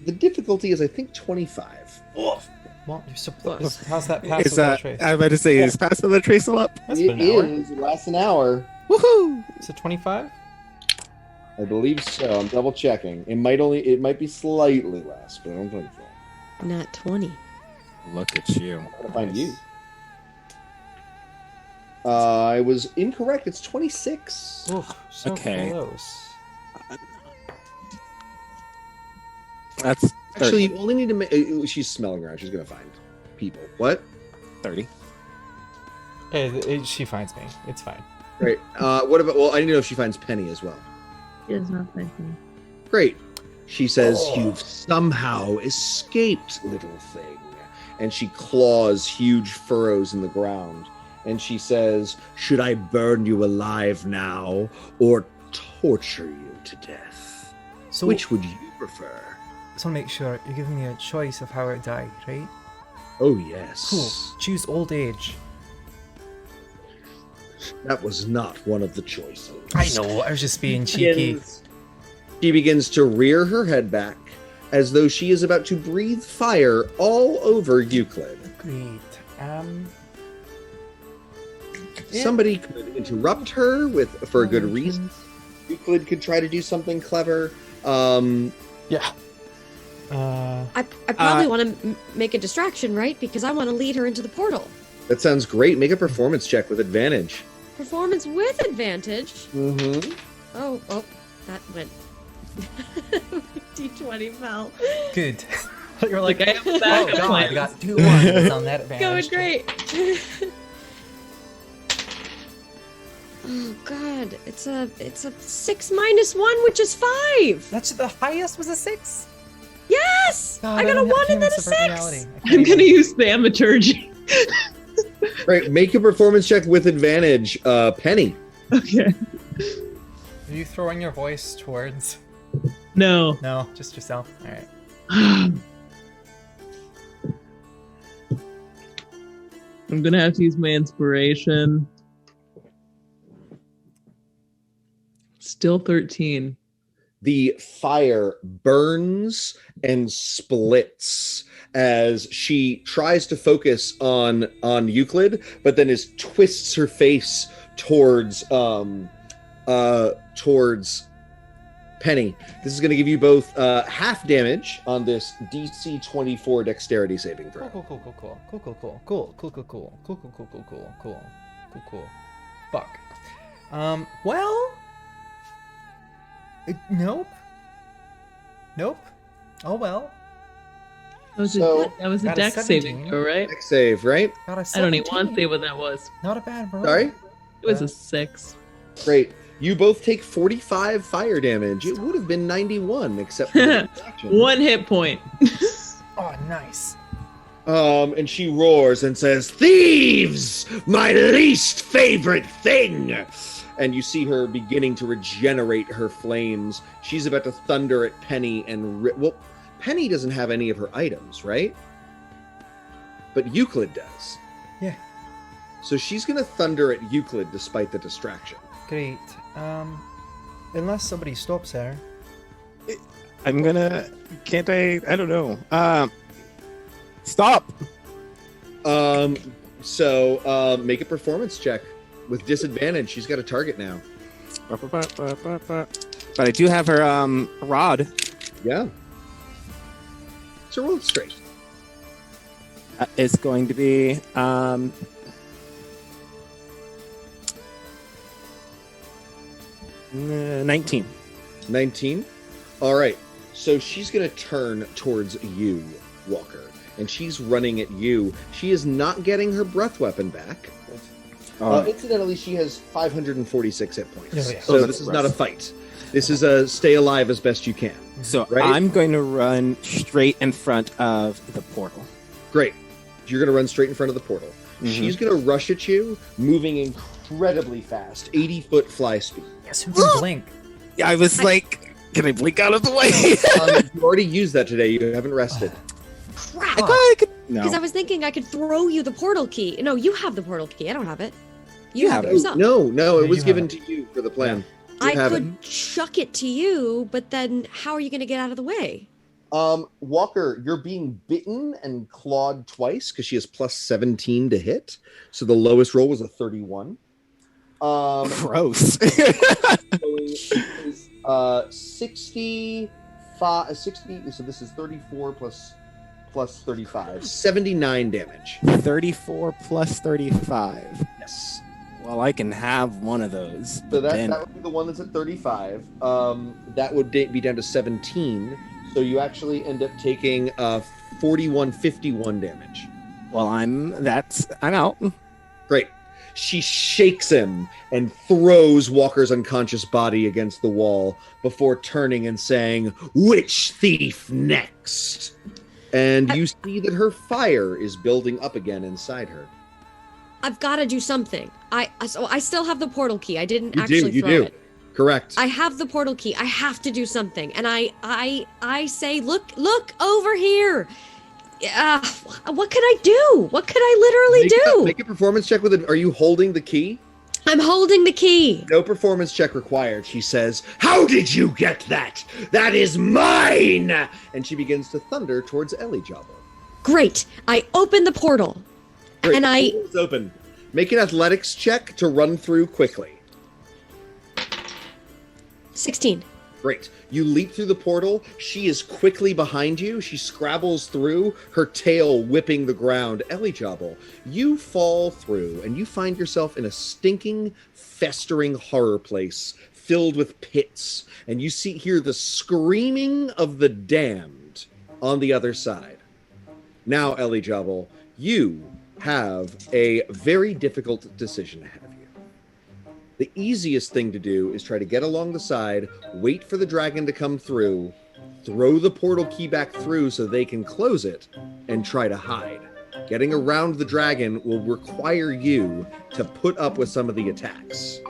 The difficulty is, I think, 25. Well, you're so close. How's that Is passive that, trace? I'm about to say, is passive the trace still up? That's been an hour. It lasts an hour. Woohoo! Is it 25? I believe so. I'm double checking. It might be slightly less, but I don't think so. Nat 20. Look at you. I'm gonna find you. I was incorrect. It's 26. Oof, so Okay. close. That's 30. Actually, you only need to make. She's smelling around. She's gonna find people. What? 30. She finds me. It's fine. Great. What about? Well, I need to know if she finds Penny as well. She does not find me. Great. She says, "You've somehow escaped, little thing." And she claws huge furrows in the ground. And she says, "Should I burn you alive now or torture you to death? So, Which would you prefer?" just want to make sure you're giving me a choice of how I die, right? Oh, yes. Cool. Choose old age. That was not one of the choices. I know. I was just being cheeky. She begins to rear her head back as though she is about to breathe fire all over Euclid. Great. Yeah. Somebody could interrupt her for a good reason. Euclid could try to do something clever. Yeah. I probably want to make a distraction, right? Because I want to lead her into the portal. That sounds great. Make a performance check with advantage. Performance with advantage. Mm-hmm. Oh, that went. D20 fell. Good. You're like, I have a oh backup god, plan. I got 2 ones on that advantage. Going great. Oh God, it's a 6 minus 1, which is 5. That's the highest was a 6. Yes, God, I got a don't 1 have and then a humans subvert 6. reality. I can't I'm even- gonna use thaumaturgy. Right, make a performance check with advantage, Penny. Okay. Are you throwing your voice towards? No. No, just yourself. All right. I'm gonna have to use my inspiration. Still 13. The fire burns and splits as she tries to focus on Euclid, but then twists her face towards Penny. This is going to give you both half damage on this DC 24 dexterity saving throw. Cool. Fuck. Well. Nope. Oh well. That was So- that was a Got a dex 17. saving throw, right? Dex save, right? Got a I don't even 17. want to say what that was. Not a bad roll. Sorry? It was a 6. Great. You both take 45 fire damage. It would have been 91, except for the distraction. 1 hit point. Oh, nice. And she roars and says, "Thieves! My least favorite thing!" And you see her beginning to regenerate her flames. She's about to thunder at Penny and well, Penny doesn't have any of her items, right? But Euclid does. Yeah. So she's going to thunder at Euclid despite the distraction. Great. Unless somebody stops her. I'm gonna. Can't I? I don't know. Stop. So make a performance check with disadvantage. She's got a target now. But I do have her rod. Yeah. So roll it straight. It's going to be 19. 19. All right. So she's going to turn towards you, Walker, and she's running at you. She is not getting her breath weapon back. Incidentally, she has 546 hit points. Oh, yeah. So this is not a fight. This is a stay alive as best you can. So Right? I'm going to run straight in front of the portal. Great. You're going to run straight in front of the portal. Mhm. She's going to rush at you, moving incredibly fast, 80-foot fly speed. Yes, who can blink? I was like, can I blink out of the way? You already used that today. You haven't rested. Crap. I thought I could. Because I No. was thinking I could throw you the portal key. No, you have the portal key. I don't have it. You have it have it. yourself. No, No, it was you given have to you for the plan. I have could chuck it to you, but then how are you going to get out of the way? Walker, you're being bitten and clawed twice because she has plus 17 to hit. So the lowest roll was a 31. Gross. Is 60. So this is 34 plus 35. 79 damage. 34 plus 35. Yes. Well, I can have one of those. So But that then, would be the one that's at 35. That would be down to 17. So you actually end up taking 51 damage. well, I'm out. Great. She shakes him and throws Walker's unconscious body against the wall before turning and saying, "Which thief next?" And you see that her fire is building up again inside her. I've got to do something. So I still have the portal key. I didn't You actually do. throw it. Correct. I have the portal key. I have to do something. And I say, look over here. What could I do? What could I literally do? Make a performance check with it. Are you holding the key? I'm holding the key. No performance check required, she says. "How did you get that? That is mine!" And she begins to thunder towards Ellie Jobble. Great. I open the portal. Great. And The portal is open. Make an athletics check to run through quickly. 16. Great. You leap through the portal. She is quickly behind you. She scrabbles through, her tail whipping the ground. Ellie Jobble, you fall through and you find yourself in a stinking, festering horror place filled with pits. And you hear the screaming of the damned on the other side. Now, Ellie Jobble, you have a very difficult decision ahead of you. The easiest thing to do is try to get along the side, wait for the dragon to come through, throw the portal key back through so they can close it, and try to hide. Getting around the dragon will require you to put up with some of the attacks.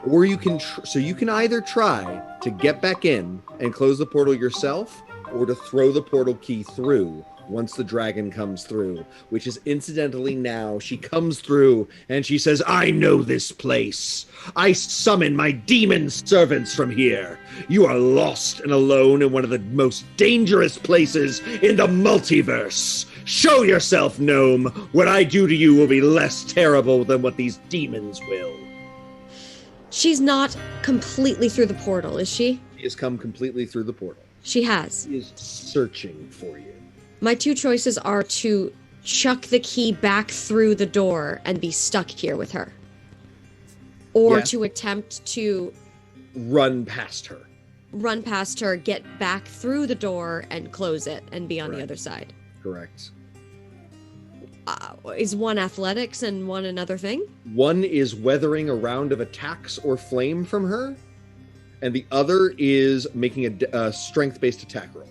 Or you can, you can either try to get back in and close the portal yourself, or to throw the portal key through once the dragon comes through, which is incidentally now she comes through and she says, I know this place. I summon my demon servants from here. You are lost and alone in one of the most dangerous places in the multiverse. Show yourself, gnome. What I do to you will be less terrible than what these demons will. She's not completely through the portal, is she? She has come completely through the portal. She has. She is searching for you. My two choices are to chuck the key back through the door and be stuck here with her. Or to attempt to run past her, get back through the door and close it and be on the other side. Correct. Is one athletics and one another thing? One is weathering a round of attacks or flame from her, and the other is making a strength-based attack roll.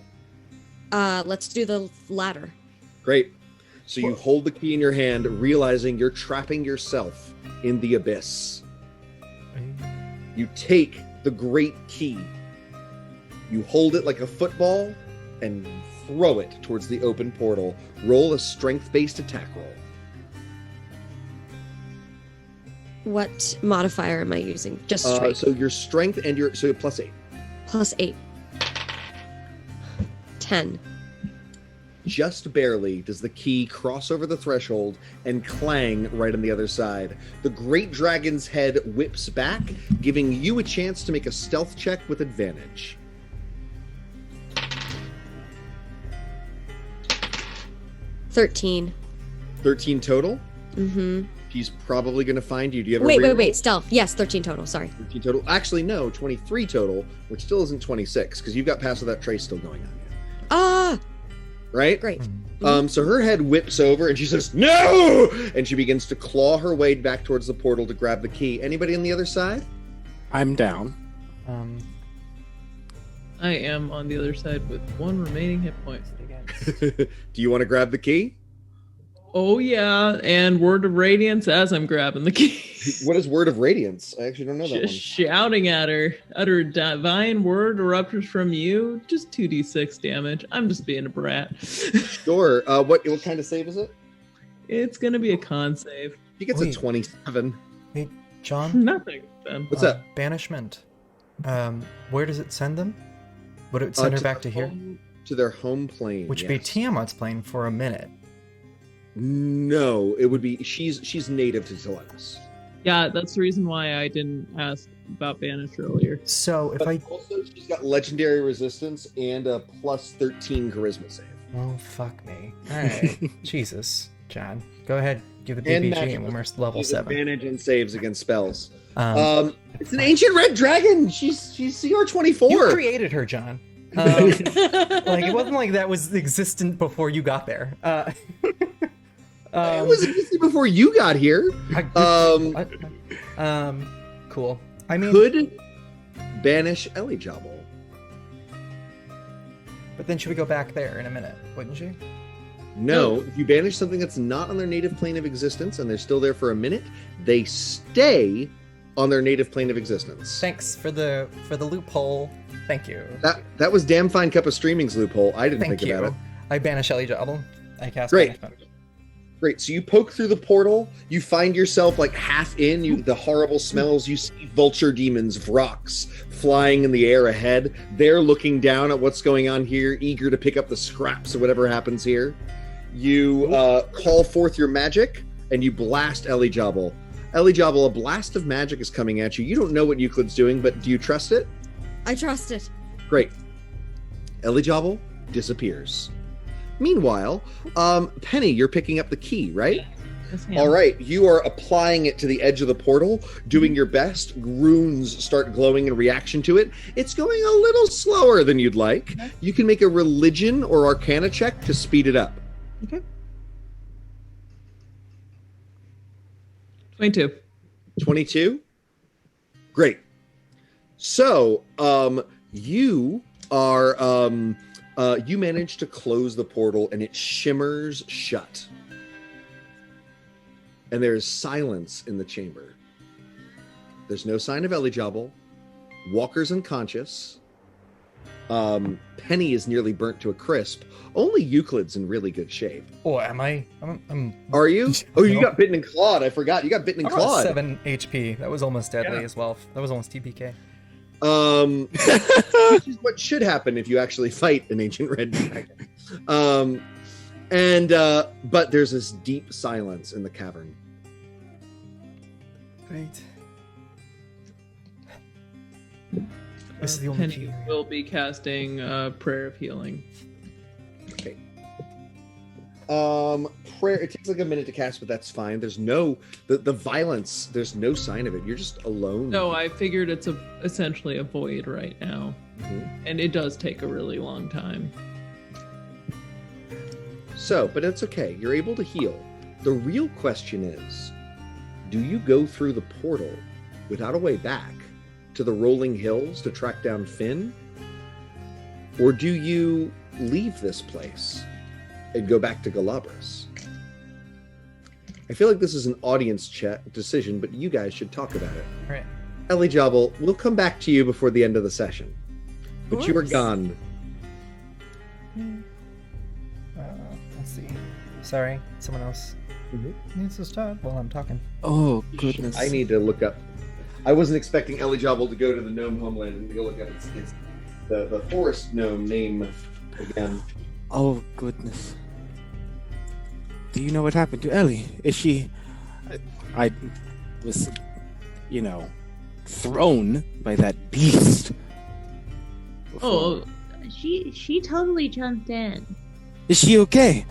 Let's do the latter. Great. So you hold the key in your hand, realizing you're trapping yourself in the abyss. You take the great key. You hold it like a football and throw it towards the open portal. Roll a strength-based attack roll. What modifier am I using? Just straight. So your strength and your plus 8. Plus 8. 10. Just barely does the key cross over the threshold and clang right on the other side. The great dragon's head whips back, giving you a chance to make a stealth check with advantage. 13. 13 total? Mm-hmm. He's probably going to find you. Do you have a wait, stealth. Yes, 13 total, sorry. 13 total. Actually, no, 23 total, which still isn't 26, because you've got Pass Without Trace still going on yet. Ah! Right? Great. So her head whips over and she says, no! And she begins to claw her way back towards the portal to grab the key. Anybody on the other side? I'm down. I am on the other side with one remaining hit point. Do you want to grab the key? Oh, yeah. And Word of Radiance as I'm grabbing the key. What is Word of Radiance? I actually don't know that one. Just shouting at her. Utter divine word erupts from you. Just 2d6 damage. I'm just being a brat. Sure. What kind of save is it? It's going to be a con save. He gets a 27. Hey, John? Nothing, then. What's up? Banishment. Where does it send them? Would it send her back to here? To their home plane. Which would be Tiamat's plane for a minute. No, it would be she's native to Telemus. Yeah, that's the reason why I didn't ask about Banish earlier. So if also she's got legendary resistance and a plus 13 charisma save. Oh, fuck me. Alright. Jesus, John. Go ahead, give the BBG when we're level 7. Advantage and saves against spells. It's an ancient red dragon. She's CR 24. You created her, John. Like it wasn't like that was existent before you got there. It was easy before you got here. Cool. I mean, could banish Elijabel. But then she would go back there in a minute, wouldn't she? No, if you banish something that's not on their native plane of existence and they're still there for a minute, they stay on their native plane of existence. Thanks for the loophole. Thank you. That was damn fine Cup of Streaming's loophole. I didn't think about it. I banish Elijabel. I cast Great. banishment. Great. So you poke through the portal. You find yourself like half in. The horrible smells. You see vulture demons, Vrox, flying in the air ahead. They're looking down at what's going on here, eager to pick up the scraps of whatever happens here. You call forth your magic, and you blast Elijabel. Elijabel, a blast of magic is coming at you. You don't know what Euclid's doing, but do you trust it? I trust it. Great. Elijabel disappears. Meanwhile, Penny, you're picking up the key, right? Yes, all right. You are applying it to the edge of the portal, doing your best. Runes start glowing in reaction to it. It's going a little slower than you'd like. Okay. You can make a religion or arcana check to speed it up. Okay. 22. 22? Great. So, you are, you manage to close the portal and it shimmers shut. And there's silence in the chamber. There's no sign of Elijabble. Walker's unconscious. Penny is nearly burnt to a crisp. Only Euclid's in really good shape. Oh, am I? I'm Are you? Oh, you No. got bitten and clawed. I forgot. You got bitten and I'm at clawed. 7 HP. That was almost deadly Yeah. as well. That was almost TPK. Which is what should happen if you actually fight an ancient red dragon. But there's this deep silence in the cavern. Great. This is the only Penny key. will be casting Prayer of Healing. Okay. Prayer. It takes like a minute to cast, but that's fine. There's no the violence. There's no sign of it. You're just alone. No, I figured it's essentially a void right now, and it does take a really long time. So, but it's okay. You're able to heal. The real question is, do you go through the portal without a way back to the rolling hills to track down Finn? Or do you leave this place and go back to Galabras? I feel like this is an audience decision, but you guys should talk about it. All right. Elijabble, we'll come back to you before the end of the session. But you were course. gone. Let's see. Sorry, someone else needs to start while I'm talking. Oh, goodness. I need to look up. I wasn't expecting Elijabble to go to the gnome homeland and go look up the forest gnome name again. Oh, goodness. Do you know what happened to Ellie? Is she... I was, thrown by that beast. before. Oh, She totally jumped in. Is she okay?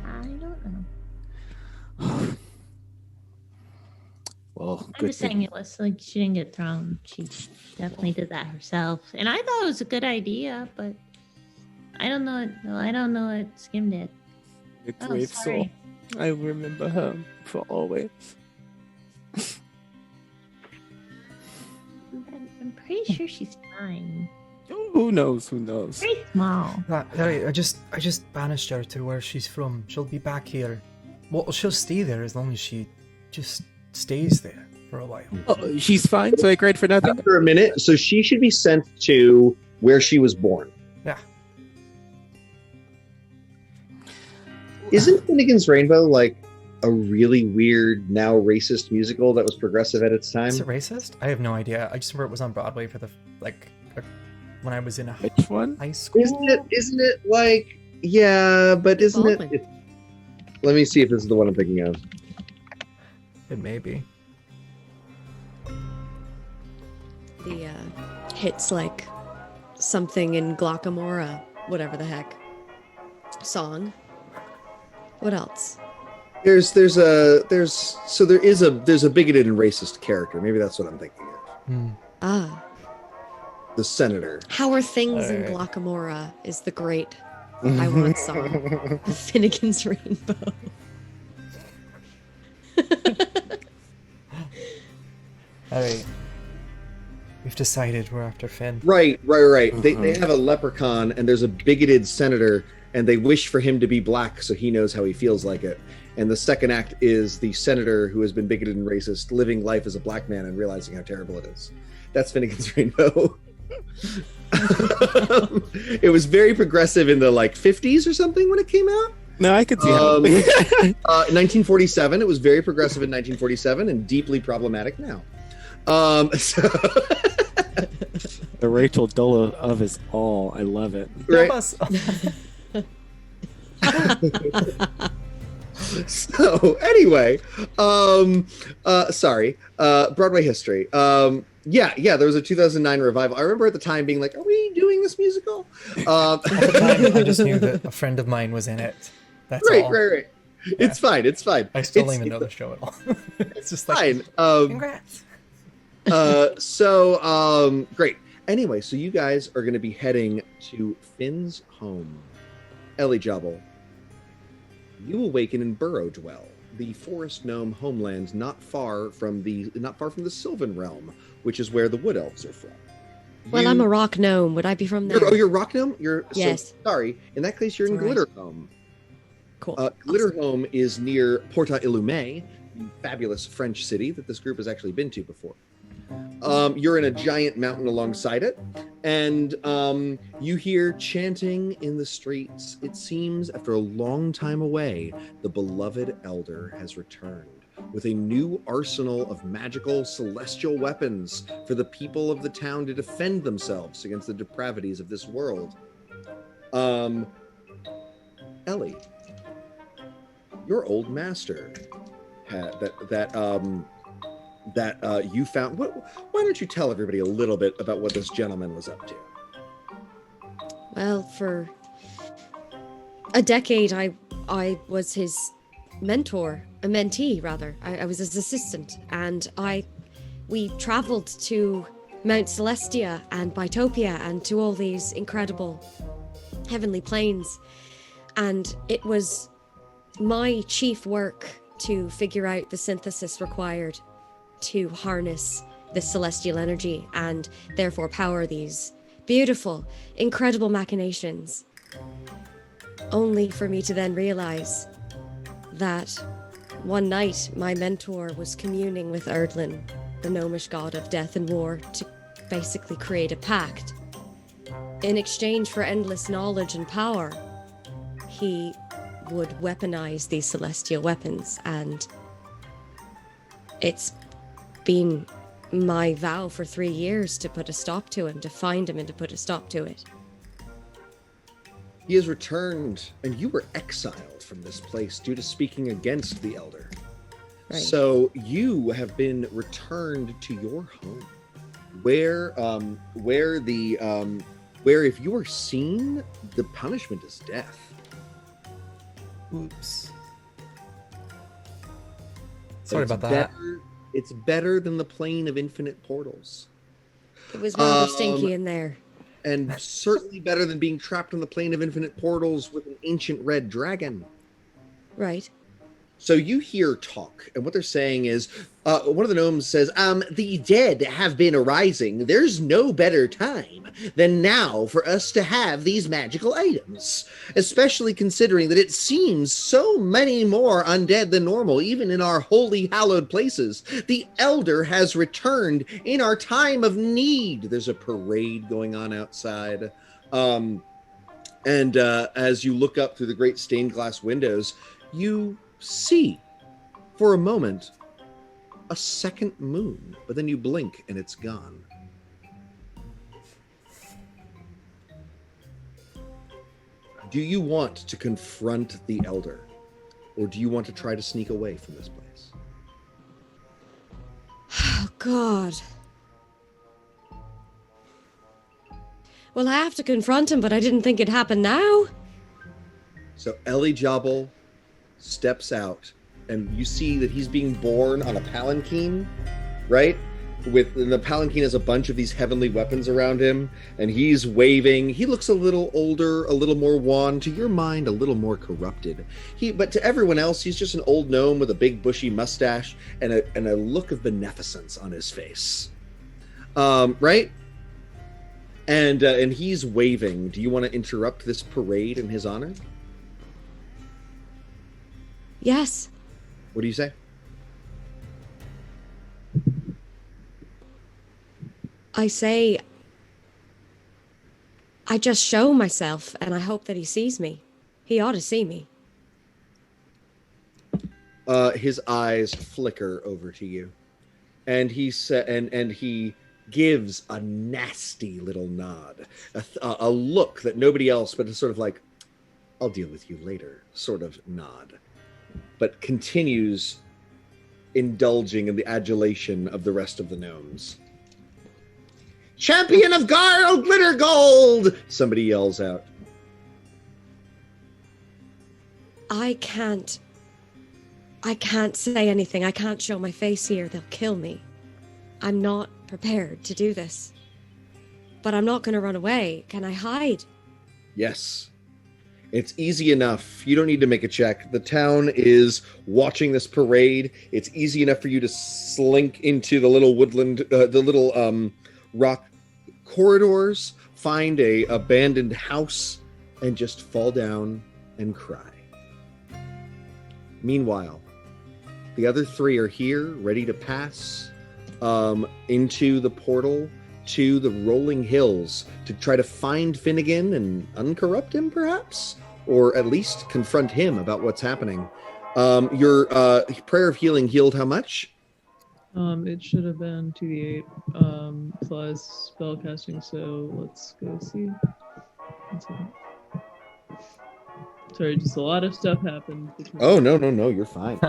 I don't know. Well, I'm good just saying thing. it was like she didn't get thrown. She definitely did that herself, and I thought it was a good idea, but I don't know. I don't know what Skim did. A Oh, brave soul. sorry. I remember her for always. I'm pretty sure she's fine. Oh, who knows? Who knows? Very small. I just banished her to where she's from. She'll be back here. Well, she'll stay there as long as she just stays there for a while. Oh, she's fine. So I cried for nothing. After a minute, so she should be sent to where she was born. Yeah. Isn't Finnegan's Rainbow like a really weird, now racist musical that was progressive at its time? Is it racist? I have no idea. I just remember it was on Broadway for when I was in Which one? high school. Isn't it like, yeah, but isn't Baldwin. it? Let me see if this is the one I'm thinking of. It may be. The hits like something in Glockamora, whatever the heck. Song. What else? There's a bigoted and racist character. Maybe that's what I'm thinking of. Ah. The senator. How Are Things in Alright. Glockamora is the great I Want song. Finnegan's Rainbow. Alright. We've decided we're after Finn. Right. They have a leprechaun, and there's a bigoted senator, and they wish for him to be black so he knows how he feels like it. And the second act is the senator who has been bigoted and racist living life as a black man and realizing how terrible it is. That's Finnegan's Rainbow. It was very progressive in the 50s or something when it came out. No, I could see how. 1947. It was very progressive in 1947 and deeply problematic now. So The Rachel Dollar of is all. I love it. right. So anyway, sorry, Broadway history. Yeah, there was a 2009 revival. I remember at the time being like, "Are we doing this musical?" At the time, I just knew that a friend of mine was in it. That's all. Right. It's fine. I still don't even know the show at all. It's just fine. congrats. Great. Anyway, so you guys are going to be heading to Finn's home. Elijabble, you awaken in Burrow Dwell. the forest gnome homeland, not far from the Sylvan realm, which is where the wood elves are from. Well, I'm a rock gnome. Would I be from there? You're rock gnome? Yes. So, sorry. In that case, you're in All right. Glitterhome. Cool. Glitterhome is near Porta Illume, the fabulous French city that this group has actually been to before. You're in a giant mountain alongside it, and you hear chanting in the streets. It seems after a long time away, the beloved elder has returned with a new arsenal of magical celestial weapons for the people of the town to defend themselves against the depravities of this world. Ellie, your old master had that you found. Why don't you tell everybody a little bit about what this gentleman was up to? Well, for a decade, I was his mentor, a mentee rather. I was his assistant, and we traveled to Mount Celestia and Bytopia and to all these incredible heavenly planes, and it was my chief work to figure out the synthesis required to harness the celestial energy and therefore power these beautiful, incredible machinations. Only for me to then realize that one night my mentor was communing with Erdlin, the gnomish god of death and war, to basically create a pact. In exchange for endless knowledge and power, he would weaponize these celestial weapons, and it's been my vow for 3 years to put a stop to him, to find him and to put a stop to it. He has returned, and you were exiled from this place due to speaking against the elder. Right. So you have been returned to your home, where if you are seen, the punishment is death. Oops. Sorry about that. It's better than the plane of infinite portals. It was rather stinky in there. And certainly better than being trapped on the plane of infinite portals with an ancient red dragon. Right. So you hear talk, and what they're saying is, one of the gnomes says, the dead have been arising. There's no better time than now for us to have these magical items, especially considering that it seems so many more undead than normal, even in our holy hallowed places. The elder has returned in our time of need. There's a parade going on outside. And as you look up through the great stained glass windows, you see for a moment a second moon, but then you blink and it's gone. Do you want to confront the elder, or do you want to try to sneak away from this place? Oh, God. Well, I have to confront him, but I didn't think it'd happen now. So Ellie Jobble steps out, and you see that he's being borne on a palanquin, right? And the palanquin has a bunch of these heavenly weapons around him, and he's waving. He looks a little older, a little more wan. To your mind, a little more corrupted. But to everyone else, he's just an old gnome with a big bushy mustache and a look of beneficence on his face, right? And he's waving. Do you want to interrupt this parade in his honor? Yes. What do you say? I say, I just show myself, and I hope that he sees me. He ought to see me. His eyes flicker over to you, and he and he gives a nasty little nod, a look that nobody else, but it's sort of like, "I'll deal with you later," sort of nod, but continues indulging in the adulation of the rest of the gnomes. "Champion of Garl Glitter Gold!" somebody yells out. I can't say anything. I can't show my face here. They'll kill me. I'm not prepared to do this. But I'm not going to run away. Can I hide? Yes. It's easy enough. You don't need to make a check. The town is watching this parade. It's easy enough for you to slink into the little woodland, the little rock corridors, find a abandoned house, and just fall down and cry. Meanwhile, the other three are here, ready to pass into the portal to the rolling hills to try to find Finnegan and uncorrupt him, perhaps? Or at least confront him about what's happening. Your prayer of healing healed how much? It should have been 2d8 plus spellcasting, so let's go see. Sorry, just a lot of stuff happened. Oh, no, you're fine.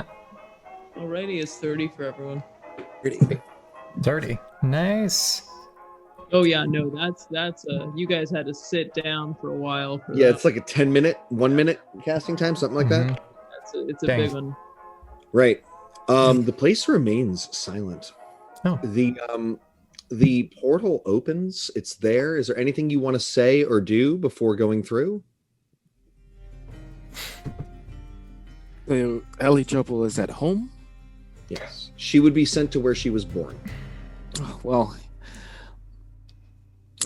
Alrighty, it's 30 for everyone. 30. Nice. Oh yeah, no, that's you guys had to sit down for a while for Yeah, that. it's like a 1 minute casting time, something like that. It's a Dang. big one. Right. The place remains silent. Oh. The portal opens. It's there. Is there anything you want to say or do before going through? Ellie Jobel is at home? Yes. She would be sent to where she was born. Oh, well,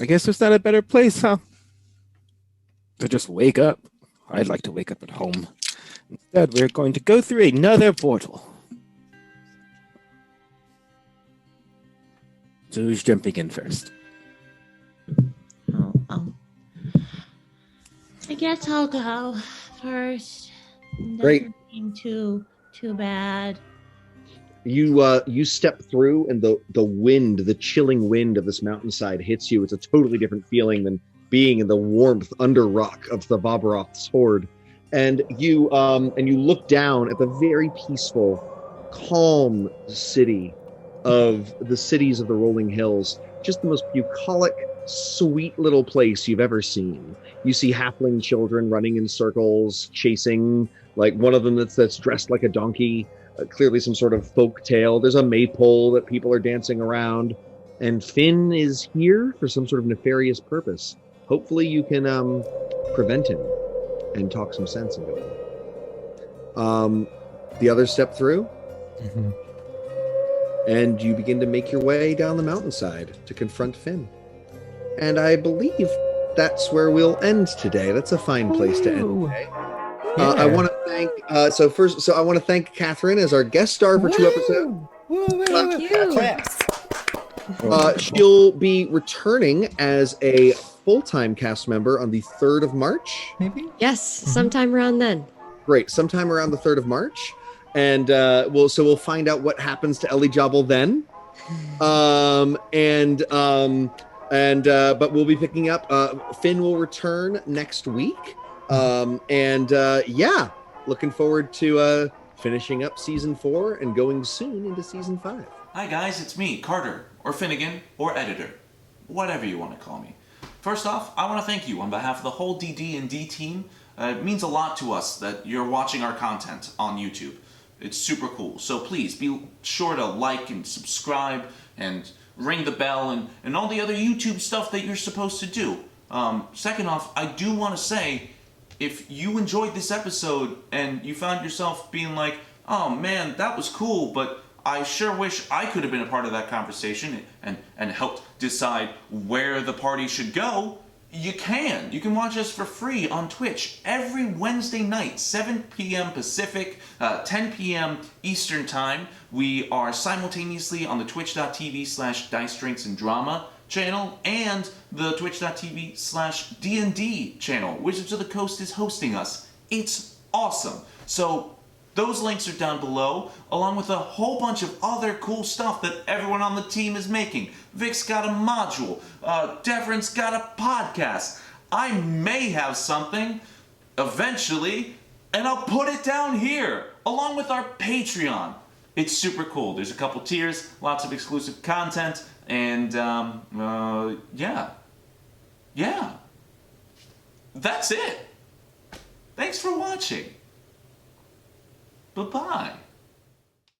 I guess there's not a better place, huh? To just wake up. I'd like to wake up at home. Instead, we're going to go through another portal. So who's jumping in first? Oh. I guess I'll go first. Great. Doesn't seem too bad. You step through, and the wind, the chilling wind of this mountainside hits you. It's a totally different feeling than being in the warmth under rock of the Babaroth's hoard. And you look down at the very peaceful, calm city of the cities of the rolling hills. Just the most bucolic, sweet little place you've ever seen. You see halfling children running in circles, chasing, like one of them that's dressed like a donkey. Clearly some sort of folk tale. There's a maypole that people are dancing around. And Finn is here for some sort of nefarious purpose. Hopefully you can prevent him and talk some sense into him. The others step through. Mm-hmm. And you begin to make your way down the mountainside to confront Finn. And I believe that's where we'll end today. That's a fine place to end today. I want to thank. I want to thank Catherine as our guest star for 2 episodes. Thank you. Claps. She'll be returning as a full-time cast member on the 3rd of March. Maybe? Yes, sometime around then. Great, sometime around the 3rd of March, and we'll find out what happens to Ellie Jobel then. But we'll be picking up. Finn will return next week. Looking forward to finishing up season 4 and going soon into season 5. Hi guys, it's me, Carter, or Finnegan, or editor, whatever you want to call me. First off, I want to thank you on behalf of the whole DDnD team. It means a lot to us that you're watching our content on YouTube. It's super cool. So please be sure to like and subscribe and ring the bell and all the other YouTube stuff that you're supposed to do. Second off, I do want to say, if you enjoyed this episode and you found yourself being like, oh man, that was cool, but I sure wish I could have been a part of that conversation and helped decide where the party should go, you can watch us for free on Twitch every Wednesday night, 7 p.m. Pacific, 10 p.m. Eastern Time. We are simultaneously on the twitch.tv/dicedrinksanddrama channel and the twitch.tv/DND channel. Wizards of the Coast is hosting us. It's awesome. So those links are down below, along with a whole bunch of other cool stuff that everyone on the team is making. Vic's got a module. Devren's got a podcast. I may have something eventually, and I'll put it down here, along with our Patreon. It's super cool. There's a couple tiers, lots of exclusive content, and yeah. That's it. Thanks for watching. Bye-bye.